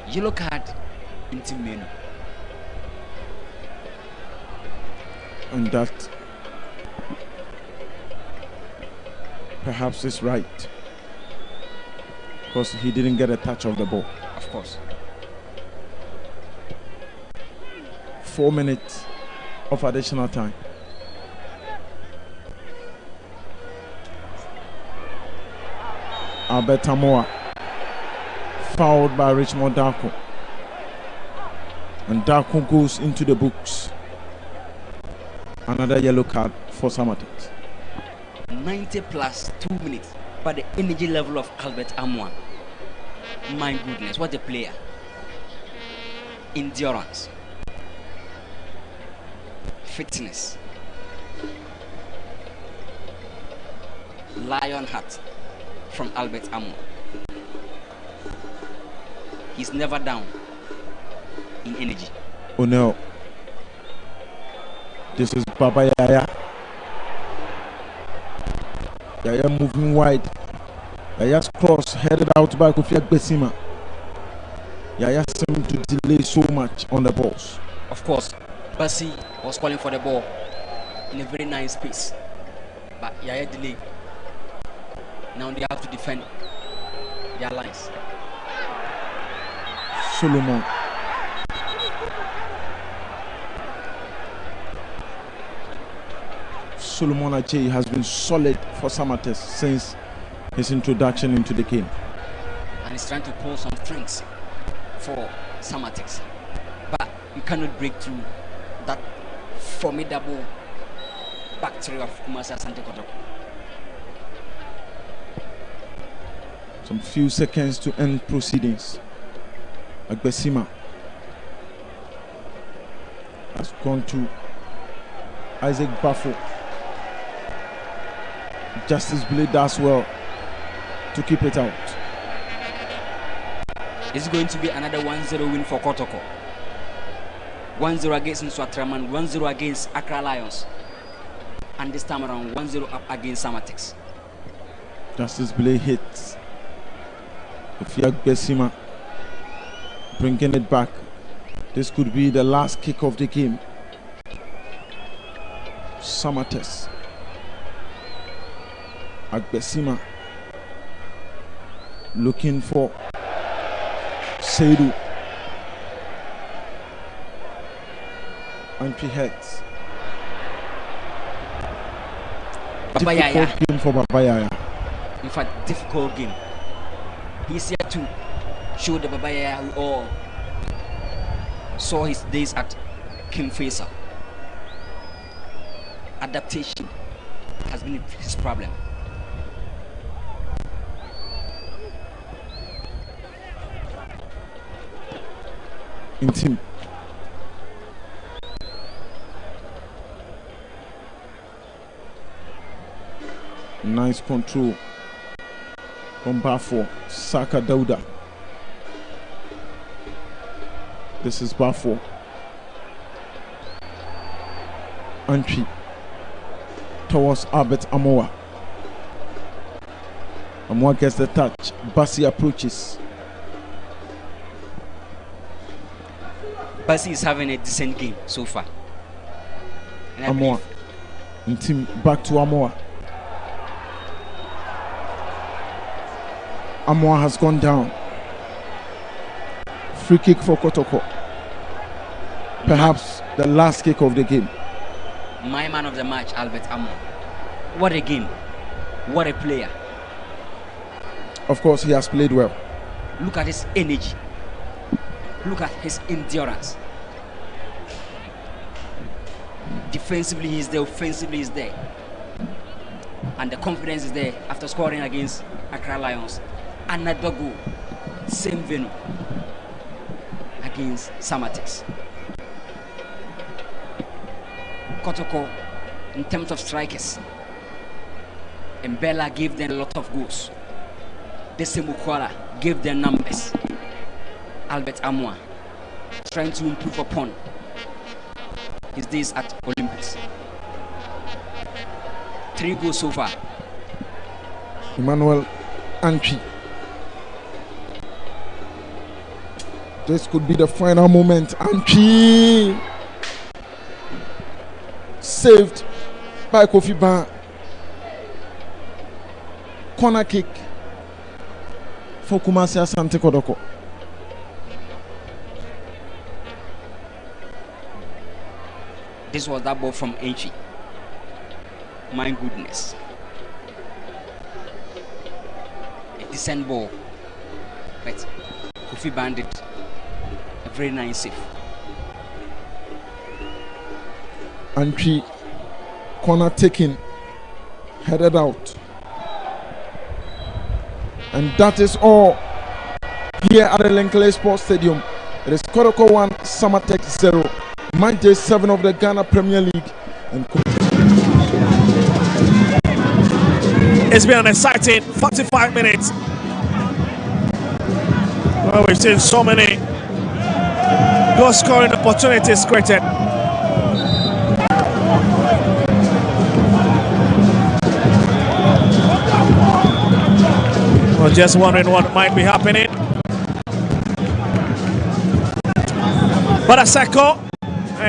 Yellow card into Menu. And that perhaps is right, because he didn't get a touch of the ball. Of course. 4 minutes of additional time. Albert Amoa fouled by Richmond Darko, and Darko goes into the books. Another yellow card for Samartex. 90 plus 2 minutes, but the energy level of Albert Amoa, my goodness, what a player. Endurance, fitness, lion heart from Albert Amoa. He's never down in energy. Oh no. This is Baba Yaya. Yaya moving wide. Yaya's cross headed out by Kofi Agbesima. Yaya seemed to delay so much on the balls. Of course, Bassi was calling for the ball in a very nice pace, but Yaya delayed. Now they have to defend their lines. Solomon. Solomon Ache has been solid for Samartex since his introduction into the game. And he's trying to pull some strings for Samartex. But you cannot break through that formidable back three of Kumasi Asante Kotoko. Some few seconds to end proceedings. Agbesima has gone to Isaac Bafo. Justice Blade does well to keep it out. It's going to be another 1-0 win for Kotoko. 1-0 against Nswatraman, 1-0 against Accra Lions. And this time around, 1-0 up against Samartex. Justice Blade hits. Agbesima bringing it back. This could be the last kick of the game. Samartex. Agbesima looking for Seidu. Entry heads. Baba Yaya. Difficult game for Baba Yaya. In fact, difficult game. He's here to show the Baba Yaya we all saw his days at King Faisal. Adaptation has been his problem. In team. Nice control from Bafo. Saka Dauda. This is Bafo. Entry towards Albert Amoa. Amoa gets the touch. Bassi approaches. Bassi is having a decent game so far. Amoa. In team back to Amoa. Amoa has gone down. Free kick for Kotoko. Perhaps the last kick of the game. My man of the match, Albert Amoa. What a game. What a player. Of course, he has played well. Look at his energy. Look at his endurance. Defensively, he's there. Offensively, he's there. And the confidence is there after scoring against Accra Lions. Another goal. Same venue. Against Samartex. Kotoko, in terms of strikers, Mbella gave them a lot of goals. Desemukwala gave them numbers. Albert Amoa trying to improve upon his days at Olympics. 3 goals so far. Emmanuel Antwi. This could be the final moment. Antwi saved by Kofi Ban. Corner kick for Kumasi Asante Kotoko. This was that ball from Antwi. My goodness. A decent ball. But Kofi Ban did a very nice save. Antwi corner taking, headed out. And that is all here at the Linkley Sports Stadium. It is Kotoko 1, Samartex 0. Match day 7 of the Ghana Premier League. And it's been an exciting 45 minutes. Well, we've seen so many goal scoring opportunities created. Well, just wondering what might be happening. But Aseko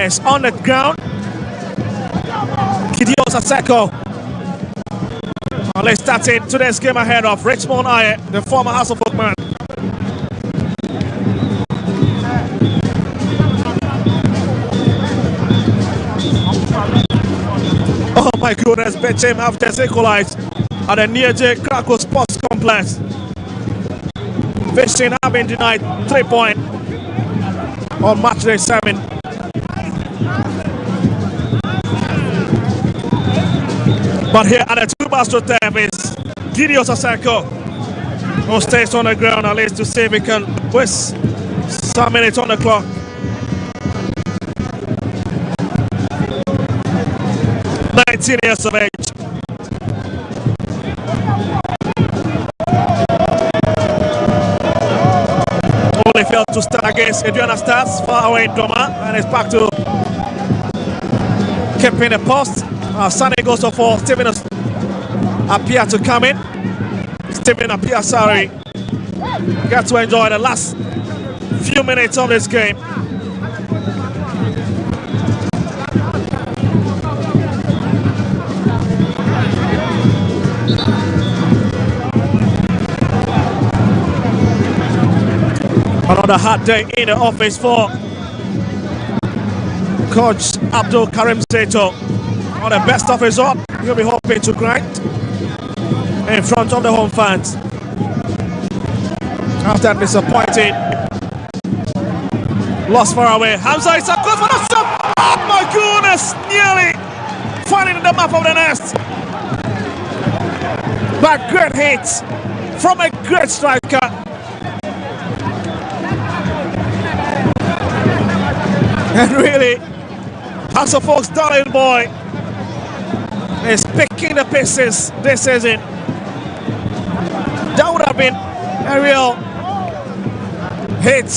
is on the ground. Gideon Aseko. Well, let's start in today's game ahead of Richmond Aye, the former House of Oakman. Oh my goodness, Betchem have just equalized at the near J Krakow Sports Complex. Fishing have been denied 3 points on match day 7. But here at the 2 bars to them is Gideon Aseko, who stays on the ground at least to see if he can waste some minutes on the clock. Years of age. Only failed to start against Adriana Stars, far away Doma, and it's back to keeping the post. Sunday goes for Stephen appear to come in. Stephen appear, sorry. Got to enjoy the last few minutes of this game. Another hard day in the office for Coach Abdul Karim Zeto. On the best of his own, he'll be hoping to grind in front of the home fans. After disappointing lost far away, Hamza is a good for the stop. Oh my goodness, nearly finding the map of the nest. But great hits from a great striker. And really, House of Oak's darling boy is picking the pieces this season. That would have been a real hit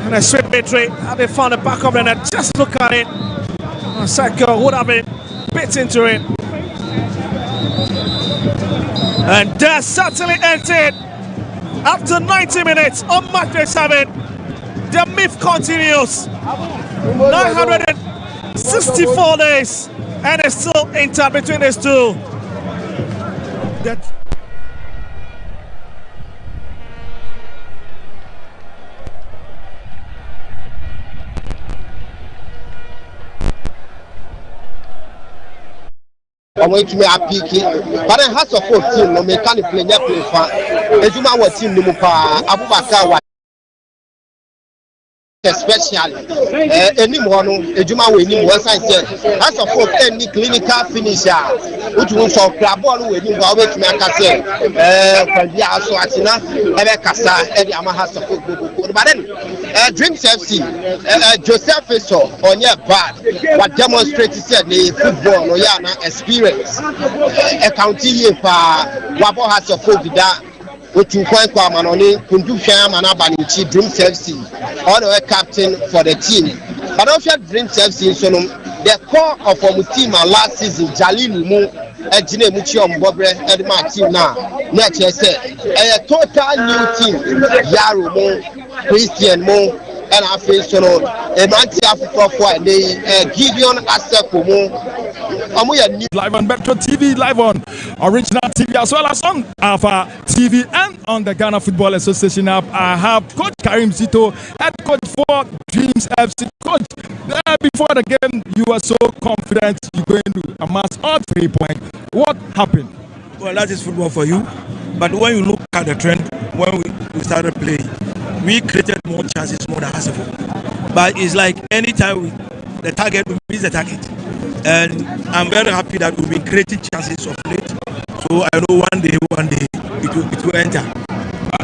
and a sweet victory had they found the back of the net. Just look at it. Aseko would have been bit into it. And that certainly ended after 90 minutes on match day 7. The myth continues. 964 days and it's still intact between these two. I'm going to be a picky, but I have support team. No mechanic play for Ejuma wa team no pa Abubakar especially any one ejuma we ni one side say as of any clinical finisher which will so club ball we ni go wait me aka say kwa dia aso atina ebe kasa e dia ma has of but then Dreams FC Joseph Feso onye bad what demonstrate say the football no ya na experience county here pa wabo has of that which you find Manoni, Kundusham and Abanichi, Dreams FC, all the captain for the team. But also Dreams FC, so the core of our team last season, Jalil Mu, Ejine Muchiom Bobre, Edma team now. Next year, a total new team, Yaro Mu, Christian Mu, and I feel so a Manti Africa for Gideon Aseko Mu. Live on Metro TV, live on Original TV as well as on Alpha TV and on the Ghana Football Association app. I have Coach Karim Zito, head coach for Dreams FC. Coach, before the game, you were so confident you're going to amass all 3 points. What happened? Well, that is football for you. But when you look at the trend, when we started playing, we created more chances more than Hasefo. But it's like anytime the target, we miss the target. And I'm very happy that we've been creating chances of late. So I know one day it will enter.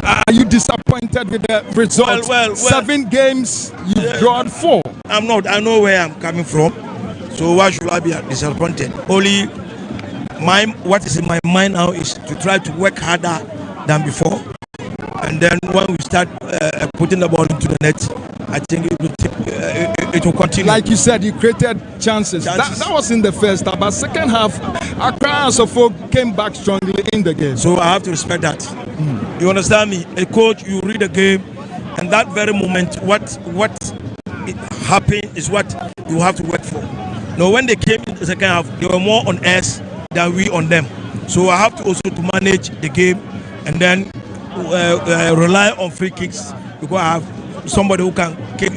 Are you disappointed with the result? Well, 7 games, you've drawn 4. I'm not. I know where I'm coming from. So why should I be disappointed? Only what is in my mind now is to try to work harder than before. And and then when we start putting the ball into the net, I think it will continue. Like you said, you created chances. That was in the first half, but second half, Accra Asafo came back strongly in the game. So I have to respect that. You understand me? A coach, you read the game, and that very moment, what happened is what you have to work for. Now, when they came in the second half, they were more on us than we on them. So I have to also to manage the game and then rely on free kicks because I have somebody who can kick.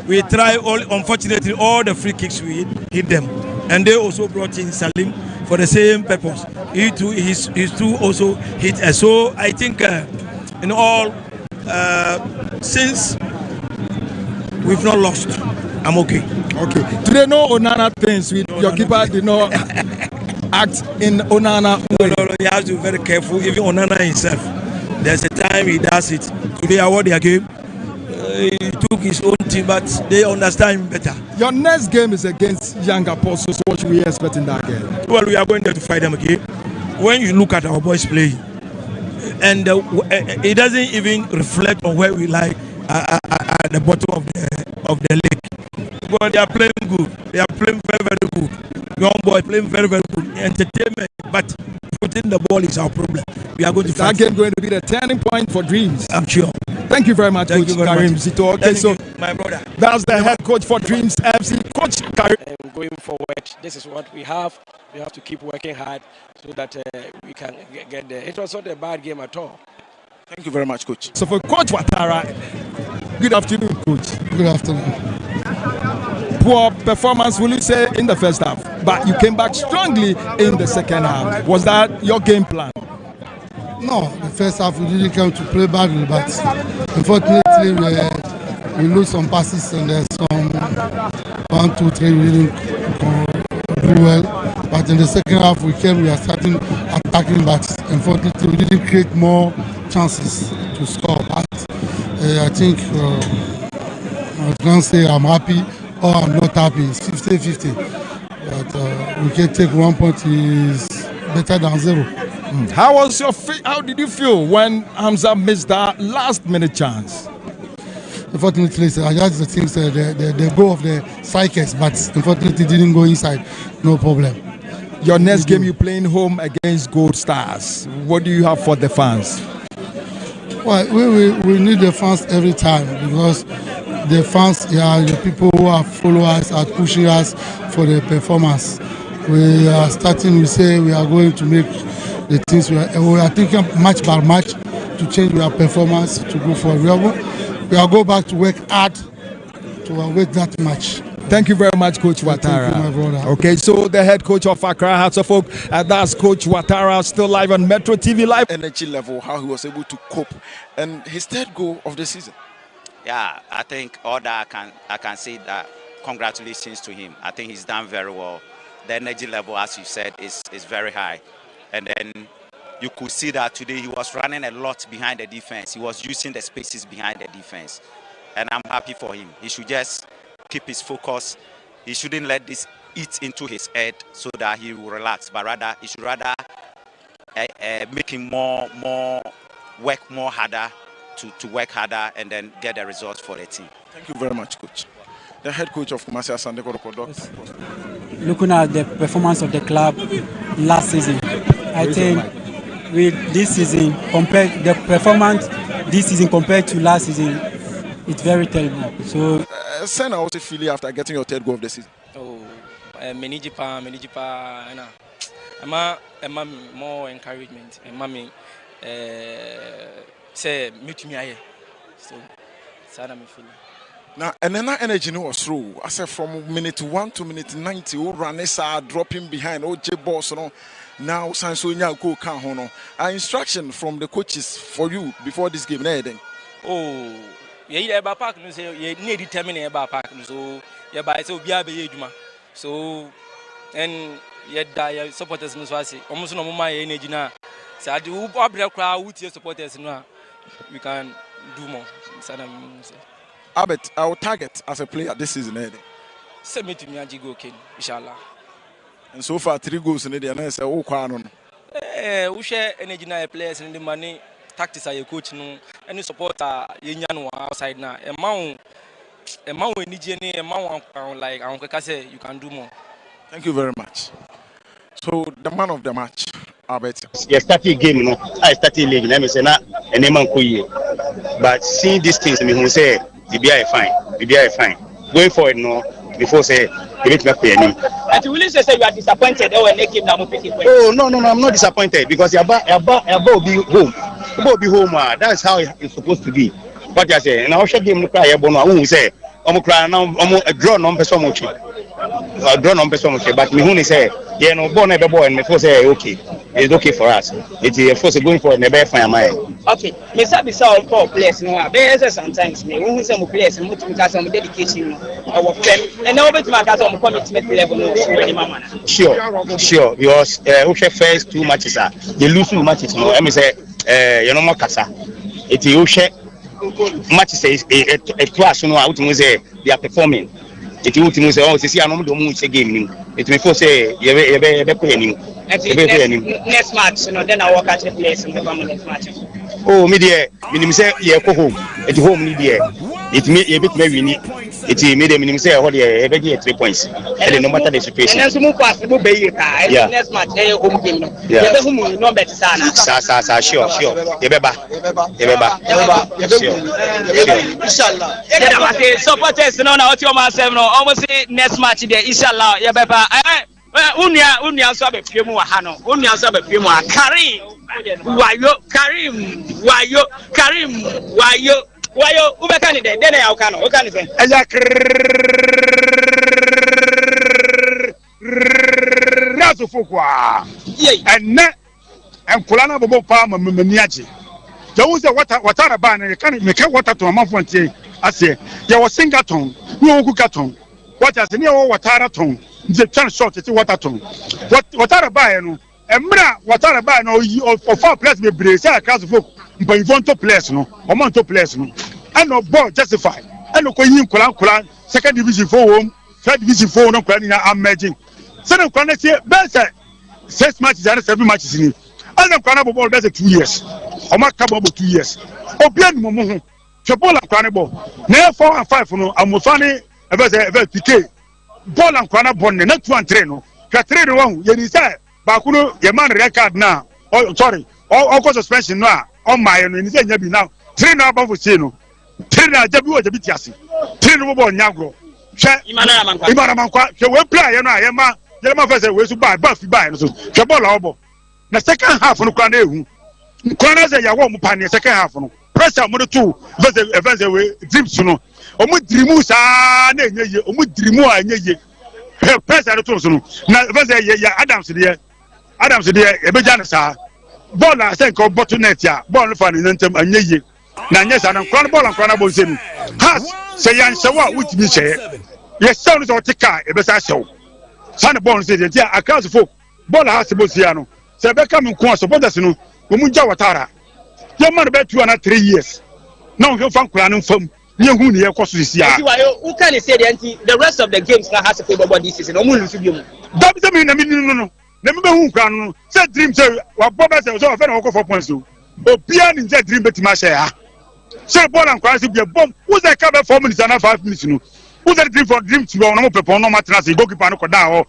We try unfortunately all the free kicks we hit them, and they also brought in Salim for the same purpose. He too, his two also hit us. So I think in all, since we've not lost, I'm okay. Okay. Today, no Onana things with your keeper did not act in Onana. No, you have to be very careful. Even Onana himself, there's a time he does it. Today, I won their game. He took his own team, but they understand him better. Your next game is against Young Apostles. What should we expect in that game? Well, we are going there to fight them again. When you look at our boys playing, and it doesn't even reflect on where we lie at the bottom of the league. But they are playing good. They are playing very, very good. Young boy playing very, very good. Entertainment, but putting the ball is our problem. We are going to fight. That game going to be the turning point for Dreams. I'm sure. Thank you very much, Coach Karim Zito. Okay, so my brother. That's the head coach for Dreams FC, Coach Karim. Going forward, this is what we have. We have to keep working hard so that we can get there. It was not a bad game at all. Thank you very much, Coach. So for Coach Watara, good afternoon, Coach. Good afternoon. Poor performance, will you say, in the first half, but you came back strongly in the second half. Was that your game plan? No, the first half we didn't come to play badly, but unfortunately we lose some passes and there's some 1, 2, 3 we didn't do well. But in the second half we are starting attacking, but unfortunately we didn't create more chances to score. But I think I can't say I'm happy or I'm not happy. It's 50-50. But we can take 1 point is better than 0. How did you feel when Hamza missed that last-minute chance? Unfortunately, I just think the goal of the Strikers, but unfortunately didn't go inside. No problem. Your next game, you're playing home against Gold Stars. What do you have for the fans? Well, we need the fans every time because the fans are the people who are followers, are pushing us for the performance. We are starting, we say we are going to make the things we are thinking match by match to change our performance to go for we are go back to work hard to await that match. Thank you very much, Coach Watara. Thank you, my brother. Okay, so the head coach of Accra Hearts of Oak, that's Coach Watara, still live on Metro TV Live. Energy level, how he was able to cope, and his third goal of the season. Yeah, I think all that I can say that congratulations to him. I think he's done very well. The energy level, as you said, is very high. And then you could see that today he was running a lot behind the defense. He was using the spaces behind the defense. And I'm happy for him. He should just keep his focus. He shouldn't let this eat into his head so that he will relax. But rather, he should rather make him work more harder to work harder and then get the results for the team. Thank you very much, Coach. The head coach of Kumasi, Asante Kotoko. Looking at the performance of the club last season, I think with this season, compared the performance this season compared to last season, it's very terrible. So, Senna, what's it feeling after getting your third goal of the season? Oh, Menijipa, I'm more encouragement. And say meet me here. So, sad I'm feeling. Now, and then that energy was through. I said from minute 1 to minute 90, Ranessa dropping behind, OJ Boss, now Sansonia go can instruction from the coaches for you before this game. Oh, yeah, about park, you say you need to determine about park, so yeah, by so be a so and yet die supporters almost no more energy now. So I do up crowd with your supporters now. We can do more. Albert, our target as a player this season, send me to me and go okay, inshallah. And so far 3 goals in the and I say, oh, we share energy now players and the money tactics are your coach no any supporter yenyan outside now. A man we need a man like Uncle say you can do more. Thank you very much. So the man of the match, Albert. You started game, no. I started league. Let me say na any man kuye. But seeing these things, me who say the BI fine, the BI fine. Going forward, no. Before say you need to pay any. And you will say you are disappointed when they came down. Oh no, I'm not disappointed because your be home. About be home. That's how it's supposed to be. What I say, now should game no cry. Bono, I won't say. I'm crying now. I'm a draw number so much. A draw number so much. But me who say, yeah, no, born every boy and me for say okay, it's okay for us. It's first going for never find my. Okay, me sabi say all players no. There sometimes me who say mo players mo to because some dedication no. Our friend and now bet my case on commitment level no. Sure. Because who first 2 matches they lose 2 matches no. I me say you know more kasa. It you share matches a class no out mo say they are performing. It you say oh see I no do say game it me for say you be play next match no then I work at the place in the next match. Oh me there me say you go home at home ni there it me a bit me win it me there me say how there be get 3 points and no matter the situation and so move pass move be next match home game no you be home no bet sana sure you be ba inshallah yeah I say supporters no na what you myself no almost say next match there inshallah you be ba unia so be fie mu wa ha no unia so be fie mu Karim wayo ubeka ni de na ya ukano ukani sen aya razu fukwa enne enkula na bobo pa mamani aje jawu se water ba na kan me ka water to amafo ntie ase ya wo singaton ni wo kukaton water se ni wo water ton nje twan short ti water ton water ba ye no emra water ba na o 4 players be bre say akazu folk mpanifo to players no o man to players no and no ball justify and ko yin kula second division 4 home third division 4 no kula ni na emerging so no kula say best 6 matches and 7 matches ni and no kula ball that's 2 years o ma ka ball 2 years obian mo ho che ball kula ball na 4 and 5 no amofani ebe PK ball and kula ball na 2 and 3 no ka 3 no wan ye ni say ba kuno ye man record na oh sorry all suspension no on my no ni say nya bi now 3 no above say no 3 na jabi o jabi tiase 3 no bo nyagro hwe imana mankwa hwe we play no ayema yema fa say we su ba fi ba no so hwe ball obo na second half no kwa na ehu kwa na say ya wo mu pa ne second half no pressure mo to verse we dreams no o mu dreamu sa na enyeye o mu dreamu a enyeye pressure to so no na verse ya Adams de e be ja na sa ball na say ko bottleneck ya ball no fa ni ntem enyeye na nyesa na kwa ball and kwa bo nsem has say yan sewa wutimi che yes sound so tika e be sa sew san ball say dey across folk ball has bo sia no say be come nko supporters no o mu ja watara ye man be 2 and 3 years na o fan kura no fam ye hu ne ye koso sia who can say the rest of the games na has football this season o mu lusu bi mu that be me na me no na me be hu kura no say dream say wa boba say so fa na ko 4 points o obia ni say dream betima share ha say ball and cross be bomb who say ka be 4 minutes and 5 minutes no who say dream to no mo pepo no matras goalkeeper no ko da ho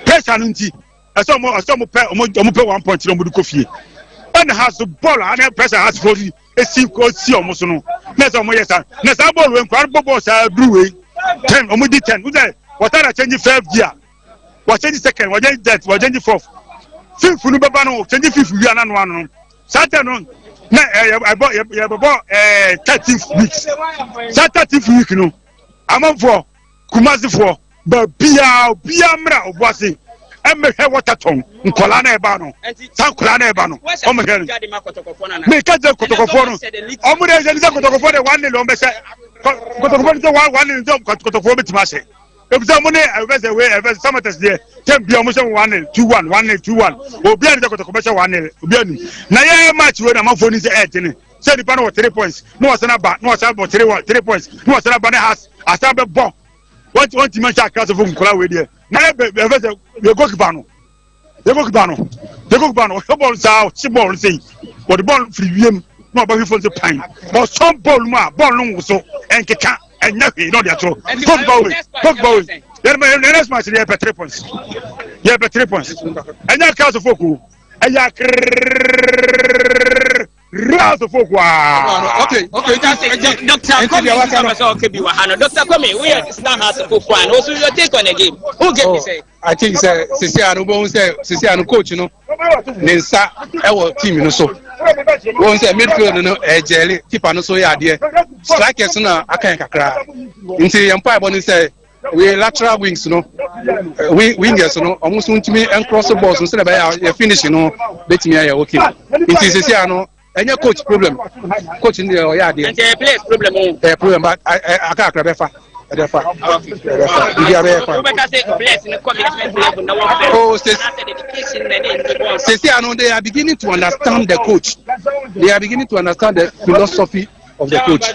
pressure no nti so mo pe 1 point no mo du kofie and has the ball and pressure has for the ko si o mo so no na so mo yesa na sa ball we nkwa ball sa blue we 10 o mo di 10 who say what are change 5 gear what change second what change that what change fourth fifth no baba no change fifth we ana no Saturday no na I bought 13th week. Saturday week no. Amanfo Kumasi for but bia mra obuase. Emme he water ton nkola na eba no. San kola na eba no. O me he. Me ka je kotokofo no. O mu de je kotokofo de 1-0 o me se. Kotokofo de 1-0 jump kotokofo betima se. Ebisa mo ne evese we evese Samartex there. Tem bia mo se 1-0 2-1 1-0 2-1. Obi an de kotokofo se 1-0. Obi ani. Na ye match we na manfo ni se 8 ni. Say the pan 3 points. No was na ba. No was about 3 points. No was na ba ne has. Asabe bon. What you mention across of Nkola we there. Na evese we goalkeeper no. The goalkeeper no. The ball sa, she ball say. But the ball free wiem. no ba hifo nse pan but some ball no so enkeka enya hwe no dia tro Pogba the next match they have 3 points enya cast of foku enya Raz of Okwa. Okay. Dr. Kwame, we understand how to put one. Also, your take on the game. Who get me say? I think Sisiano coach, Nensa, our team, so. One say midfield, jelly, keeper, no so yeah, dear. Strikers, no, I can't cry. Until the Empire Bonnie say, we lateral wings, wingers, almost want to me and cross the balls instead of finishing, bet me, okay. It is Sisiano. Any coach problem, coach in the yard. And the players problem, but I can't grab a they are beginning to understand the coach. They are beginning to understand the philosophy of the coach.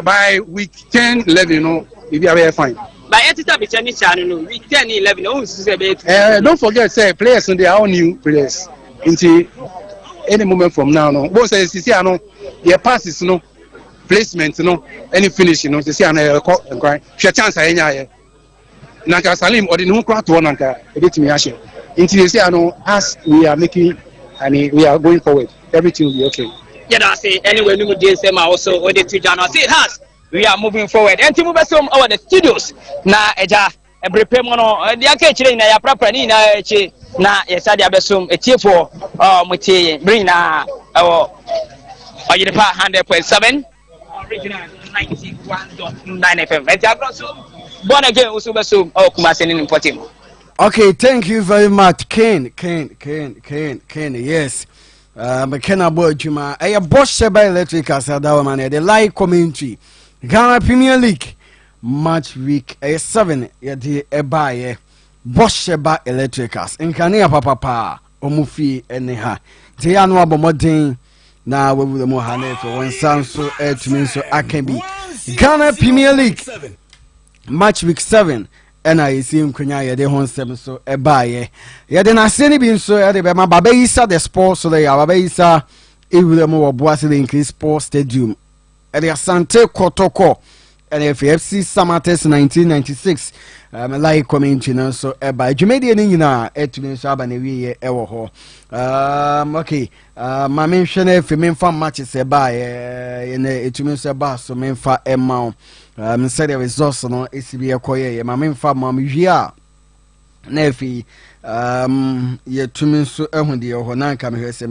By week 10, 11, if you are fine. By week 10, 11, don't forget, say players and they are all new players. Into any moment from now, no. Both say Sisiano, your passes, no placement, no any finish, no. Sisiano, cry. She chance I enya. Nanka Salim or the no crowd to Nanka. A bit me ashe. Into Sisiano, as we are making, and we are going forward. Everything will be okay. Yeah, I say anyway. We do same also. Or the Twitter, I say it has. We are moving forward. And to move us over the studios. Na eja. Every payment on the catching na ya proper ni na yes I abesum etie for mutie bring na you the 100.7 original 91.9 FM et abroso born again also besum Kumasi in importing. Okay, thank you very much Ken yes McKenna boy Juma a boss by electric asada man the live commentary Ghana Premier League match week 7 yadi ebaye Bosheba Electricals nkane papa omufi ene ha te anu abomodin na wewu the mohane for one sound so etumi so akan Ghana Premier League match week 7 ena yesi nkonya yede hon 7 so ebaye yede na seni bi so yede be ma baba yisa the sports so ya baba yisa ewu the mo Boase the increase sports stadium ede Asante Kotoko NFFC Samartex 1996 like coming so by Jumedi nyina etumi so aba na wiye ewo ho okay ma mention if memfa matches e ba ye etumi so ba so memfa emma said the results no esibi ekoye ma memfa ma wia na efi ye tumi so ehun de ho na nka me hwese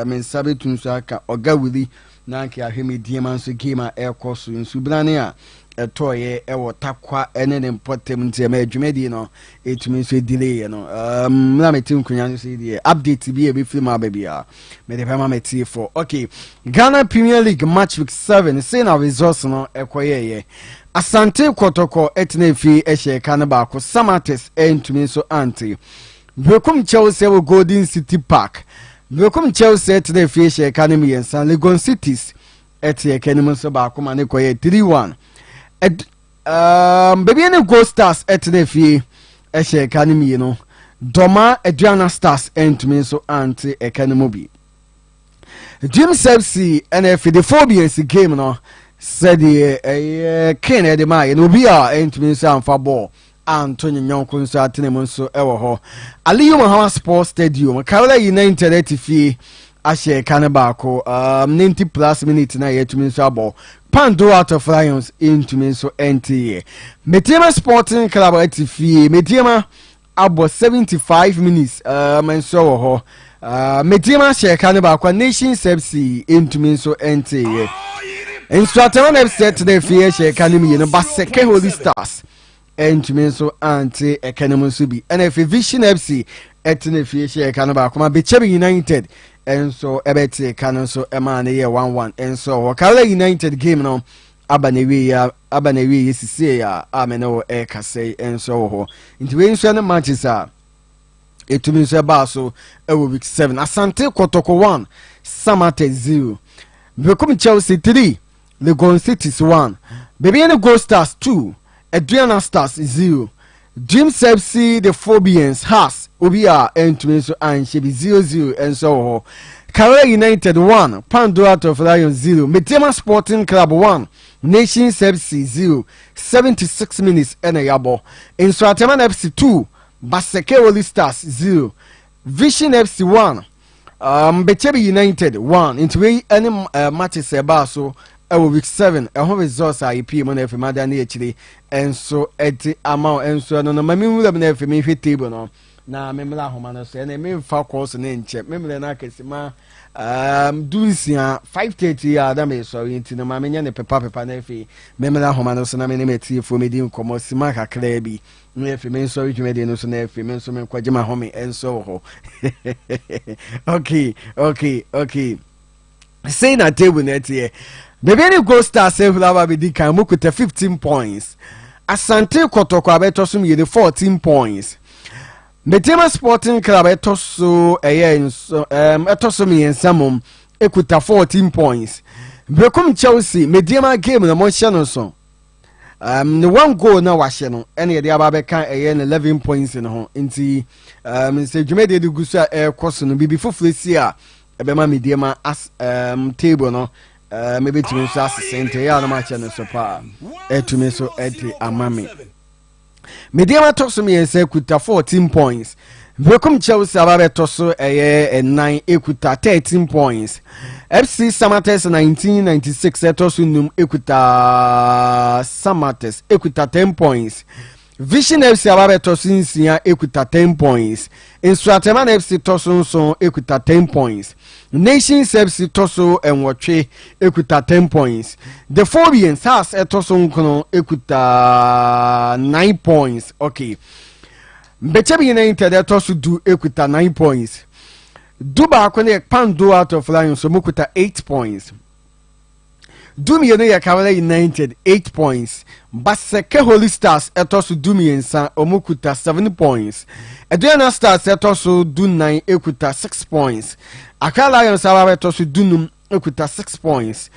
men sabe tun so aka oga wudi na nka ahwemi diema so game a ekoso nsu brane a etoye ewo takwa ene ne potem ntia ma adwumedi no etumi so delay no na metim kunya so die update bi e be film abia me de pama metie for okay Ghana Premier League match week 7 say na results no ekoye Asante Kotoko etnefi ehye kan ba ko Samartex entumi so anti Bekom Chelsea wo Golden City Park Bekom Chelsea etnefi ehye kan mi yensan Legon Cities etie kenim so ba ko ma ne koye 3-1 baby any Gold Stars etnefi ehye kan mi no Doma Adriana Stars entumi so anti ekanimobi Jim Sepsi NF the phobias game no said the Ken Edema no be a entumi so amfa ball Antonio Nyonkun so atenem so ewo ho Aliyu Muhammad Sports Stadium Kaola United etifi ashe kanabako 90 plus minutes na yetumi so ball Pando out of Lions into so NTA Mediema Sporting Club etifi Mediema abo 75 minutes menso ho Mediema share kanabako Nation FC into so NTA Instructor FC today fear share kanimi no Baseke Holy Stars entumi so anti ekanemu so bi NF Vision FC etne fear share kanabako ma Bechebi United enso ebete kanon so ema na ye 1-1 enso Wakala United game no abanewi sisi ya ameno e kase enso ho nti we nso na matches a etumi so ba so ewo week 7 Asante Kotoko 1 Samartex 0 Bekom Chelsea 3 Legon Cities 1 Baby any Gold Stars 2 Adriana Stars 0 Dreams FC the Phobians has Obia entumi so anshe bi 0-0 enso ho Kara United 1, Pando out of Lions 0, Metema Sporting Club 1, Nations FC 0, 76 minutes and a yabo. In Swataman FC 2, Baseke Holy Stars 0, Vision FC 1, Bechebi United 1. Into any matches about so week 7, a home results are EP on every mother actually, and so at the amount and so on. My memory of every me table no. Na memela homano so na me fa course na nche memela na kesima dunsia 5:30 ya da me so yinti na ma menya ne pepa na efi memela homano so na me ne meti fo me di nkomo sima kakra bi no efi me so dwumede no so na efi me so me kwaje ma home enso ho okay say na table net here bebe ni go star save lava be di kan mukuta 15 points Asante Kotoko abeto so me 14 points Metema Sporting Club etoso etoso mi ensamum ekuta 14 points. Bekom Chelsea Medema game na mo hye no so. The one goal na wa hye no ene de aba be kan 11 points no ho. Nti se dwumede de gusu a ekoso no bibi fofuresi a ebema Medema as table no maybe tumi so ascent ya na ma hye no so pa etumi so eti amami. Mediama toso mi ense kuta 14 points. Bekom Chelsea ababe toso 9 ekuta 13 points. FC Samartex 1996 etoso num ekuta Samartex ekuta 10 points. Vision FC ababe toso nsia ekuta 10 points. Instrateman FC toso nso ekuta 10 points. Nations FC toso enwotwe ekuta 10 points. The Phobians has etoso nkono ekuta 9 points. Okay. Bechebi United etoso du ekuta 9 points. Duba akone Pando out of Lions so mukuta 8 points. Dumi yene ya Kawala United 8 points. Baseke Holy Stars etoso Dumi ensa omukuta 7 points. Edwana Stars etoso du 9 ekuta 6 points. Akala Lions ababe etoso dunum ekuta 6 points.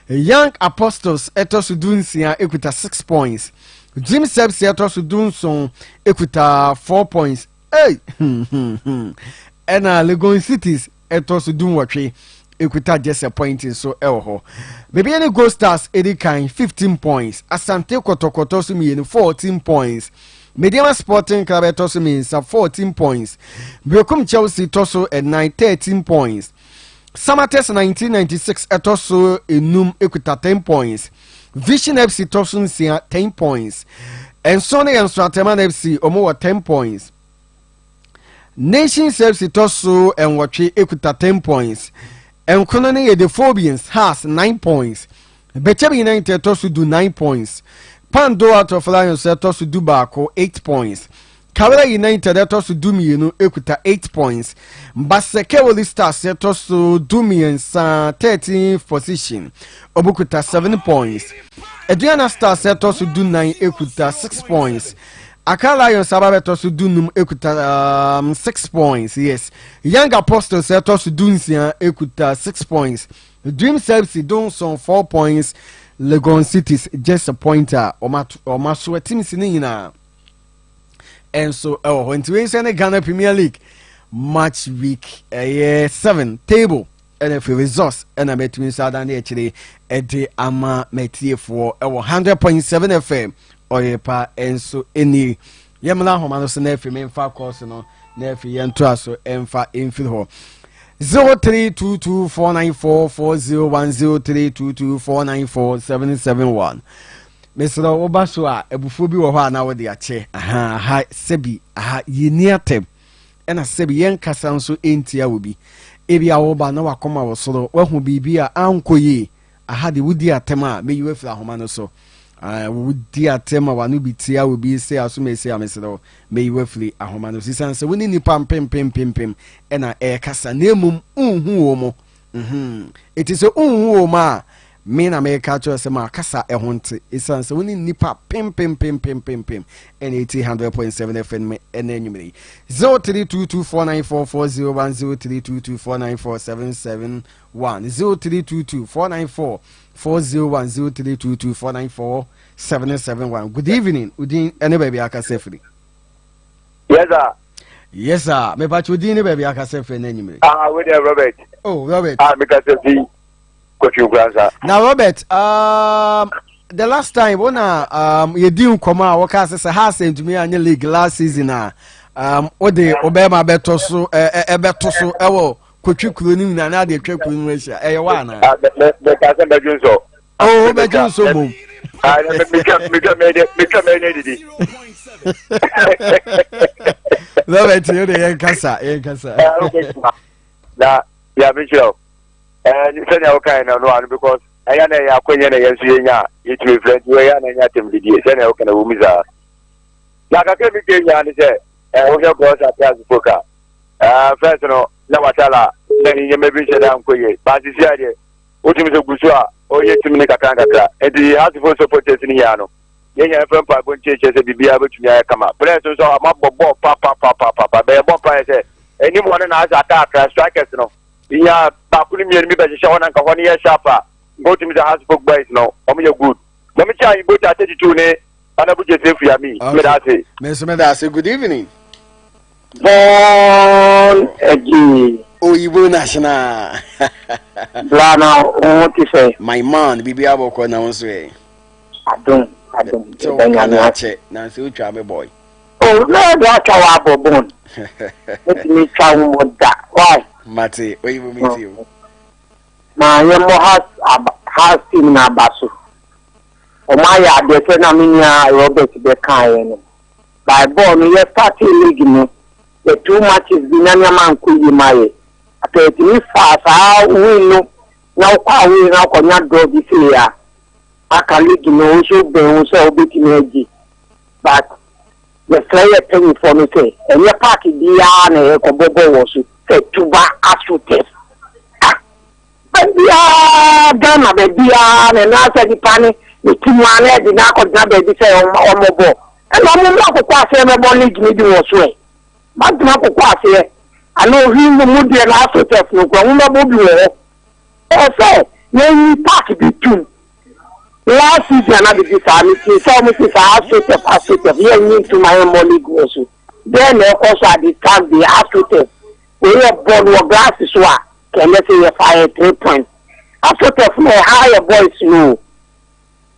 Young Apostles etoso dunsia ekuta 6 points. Jim Sebs etoso dunson ekuta 4 points. Hey! Ena Legon Cities etoso dunwatwe ekuta just a point so elho. Baby any Gold Stars Edikan 15 points. Asante Kotoko toso mi 14 points. Mediama Sporting Club etoso mi 14 points. Bekom Chelsea toso at 13 points. Samartex 1996 etoso enum ekuta 10 points. Vision FC toso nsia 10 points. And Sony and Strateman FC omo 10 points. Nations FC toso and watche ekuta 10 points. And Konone the Phobians has 9 points. Bechebi United toso do 9 points. Pando out of Lions toso do bako 8 points. Kawala United toso do mienu ekuta 8 points. Baseke Holy Stars toso do miensa 13th position. Obukuta 7 points. Edwana Stars toso do 9 ekuta 6 points. Akala Lions ababe toso do num ekuta 6 points. Yes. Young Apostles toso do nsia ekuta 6 points. Dream Service don son 4 points. Legon Cities just a pointer. Oma so team sinina. And so when we say the Ghana Premier League match week 7 table and if results and I met me Southern actually at the ama metie for 100.7 FM or pa and so any Yamala Homano Senefi main far course no Nefi Yantua so Enfa Infil 03224944010322494771 Mr. Obasua ebufobi wo ha na wo de ache ha sebi yiniatem ena sebi yen kasa nso entia wo bi ebi awoba na wakoma wo soro wahu bibi a ankoye de wudi atem a meyi we fira homa no so wudi atem a wanu bitia wo bi se asumese a mesero meyi we firi ahoma no sisan se woni nipa pem ena kasa na emum unhu wo mo it is unhu wo ma me na me catch us ma kasa ehonte isan se woni nipa pem and 100.7 FM enenumere 0322494401 0322494401 good evening udin ene baby aka safely yes sir Yes, sir. Me pacho di ni baby akase fe na nyimre. We there Robert. Oh, Robert. Me ka se fi coach Ugranza. Now, Robert, the last time when you didn't come out, what say has to me any league last season what the Obama beto so ewo kwetwe kronim na na de twa kronim asia e wa na me ka se bejun so. Oh, bejun so mo. Me didi. Robert, you dey kasa. Na ya me show. You say you kind of no because I am a queen and a senior. It will friend you and a yatim did you say you can a woman. Like I can be saying, and say, what your boss at the poker. First, no, Namatala, then you may be said, I'm quick, but it's the idea. What you do, Gusua, or yet to make a cancer, and the house for supporters in Yano. Then you have from churches and be able to come up. President, so I'm up, papa, by a bomb price. Anyone has attack, strikers, no. Yeah, Bakuni me by Shawan and Kahonia Shapa. Go to the house book boys now. You're good. Let me tell you, go to 32 and I put your for me. Mr. Medase, good evening. Born again. Oh, you national. Lana, what you say? My man, Bibi Aboko now say. I don't. So, can check. Nancy, you boy. Oh, no, that's how I born. Let me try what that. Why? Mate, where you meet you? My has team na basu. O my ya de se na minya Robert be kan by ball no ye start league no. The 2 matches bi na man ku yi maye. After me fa win no. Na kwa win na kwa nya draw bi se ya. Aka league no so be so obetimi agi. But the player paying for me say, and your party dia na e ko bobo wo so. Tuba Asante. Bia Ghana bia na na say di pani ni timane di na ko na be say o mo bo. E no mo ko kwa say me bo league ni di wo so e. Ba di ma ko kwa say I know him mu di na Asante no ko mo bo bi wo. O say ni party bi tun. Last season na be sami ti so mo ti sa Asante ye ni to my league wo so. Then also at the time the Asante we have born what glasses were. Can let's say you fire 3 points. After that, my higher boys know.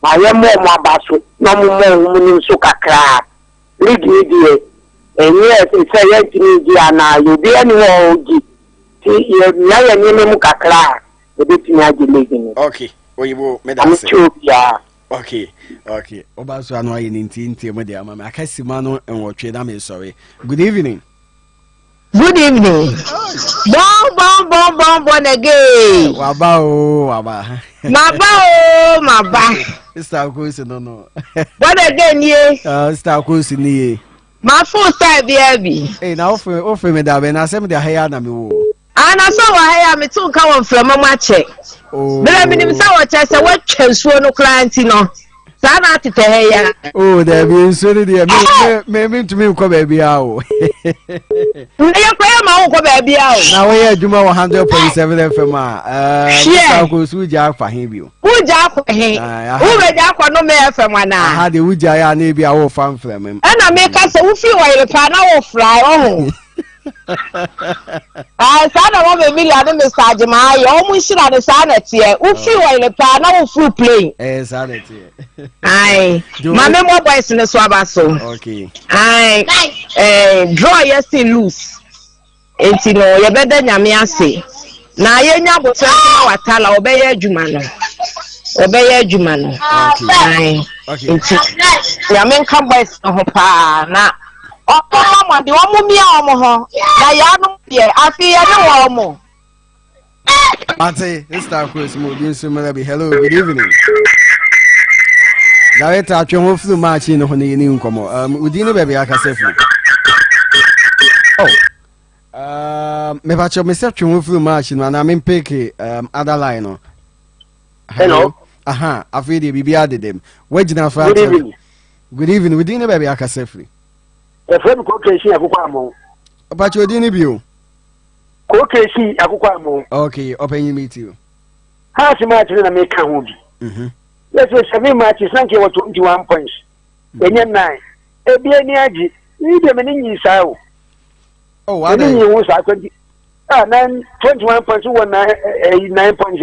My more basu, no more so kakra. League media. And yes, it's a yet media now. You be anyone. See, you never name kakra. The bit in okay. Well, you will make that. Okay. Obaso ano ayi ninti mo de ama akasimano enwotwe na me sorry. Good evening. Good evening. Bon again. Waba. Maba. Mr. Akosi no. What again ye? Mr. Akosi ni. My full side baby. Hey, na offer me da be na sem de haya na me wo. Ana so wa haya me tun ka won flama ma che. Oh. Bele mi nim sa wa che se wa twansuo no client no. Sana atete haya. Oh, there be so dey me to me ko ba bia o. Ndeye ko ya ma wo ko ba bia o. Na we aduma 100.7 FM Mr. Akosi uja fa hin bi o. Uja ko hin. Wo be ja ko no me FM na. Ha de uja ya na bia wo fan frem. Ana me ka se wo fi wo ile pa na wo fly oh. Sana wo be million Mr. Ajima yo mu shira ne sana tie. Wo fi wo ile pa na wo full play. Sana tie. Ai. Mame mo boys ne so abaso. Okay. Ai. Draw yes loose. Enti no ye beda nyame ase. Na ye nya botan na watala obeye adwuma no. Okay. Enti nyame nka boys no pa na mama de omo mi a omo ho. Na ya no de afi ye ne wo omo. Ate, Mr. Akosi mo bi nso mara bi. Hello, good evening. Na we ta atwe ho flu match no ho ne ni nkomo. Udi ne be be aka sefu. Oh. Me ba cho me se atwe ho flu match no na me pick other line no. Hello. Aha, afi de bibi adedem. Wagina fa. Good evening. Good evening. Udi ne be be aka sefu. E frem ko keshi akukwa mo. Ba cho udi ne bio. Ko keshi akukwa mo. Okay, open you meet you. Ha si match na me kan ho bi. Let's say 7 matches, Sanke was 21 points. Then 9. Ebi ni aji, ni de me ni sa o. Oh, what? You was 21 points, 9 points.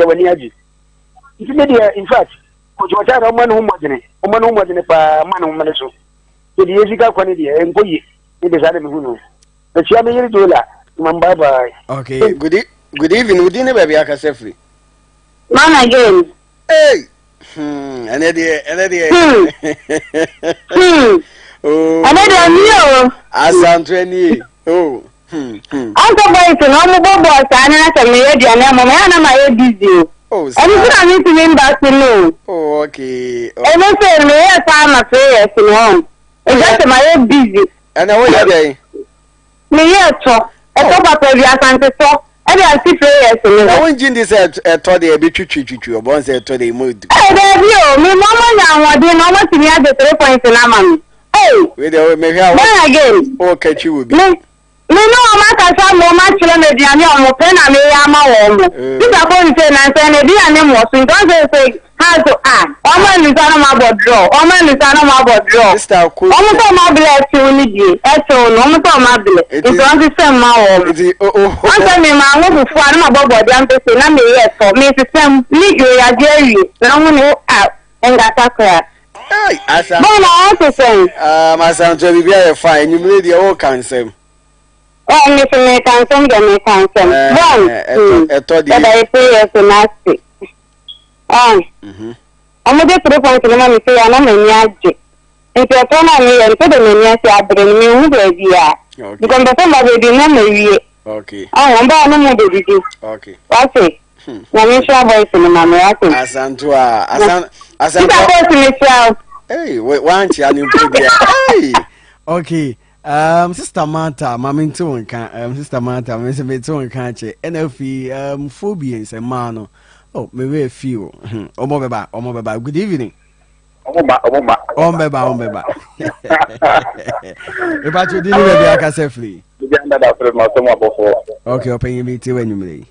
In fact, what I don't know more than a man who was in a man who so the Eziga quantity and go ye. It is Adam who knows. The Champion Dola, Bye bye. Okay, good evening. We didn't have a free. Man again. Hey! Another. Another new. Asante. Oh. Uncle Boy, no more boss, and I said, Lady, and I'm my busy. Oh, I need to name back to know. Oh, okay. And I said, may I time a prayer to home? That's my busy. And I was day. Me, yes, I thought about the Asante Kotoko. I see prayers to me. I went in this at the habitual or once at the mood. Hey, there you, me, Mama, I didn't know what to me at the 3 points in Amman. Hey, we may have again. Oh, catch you will be. Me no amaka sa mo ma chile me diane o mo pe na me ya ma wo mo ti ta ko nse na nse ne diane mo so don say how to o ma ni sa na ma bo draw Mr. Cool o mo to ma bless you ni di e to no mo to ma bless it don say ma wo o se me ma wo fu na ma bo di am say na me ye so me system ni yo ya jerry na mo ni ngata kra ai asa bo na o to say my son to be very fine you made the whole cancel. Oh, Miss American, One, I thought I say as a nasty. I'm going to 3 points in the say, I'm a yaji. If you're telling me and put them in yes, I bring me who they are. You can perform a baby memory. Okay. Oh, I'm about no more baby. Okay. What's it? I'm sure voice in the mammy. Asantua. Hey, wait, one channel. Hey. Okay. Sister Manta, Mammy Tone can, Sister Manta, Miss Beton can't NLP, phobias and mano. Oh, maybe a few. Omobeba, good evening. Omobeba. About you didn't maybe I can say free. Okay, open your meeting when you may.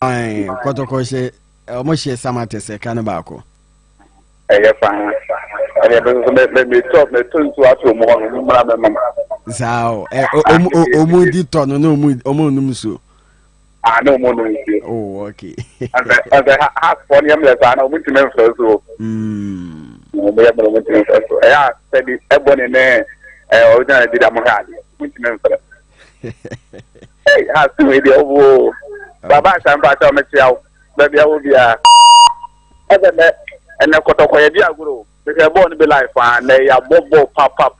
I Kotoko say, almost share Samartex a cannabacco. Me talk me turn to ato mo mama sao omu di tono no omu num so no mo no oh okay and half for him let na omu time so no me am no time so ya said ebony ne original did am ha omu time so hey has to be the baba champa cha me chiao be bia wo bia and Kotoko ye dia guru because born be life and ya bobo papa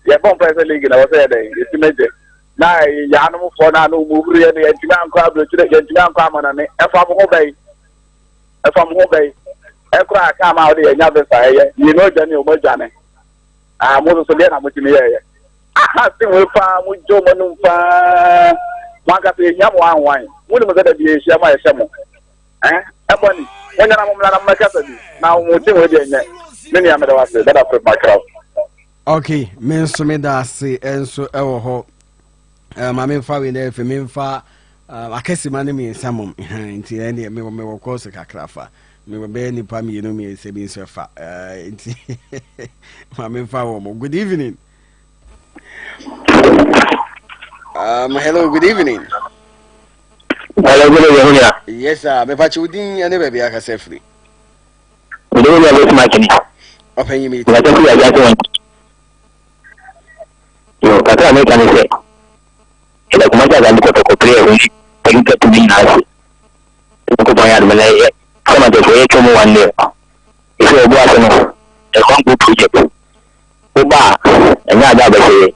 ya bon person league na was say dey it meje na ya no for na no mu buru ye na ejima anko abro chire ejima anko amana ne e fa mo bai e kura ka ma o de nya be sa ye ni no jani o mo jane mo so le na mo timi ye ti mo fa mo jo mo no fa mo ga pe nya mo anwan mo ni mo da bi e hia ma e hia mo ebony when I'm not now, many am that I put my crowd. Okay, men so me da say and so ewo ho mame fa we na efe me fa akesi mane me samom nti ene me wo course kakrafa me be ni pa me no me se bi so fa nti mame fa wo mo good evening. Hello, good evening. Hello, good evening. Yes, sir. Me pachi udin ane baby aka safely. Good evening, Miss Makini. Open your meeting. Yo, kata me kan say. Ila kuma ta zan ko to prayer wani tin ka tumi na shi. Ko ba ya da lai sama da koyi to mu wanne. Iso bo asano. E kon ku project. Ko ba anya da ba sai.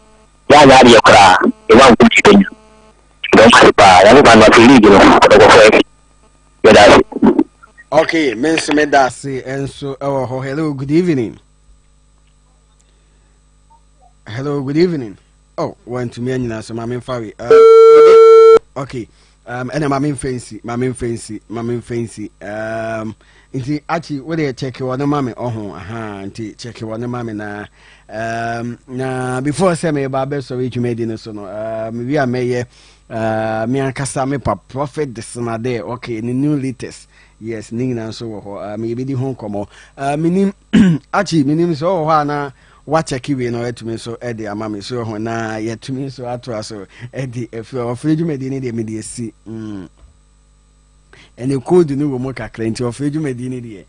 Ya ya ri yakra. E wan ku ti tin. Don't pa ya ba na fili gino ko ko okay, Miss Medasi and so hello, good evening. Hello, good evening. Oh, one to me and so Mammy Farry. Okay. And I'm fancy. Inti actually what they check you on the mammy inti check you on the mammy na before say me about so which you made in so no we are me me and kasa me pa prophet this na there okay the new latest yes ning na so ho me be di hon komo minim actually minim so ho na wakyɛke wei na ɔyɛtumi so ɛde ama me so ho na yɛtumi so atoa so ɛde ɔfrɛ dwumadi no deɛ mede asi ɛne code no wɔ mu kakra nti ɔfrɛ dwumadi no deɛ